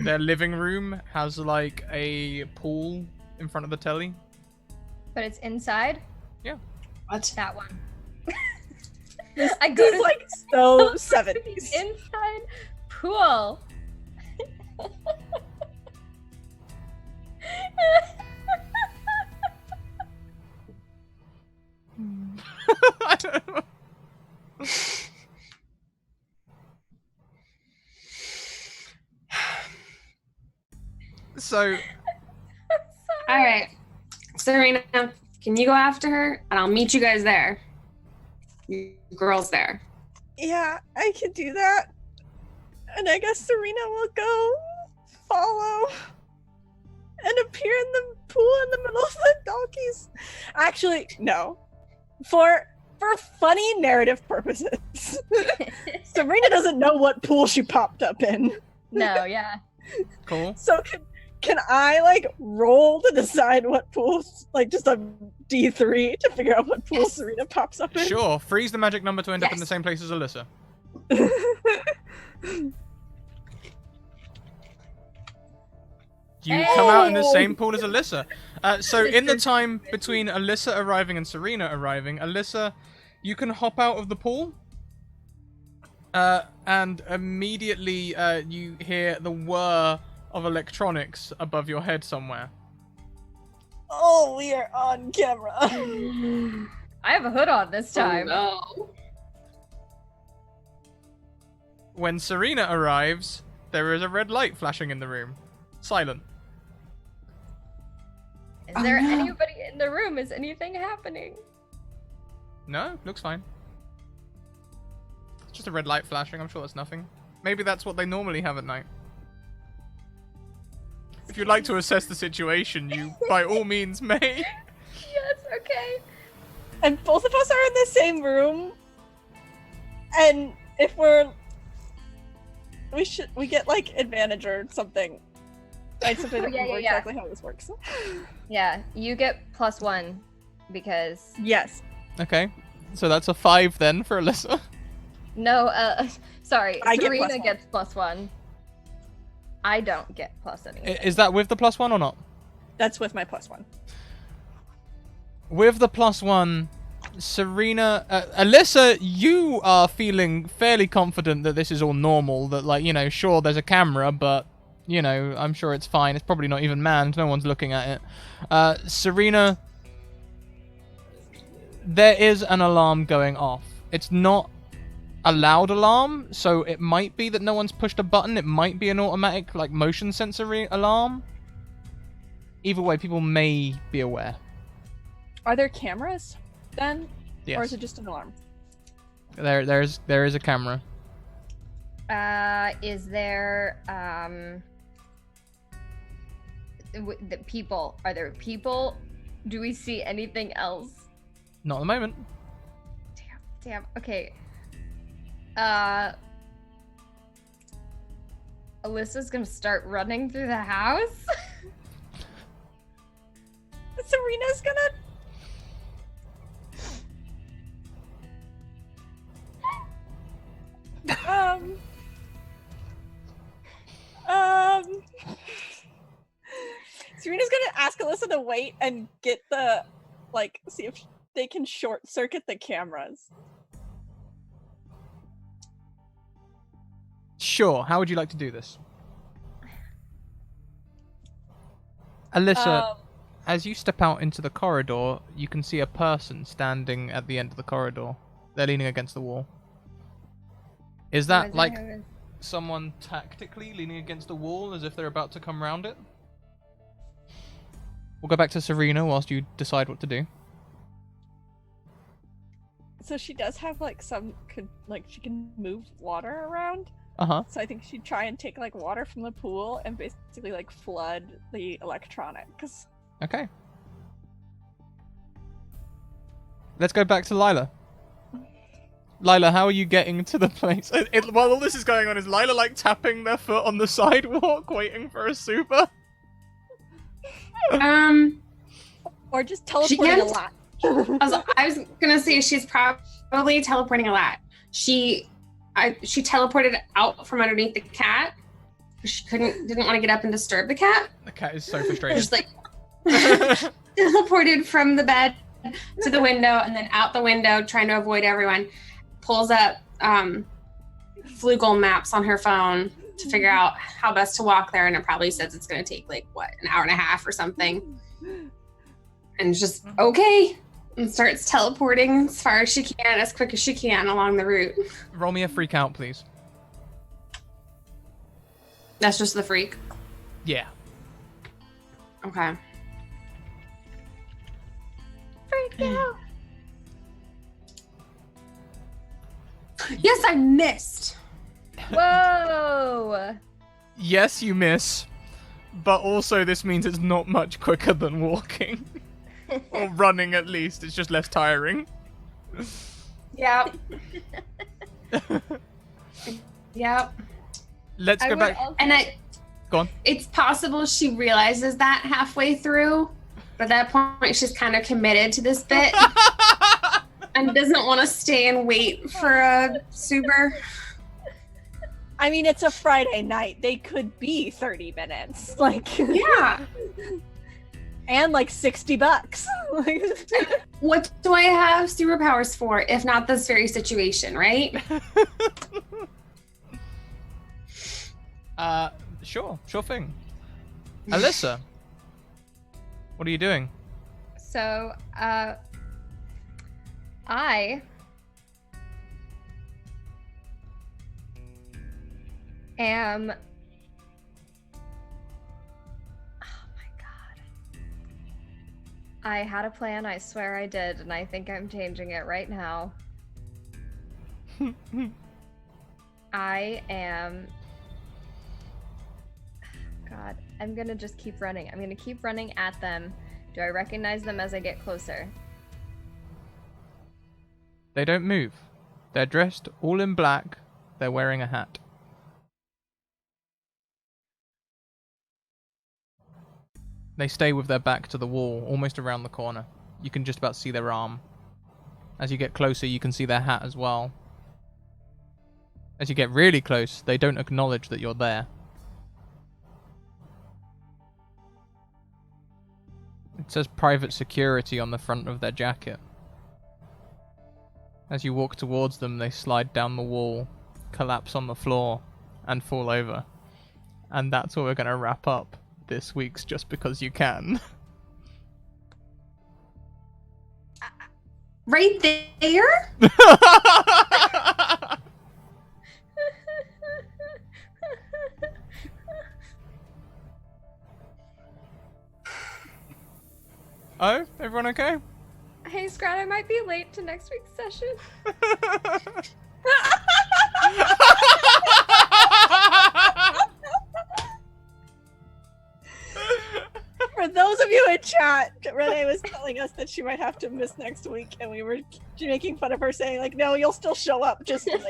their living room has like a pool in front of the telly. But it's inside? Yeah. What? That one. This I go is, to like, so 70s. inside pool. I don't know. So, All right. Serena, can you go after her? And I'll meet you guys there. You girls there. Yeah, I could do that. And I guess Serena will go follow and appear in the pool in the middle of the donkeys. Actually, no. For funny narrative purposes. Serena doesn't know what pool she popped up in. No, yeah. cool. So can I like roll to decide what pools, like just a D3 to figure out what pool Serena pops up in? Sure. Freeze the magic number to end up in Yes. the same place as Alyssa. You come out in the same pool as Alyssa. So in the time between Alyssa arriving and Serena arriving, Alyssa, you can hop out of the pool. And immediately you hear the whir of electronics above your head somewhere. Oh, we are on camera. I have a hood on this time. Oh, no. When Serena arrives, there is a red light flashing in the room. Silent. Is Oh, there no. anybody in the room? Is anything happening? No, looks fine. It's just a red light flashing. I'm sure that's nothing. Maybe that's what they normally have at night. If you'd like to assess the situation, you by all means may. Yes, okay. And both of us are in the same room. And if we get like advantage or something. I simply don't Yeah, remember yeah. exactly how this works. Yeah, you get +1 because Yes. Okay, so that's a 5 then for Alyssa. no, sorry, I get Serena +1. gets +1. I don't get plus anything. Is that with the +1 or not? That's with my +1. With the +1, Serena, Alyssa, you are feeling fairly confident that this is all normal. That, like, you know, sure, there's a camera, but, you know, I'm sure it's fine. It's probably not even manned. No one's looking at it. Serena, there is an alarm going off. It's not a loud alarm, so it might be that no one's pushed a button. It might be an automatic, like, motion sensory alarm. Either way, people may be aware. Are there cameras then? Yes. Or is it just an alarm? There is a camera. Is there the people? Are there people? Do we see anything else? Not at the moment. Damn. Okay. Alyssa's gonna start running through the house. Serena's gonna. Serena's gonna ask Alyssa to wait and get the, like, see if they can short circuit the cameras. Sure. How would you like to do this? Alyssa, as you step out into the corridor, you can see a person standing at the end of the corridor. They're leaning against the wall. Is that like someone tactically leaning against the wall as if they're about to come round it? We'll go back to Serena whilst you decide what to do. So she does have like she can move water around. Uh-huh. So I think she'd try and take like water from the pool and basically like flood the electronics. Okay. Let's go back to Lila. Lila, how are you getting to the place? While all this is going on, is Lila like tapping their foot on the sidewalk, waiting for a super? Or just teleporting a can't- lot. I was gonna say she's probably teleporting a lot. She teleported out from underneath the cat. She didn't want to get up and disturb the cat. The cat is so frustrated. Just like teleported from the bed to the window and then out the window, trying to avoid everyone. Pulls up Flugel maps on her phone to figure out how best to walk there, and it probably says it's going to take like an hour and a half or something. And just okay, and starts teleporting as far as she can, as quick as she can along the route. Roll me a freak out, please. That's just the freak. Yeah. Okay. Freak out. Yes, I missed. Whoa. Yes, you miss. But also this means it's not much quicker than walking. Or running, at least. It's just less tiring. Yep. Yep. Let's I go would back. also- And Go on. it's possible she realizes that halfway through, but at that point she's kind of committed to this bit and doesn't want to stay and wait for a super. I mean, it's a Friday night. They could be 30 minutes. Like, Yeah. and like $60. What do I have superpowers for if not this very situation, right? Sure thing. Alyssa, what are you doing? So, I am. Oh my god. I had a plan, I swear I did, and I think I'm changing it right now. I am. God, I'm gonna just keep running. I'm gonna keep running at them. Do I recognize them as I get closer? They don't move. They're dressed all in black. They're wearing a hat. They stay with their back to the wall, almost around the corner. You can just about see their arm. As you get closer, you can see their hat as well. As you get really close, they don't acknowledge that you're there. It says private security on the front of their jacket. As you walk towards them, they slide down the wall, collapse on the floor, and fall over. And that's where we're going to wrap up this week's Just Because You Can. Right there? Oh, everyone okay? Hey, Scrat, I might be late to next week's session. For those of you in chat, Renee was telling us that she might have to miss next week, and we were making fun of her, saying like, "No, you'll still show up, just late."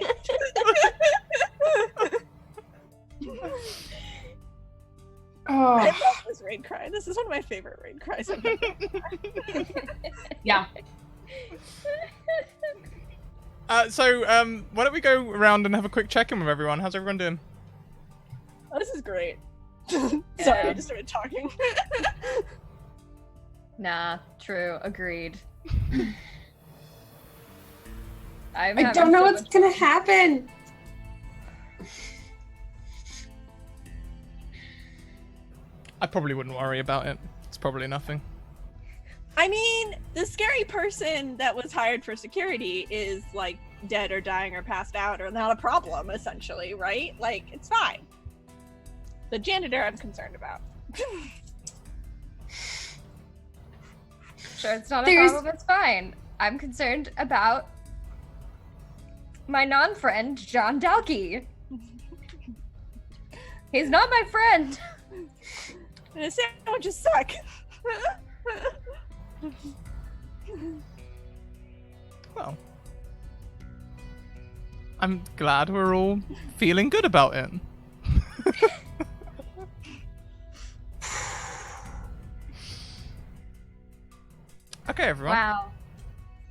Oh, I love this raid cry. This is one of my favorite raid cries. yeah. So, why don't we go around and have a quick check-in with everyone? How's everyone doing? Oh, this is great. Sorry, I just started talking. Nah, true, agreed. I don't know what's gonna happen. I probably wouldn't worry about it. It's probably nothing. I mean, the scary person that was hired for security is like dead or dying or passed out or not a problem, essentially, right? Like, it's fine. The janitor I'm concerned about. Sure, it's not a problem, it's fine. I'm concerned about my non-friend, John Dalkey. He's not my friend. And his sandwiches suck. Well, I'm glad we're all feeling good about it. Okay, everyone. Wow.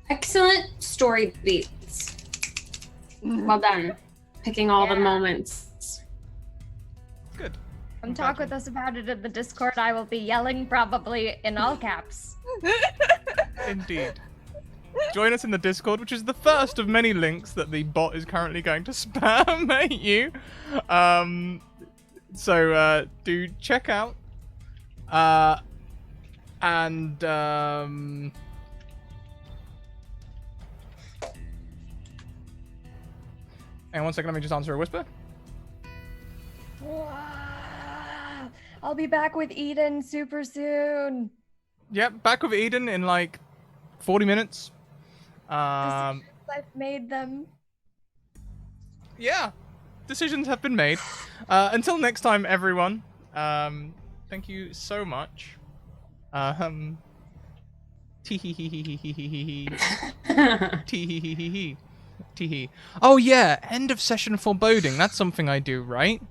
Excellent story beats. Well done. Picking all the Yeah. moments. Good. Come talk with us about it in the Discord. I will be yelling probably in all caps. Indeed. Join us in the Discord, which is the first of many links that the bot is currently going to spam at you. So do check out. And hang on 1 second, let me just answer a whisper. I'll be back with Eden super soon. Yep, back with Eden in like 40 minutes. I've made them. Yeah, decisions have been made. Until next time, everyone. Thank you so much. Tee-hee-hee-hee-hee-hee-hee. Tee-hee-hee-hee-hee. Tee-hee. Oh yeah, end of session foreboding. That's something I do, right?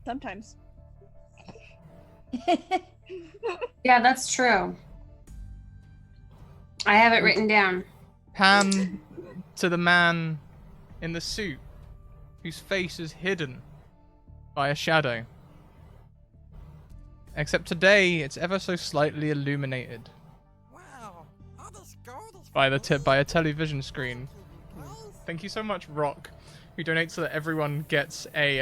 Sometimes. Yeah, that's true. I have it written down. Pan to the man in the suit whose face is hidden by a shadow. Except today, it's ever so slightly illuminated Wow. How does gold is by a television screen. Thank you so much, Rock, who donates so that everyone gets a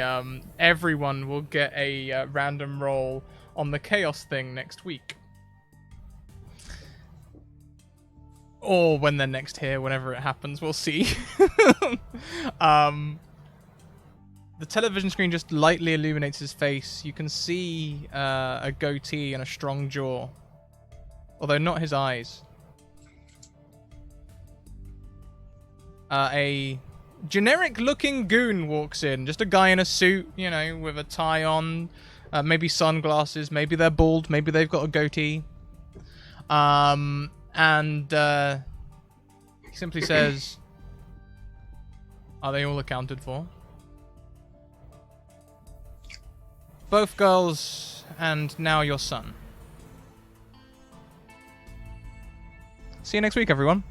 everyone will get a random roll on the chaos thing next week. Or when they're next here, whenever it happens, we'll see. The television screen just lightly illuminates his face. You can see a goatee and a strong jaw. Although not his eyes. A generic-looking goon walks in. Just a guy in a suit, you know, with a tie on. Maybe sunglasses. Maybe they're bald. Maybe they've got a goatee. And he simply says, "Are they all accounted for?" Both girls, and now your son. See you next week, everyone.